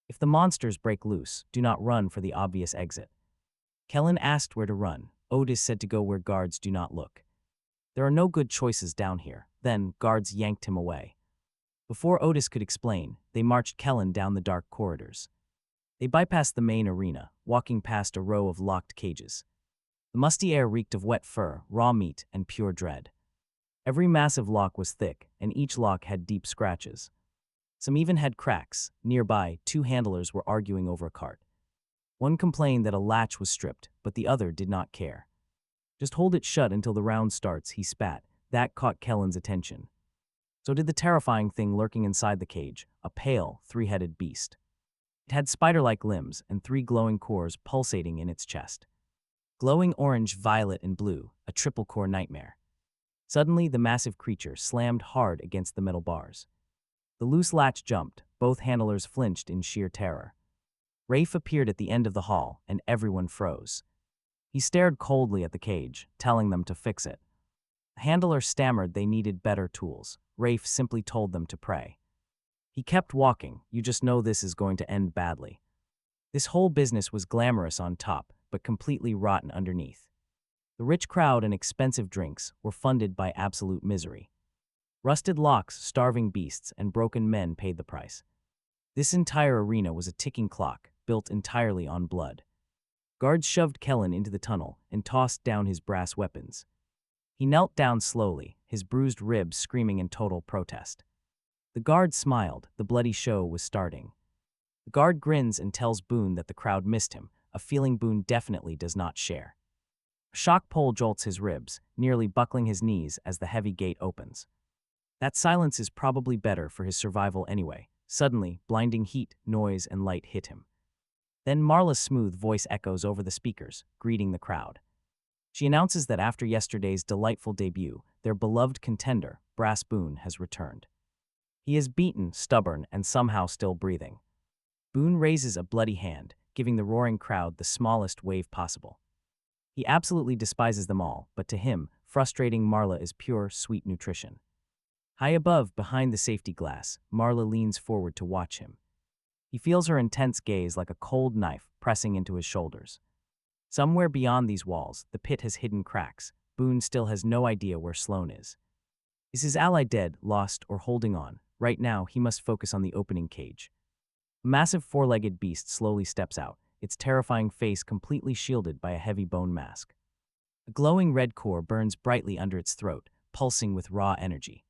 If the monsters break loose, do not run for the obvious exit. Kellen asked where to run. Otis said to go where guards do not look. There are no good choices down here. Then, guards yanked him away. Before Otis could explain, they marched Kellen down the dark corridors. They bypassed the main arena, walking past a row of locked cages. The musty air reeked of wet fur, raw meat, and pure dread. Every massive lock was thick, and each lock had deep scratches. Some even had cracks. Nearby, two handlers were arguing over a cart. One complained that a latch was stripped, but the other did not care. Just hold it shut until the round starts, he spat. That caught Kellen's attention. So did the terrifying thing lurking inside the cage, a pale, three-headed beast. It had spider-like limbs and three glowing cores pulsating in its chest. Glowing orange, violet, and blue, a triple-core nightmare. Suddenly, the massive creature slammed hard against the metal bars. The loose latch jumped, both handlers flinched in sheer terror. Rafe appeared at the end of the hall, and everyone froze. He stared coldly at the cage, telling them to fix it. The handler stammered they needed better tools. Rafe simply told them to pray. He kept walking. You just know this is going to end badly. This whole business was glamorous on top, but completely rotten underneath. The rich crowd and expensive drinks were funded by absolute misery. Rusted locks, starving beasts, and broken men paid the price. This entire arena was a ticking clock, built entirely on blood. Guards shoved Kellen into the tunnel and tossed down his brass weapons. He knelt down slowly, his bruised ribs screaming in total protest. The guard smiled. The bloody show was starting. The guard grins and tells Boone that the crowd missed him, a feeling Boone definitely does not share. A shock pole jolts his ribs, nearly buckling his knees as the heavy gate opens. That silence is probably better for his survival anyway. Suddenly, blinding heat, noise, and light hit him. Then Marla's smooth voice echoes over the speakers, greeting the crowd. She announces that after yesterday's delightful debut, their beloved contender, Brass Boone, has returned. He is beaten, stubborn, and somehow still breathing. Boone raises a bloody hand, giving the roaring crowd the smallest wave possible. He absolutely despises them all, but to him, frustrating Marla is pure, sweet nutrition. High above, behind the safety glass, Marla leans forward to watch him. He feels her intense gaze like a cold knife pressing into his shoulders. Somewhere beyond these walls, the pit has hidden cracks. Boone still has no idea where Sloane is. Is his ally dead, lost, or holding on? Right now, he must focus on the opening cage. A massive four-legged beast slowly steps out, its terrifying face completely shielded by a heavy bone mask. A glowing red core burns brightly under its throat, pulsing with raw energy.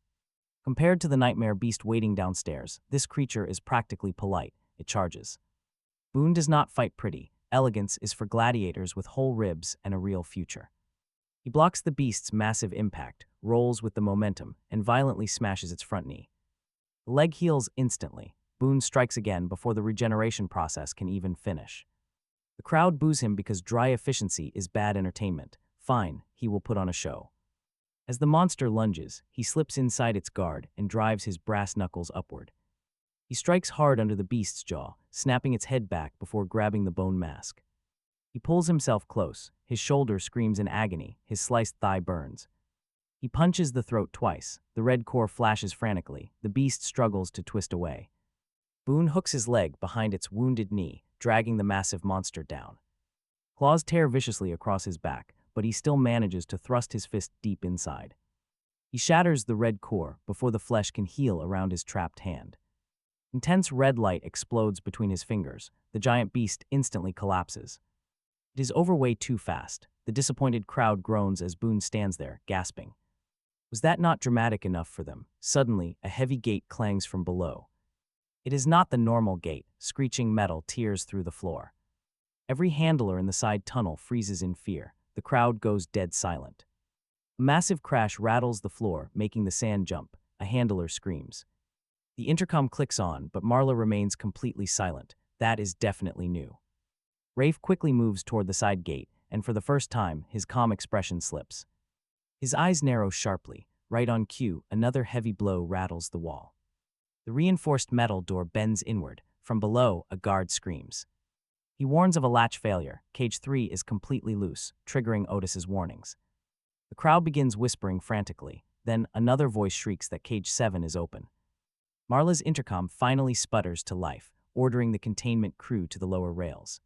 Compared to the nightmare beast waiting downstairs, this creature is practically polite. It charges. Boone does not fight pretty. Elegance is for gladiators with whole ribs and a real future. He blocks the beast's massive impact, rolls with the momentum, and violently smashes its front knee. The leg heals instantly. Boone strikes again before the regeneration process can even finish. The crowd boos him because dry efficiency is bad entertainment. Fine, he will put on a show. As the monster lunges, he slips inside its guard and drives his brass knuckles upward. He strikes hard under the beast's jaw, snapping its head back before grabbing the bone mask. He pulls himself close. His shoulder screams in agony. His sliced thigh burns. He punches the throat twice. The red core flashes frantically. The beast struggles to twist away. Boone hooks his leg behind its wounded knee, dragging the massive monster down. Claws tear viciously across his back, but he still manages to thrust his fist deep inside. He shatters the red core before the flesh can heal around his trapped hand. Intense red light explodes between his fingers. The giant beast instantly collapses. It is over way too fast. The disappointed crowd groans as Boone stands there, gasping. Was that not dramatic enough for them? Suddenly, a heavy gate clangs from below. It is not the normal gate. Screeching metal tears through the floor. Every handler in the side tunnel freezes in fear. The crowd goes dead silent. A massive crash rattles the floor, making the sand jump. A handler screams. The intercom clicks on, but Marla remains completely silent. That is definitely new. Rafe quickly moves toward the side gate, and for the first time, his calm expression slips. His eyes narrow sharply. Right on cue, another heavy blow rattles the wall. The reinforced metal door bends inward. From below, a guard screams. He warns of a latch failure. Cage 3 is completely loose, triggering Otis's warnings. The crowd begins whispering frantically. Then another voice shrieks that Cage 7 is open. Marla's intercom finally sputters to life, ordering the containment crew to the lower rails.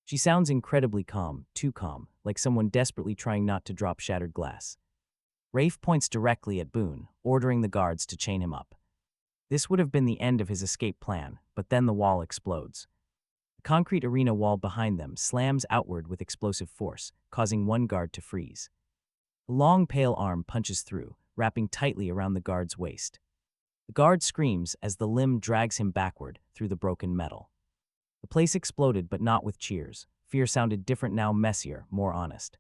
She sounds incredibly calm, too calm, like someone desperately trying not to drop shattered glass. Rafe points directly at Boone, ordering the guards to chain him up. This would have been the end of his escape plan, but then the wall explodes. The concrete arena wall behind them slams outward with explosive force, causing one guard to freeze. A long, pale arm punches through, wrapping tightly around the guard's waist. The guard screams as the limb drags him backward through the broken metal. The place exploded, but not with cheers. Fear sounded different now, messier, more honest.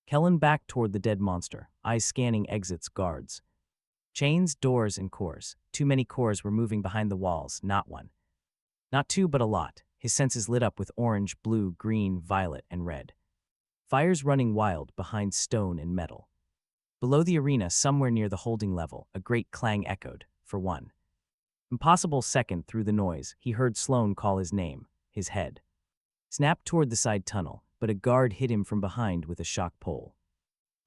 Kellen backed toward the dead monster, eyes scanning exits, guards. Chains, doors, and cores. Too many cores were moving behind the walls, not one. Not two, but a lot. His senses lit up with orange, blue, green, violet, and red. Fires running wild behind stone and metal. Below the arena, somewhere near the holding level, a great clang echoed, for one impossible second through the noise, he heard Sloane call his name, his head. Snapped toward the side tunnel, but a guard hit him from behind with a shock pole.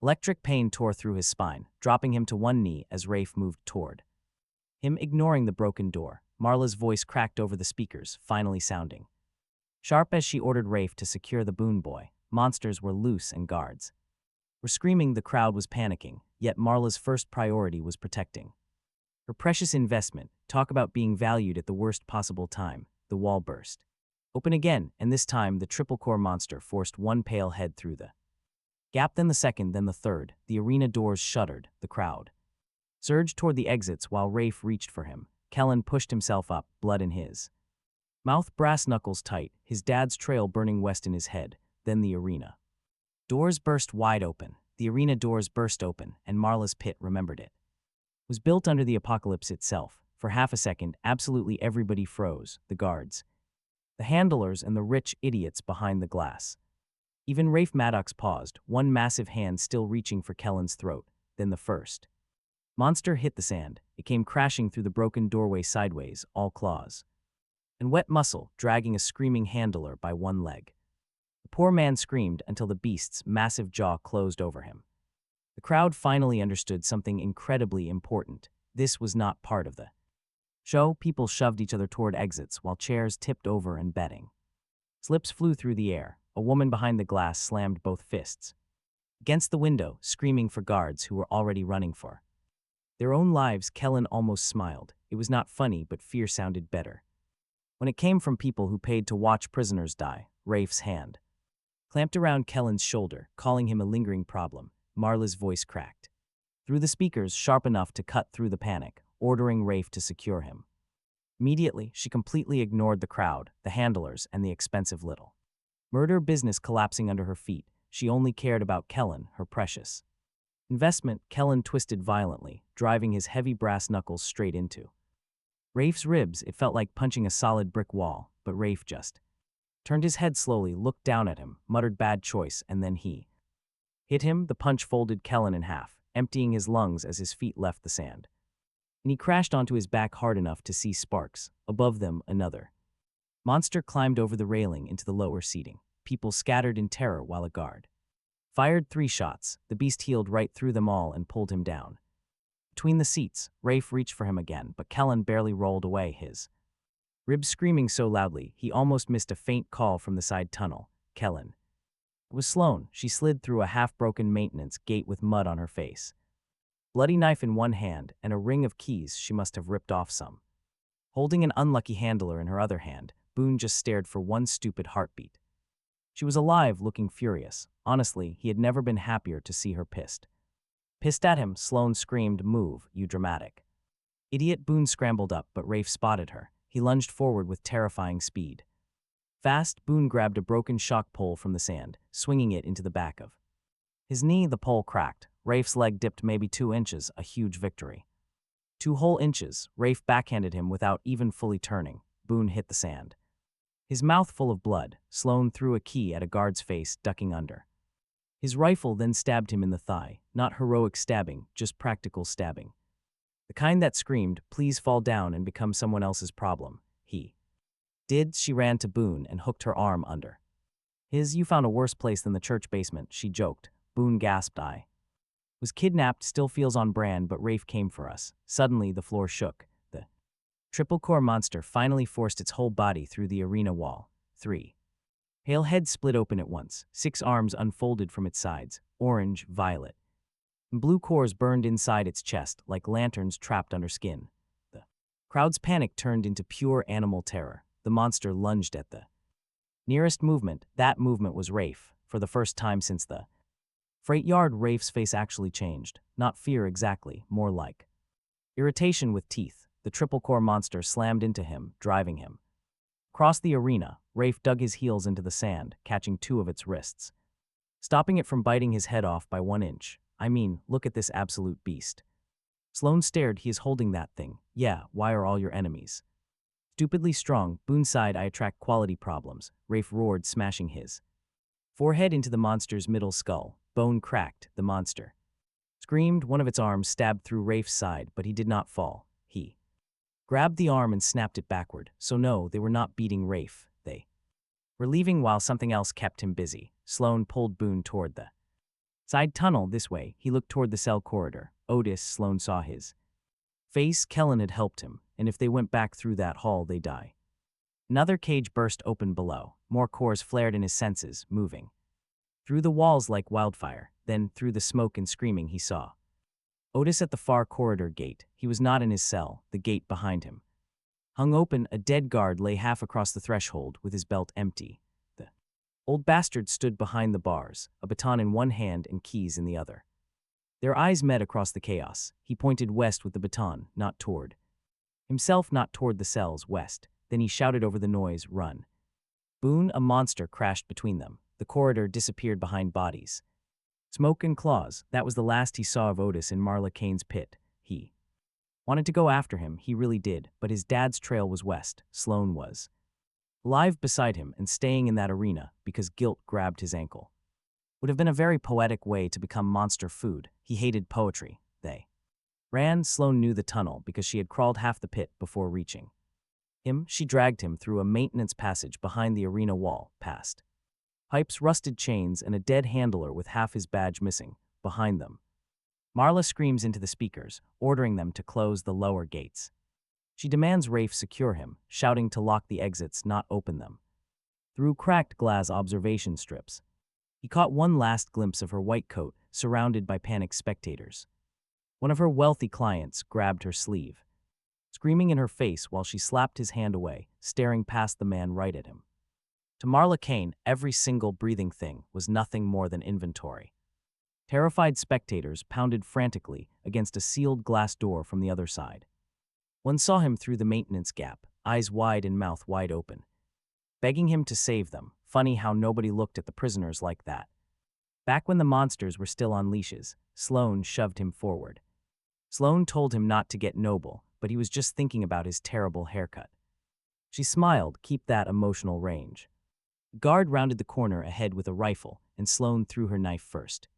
Electric pain tore through his spine, dropping him to one knee as Rafe moved toward him, ignoring the broken door. Marla's voice cracked over the speakers, finally sounding sharp as she ordered Rafe to secure the Boone boy. Monsters were loose and guards were screaming. The crowd was panicking, yet Marla's first priority was protecting her precious investment. Talk about being valued at the worst possible time. The wall burst open again, and this time the triple-core monster forced one pale head through the gap, then the second, then the third. The arena doors shuddered. The crowd surged toward the exits while Rafe reached for him. Kellen pushed himself up, blood in his mouth, brass knuckles tight, his dad's trail burning west in his head. Then the arena doors burst wide open. The arena doors burst open, and Marla's pit remembered it. It was built under the apocalypse itself. For half a second, absolutely everybody froze. The guards, the handlers, and the rich idiots behind the glass. Even Rafe Maddox paused, one massive hand still reaching for Kellen's throat. Then the first monster hit the sand. It came crashing through the broken doorway sideways, all claws and wet muscle, dragging a screaming handler by one leg. The poor man screamed until the beast's massive jaw closed over him. The crowd finally understood something incredibly important. This was not part of the show. People shoved each other toward exits while chairs tipped over and bedding slips flew through the air. A woman behind the glass slammed both fists against the window, screaming for guards who were already running for their own lives. Kellen almost smiled. It was not funny, but fear sounded better when it came from people who paid to watch prisoners die. Rafe's hand clamped around Kellen's shoulder, calling him a lingering problem. Marla's voice cracked through the speakers, sharp enough to cut through the panic, ordering Rafe to secure him. Immediately, she completely ignored the crowd, the handlers, and the expensive little murder business collapsing under her feet. She only cared about Kellen, her precious investment. Kellen twisted violently, driving his heavy brass knuckles straight into Rafe's ribs. It felt like punching a solid brick wall, but Rafe just turned his head slowly, looked down at him, muttered bad choice, and then he hit him. The punch folded Kellen in half, emptying his lungs as his feet left the sand. And he crashed onto his back hard enough to see sparks. Above them, another monster climbed over the railing into the lower seating. People scattered in terror while a guard fired 3 shots. The beast healed right through them all and pulled him down. Between the seats, Rafe reached for him again, but Kellen barely rolled away, his ribs screaming so loudly he almost missed a faint call from the side tunnel. Kellen. It was Sloane. She slid through a half-broken maintenance gate with mud on her face. Bloody knife in one hand and a ring of keys she must have ripped off some. Holding an unlucky handler in her other hand, Boone just stared for one stupid heartbeat. She was alive, looking furious. Honestly, he had never been happier to see her pissed. Pissed at him, Sloane screamed, "Move, you dramatic." Idiot. Boone scrambled up, but Rafe spotted her. He lunged forward with terrifying speed. Fast, Boone grabbed a broken shock pole from the sand, swinging it into the back of his knee. The pole cracked. Rafe's leg dipped maybe 2 inches, a huge victory. 2 whole inches. Rafe backhanded him without even fully turning. Boone hit the sand. His mouth full of blood, Sloane threw a key at a guard's face, ducking under. His rifle then stabbed him in the thigh. Not heroic stabbing, just practical stabbing. The kind that screamed, "Please fall down and become someone else's problem." He did. She ran to Boone and hooked her arm under his. "You found a worse place than the church basement," she joked. Boone gasped. "I was kidnapped," still feels on brand, but Rafe came for us. Suddenly, the floor shook. The triple core monster finally forced its whole body through the arena wall. 3 pale heads split open at once. 6 arms unfolded from its sides, orange, violet, and blue cores burned inside its chest like lanterns trapped under skin. The crowd's panic turned into pure animal terror. The monster lunged at the nearest movement. That movement was Rafe. For the first time since the freight yard, Rafe's face actually changed. Not fear exactly, more like irritation with teeth. The triple core monster slammed into him, driving him across the arena. Rafe dug his heels into the sand, catching 2 of its wrists, stopping it from biting his head off by 1 inch. "I mean, look at this absolute beast." Sloane stared. "He is holding that thing." "Yeah, why are all your enemies stupidly strong?" Boone sighed. "I attract quality problems." Rafe roared, smashing his forehead into the monster's middle skull. Bone cracked. The monster screamed. One of its arms stabbed through Rafe's side, but he did not fall. He grabbed the arm and snapped it backward. So no, they were not beating Rafe. They were leaving while something else kept him busy. Sloane pulled Boone toward the side tunnel. "This way." He looked toward the cell corridor. Otis. Sloane saw his face. Kellen had helped him, and if they went back through that hall, they'd die. Another cage burst open below. More cores flared in his senses, moving through the walls like wildfire. Then, through the smoke and screaming, he saw Otis at the far corridor gate. He was not in his cell. The gate behind him hung open. A dead guard lay half across the threshold with his belt empty. The old bastard stood behind the bars, a baton in one hand and keys in the other. Their eyes met across the chaos. He pointed west with the baton, not toward himself, not toward the cells, west. Then he shouted over the noise, "Run." Boone. A monster crashed between them. The corridor disappeared behind bodies, smoke and claws. That was the last he saw of Otis in Marla Kane's pit. He wanted to go after him, he really did, but his dad's trail was west. Sloane was alive beside him and staying in that arena because guilt grabbed his ankle. Would have been a very poetic way to become monster food. He hated poetry. They ran. Sloane knew the tunnel because she had crawled half the pit before reaching him. She dragged him through a maintenance passage behind the arena wall, past pipes, rusted chains, and a dead handler with half his badge missing. Behind them, Marla screams into the speakers, ordering them to close the lower gates. She demands Rafe secure him, shouting to lock the exits, not open them. Through cracked glass observation strips, he caught one last glimpse of her white coat, surrounded by panicked spectators. One of her wealthy clients grabbed her sleeve, screaming in her face while she slapped his hand away, staring past the man right at him. To Marla Kane, every single breathing thing was nothing more than inventory. Terrified spectators pounded frantically against a sealed glass door from the other side. One saw him through the maintenance gap, eyes wide and mouth wide open, begging him to save them. Funny how nobody looked at the prisoners like that. Back when the monsters were still on leashes, Sloane shoved him forward. Sloane told him not to get noble, but he was just thinking about his terrible haircut. She smiled. "Keep that emotional range." The guard rounded the corner ahead with a rifle, and Sloane threw her knife first.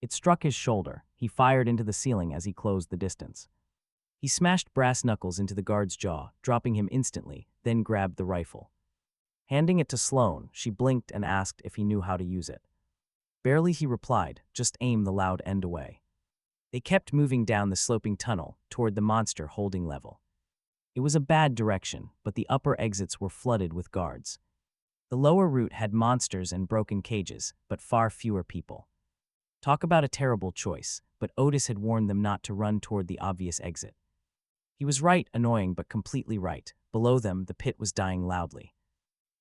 It struck his shoulder. He fired into the ceiling as he closed the distance. He smashed brass knuckles into the guard's jaw, dropping him instantly, then grabbed the rifle. Handing it to Sloane, she blinked and asked if he knew how to use it. Barely, he replied, "Just aim the loud end away." They kept moving down the sloping tunnel toward the monster holding level. It was a bad direction, but the upper exits were flooded with guards. The lower route had monsters and broken cages, but far fewer people. Talk about a terrible choice, but Otis had warned them not to run toward the obvious exit. He was right, annoying but completely right. Below them, the pit was dying loudly.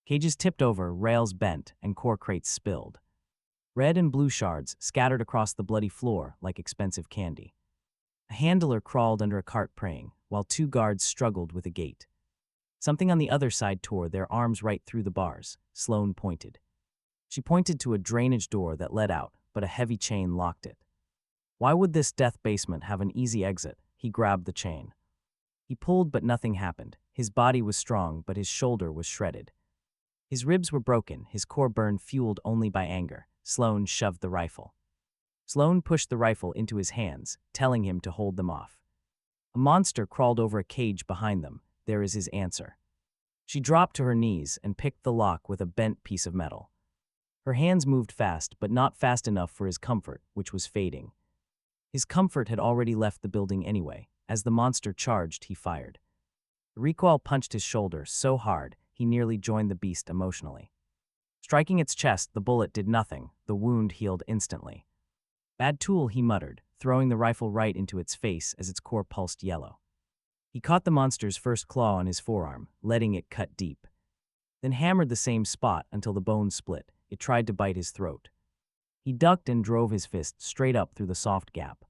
Cages tipped over, rails bent, and core crates spilled. Red and blue shards scattered across the bloody floor like expensive candy. A handler crawled under a cart praying, while two guards struggled with a gate. Something on the other side tore their arms right through the bars. Sloane pointed. She pointed to a drainage door that led out, but a heavy chain locked it. Why would this death basement have an easy exit? He grabbed the chain. He pulled, but nothing happened. His body was strong, but his shoulder was shredded. His ribs were broken, his core burned, fueled only by anger. Sloane shoved the rifle. Sloane pushed the rifle into his hands, telling him to hold them off. A monster crawled over a cage behind them. There is his answer. She dropped to her knees and picked the lock with a bent piece of metal. Her hands moved fast, but not fast enough for his comfort, which was fading. His comfort had already left the building anyway. As the monster charged, he fired. The recoil punched his shoulder so hard, he nearly joined the beast emotionally. Striking its chest, the bullet did nothing. The wound healed instantly. Bad tool, he muttered, throwing the rifle right into its face as its core pulsed yellow. He caught the monster's first claw on his forearm, letting it cut deep. Then hammered the same spot until the bone split. It tried to bite his throat. He ducked and drove his fist straight up through the soft gap.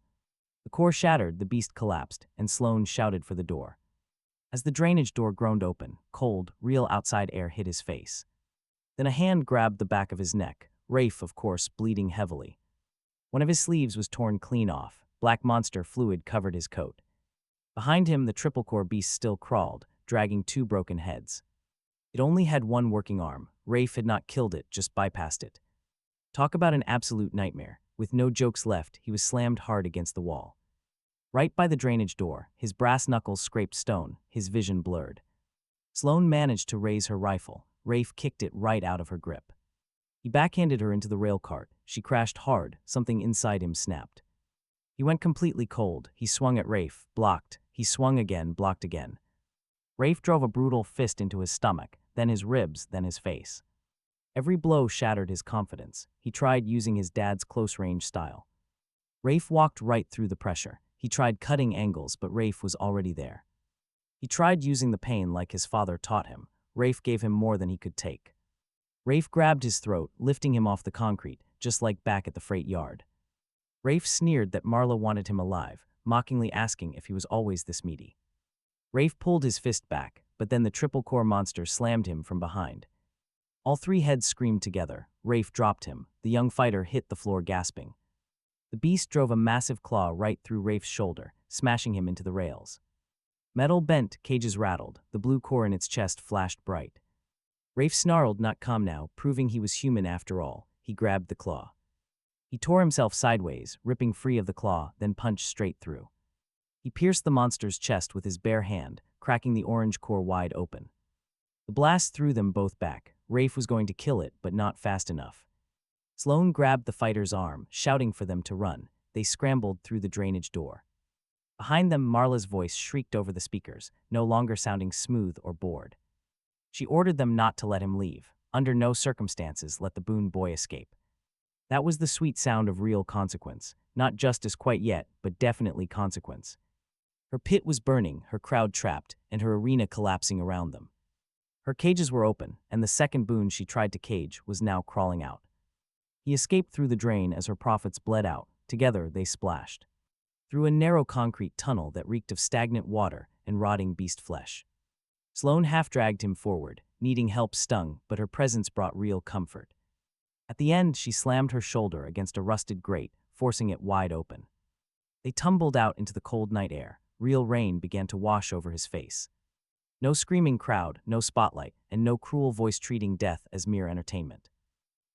The core shattered, the beast collapsed, and Sloane shouted for the door. As the drainage door groaned open, cold, real outside air hit his face. Then a hand grabbed the back of his neck, Rafe, of course, bleeding heavily. One of his sleeves was torn clean off. Black monster fluid covered his coat. Behind him, the triple-core beast still crawled, dragging two broken heads. It only had one working arm. Rafe had not killed it, just bypassed it. Talk about an absolute nightmare. With no jokes left, he was slammed hard against the wall. Right by the drainage door, his brass knuckles scraped stone, his vision blurred. Sloane managed to raise her rifle. Rafe kicked it right out of her grip. He backhanded her into the rail cart. She crashed hard, something inside him snapped. He went completely cold. He swung at Rafe, blocked. He swung again, blocked again. Rafe drove a brutal fist into his stomach, then his ribs, then his face. Every blow shattered his confidence. He tried using his dad's close-range style. Rafe walked right through the pressure. He tried cutting angles, but Rafe was already there. He tried using the pain like his father taught him. Rafe gave him more than he could take. Rafe grabbed his throat, lifting him off the concrete, just like back at the freight yard. Rafe sneered that Marla wanted him alive, mockingly asking if he was always this meaty. Rafe pulled his fist back, but then the triple-core monster slammed him from behind. All three heads screamed together. Rafe dropped him. The young fighter hit the floor gasping. The beast drove a massive claw right through Rafe's shoulder, smashing him into the rails. Metal bent, cages rattled. The blue core in its chest flashed bright. Rafe snarled, not calm now, proving he was human after all. He grabbed the claw. He tore himself sideways, ripping free of the claw, then punched straight through. He pierced the monster's chest with his bare hand, cracking the orange core wide open. The blast threw them both back. Rafe was going to kill it, but not fast enough. Sloane grabbed the fighter's arm, shouting for them to run. They scrambled through the drainage door. Behind them, Marla's voice shrieked over the speakers, no longer sounding smooth or bored. She ordered them not to let him leave. Under no circumstances let the Boone boy escape. That was the sweet sound of real consequence. Not justice quite yet, but definitely consequence. Her pit was burning, her crowd trapped, and her arena collapsing around them. Her cages were open, and the second Boone she tried to cage was now crawling out. He escaped through the drain as her profits bled out. Together they splashed through a narrow concrete tunnel that reeked of stagnant water and rotting beast flesh. Sloane half-dragged him forward. Needing help stung, but her presence brought real comfort. At the end, she slammed her shoulder against a rusted grate, forcing it wide open. They tumbled out into the cold night air. Real rain began to wash over his face. No screaming crowd, no spotlight, and no cruel voice treating death as mere entertainment.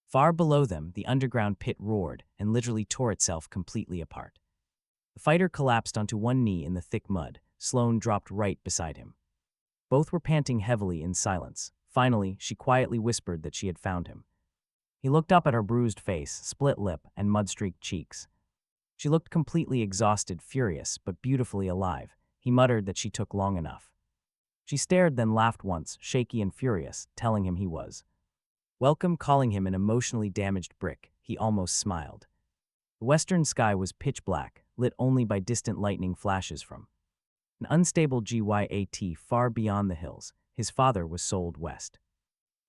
Far below them, the underground pit roared and literally tore itself completely apart. The fighter collapsed onto one knee in the thick mud. Sloane dropped right beside him. Both were panting heavily in silence. Finally, she quietly whispered that she had found him. He looked up at her bruised face, split lip, and mud-streaked cheeks. She looked completely exhausted, furious, but beautifully alive. He muttered that she took long enough. She stared, then laughed once, shaky and furious, telling him he was welcome, calling him an emotionally damaged brick. He almost smiled. The western sky was pitch black, lit only by distant lightning flashes from an unstable GYAT far beyond the hills. His father was sold west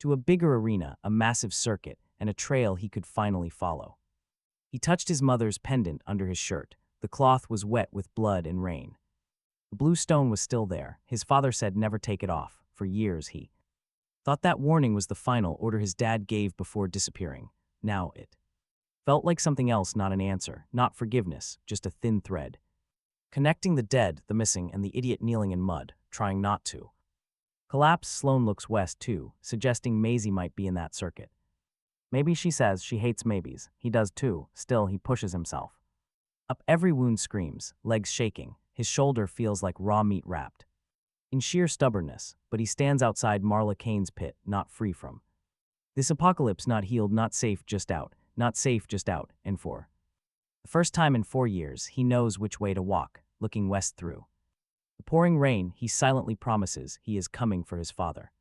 to a bigger arena, a massive circuit, and a trail he could finally follow. He touched his mother's pendant under his shirt. The cloth was wet with blood and rain. The blue stone was still there. His father said never take it off. For years he thought that warning was the final order his dad gave before disappearing. Now it felt like something else, not an answer, not forgiveness, just a thin thread, connecting the dead, the missing, and the idiot kneeling in mud, trying not to collapse. Sloane looks west too, suggesting Maisie might be in that circuit. Maybe she says she hates maybes. He does too. Still, he pushes himself. Up every wound screams, legs shaking. His shoulder feels like raw meat wrapped in sheer stubbornness, but he stands outside Marla Kane's pit, not free from this apocalypse, not healed, not safe, just out. Not safe, just out. And for the first time in 4 years, he knows which way to walk, looking west through the pouring rain. He silently promises he is coming for his father.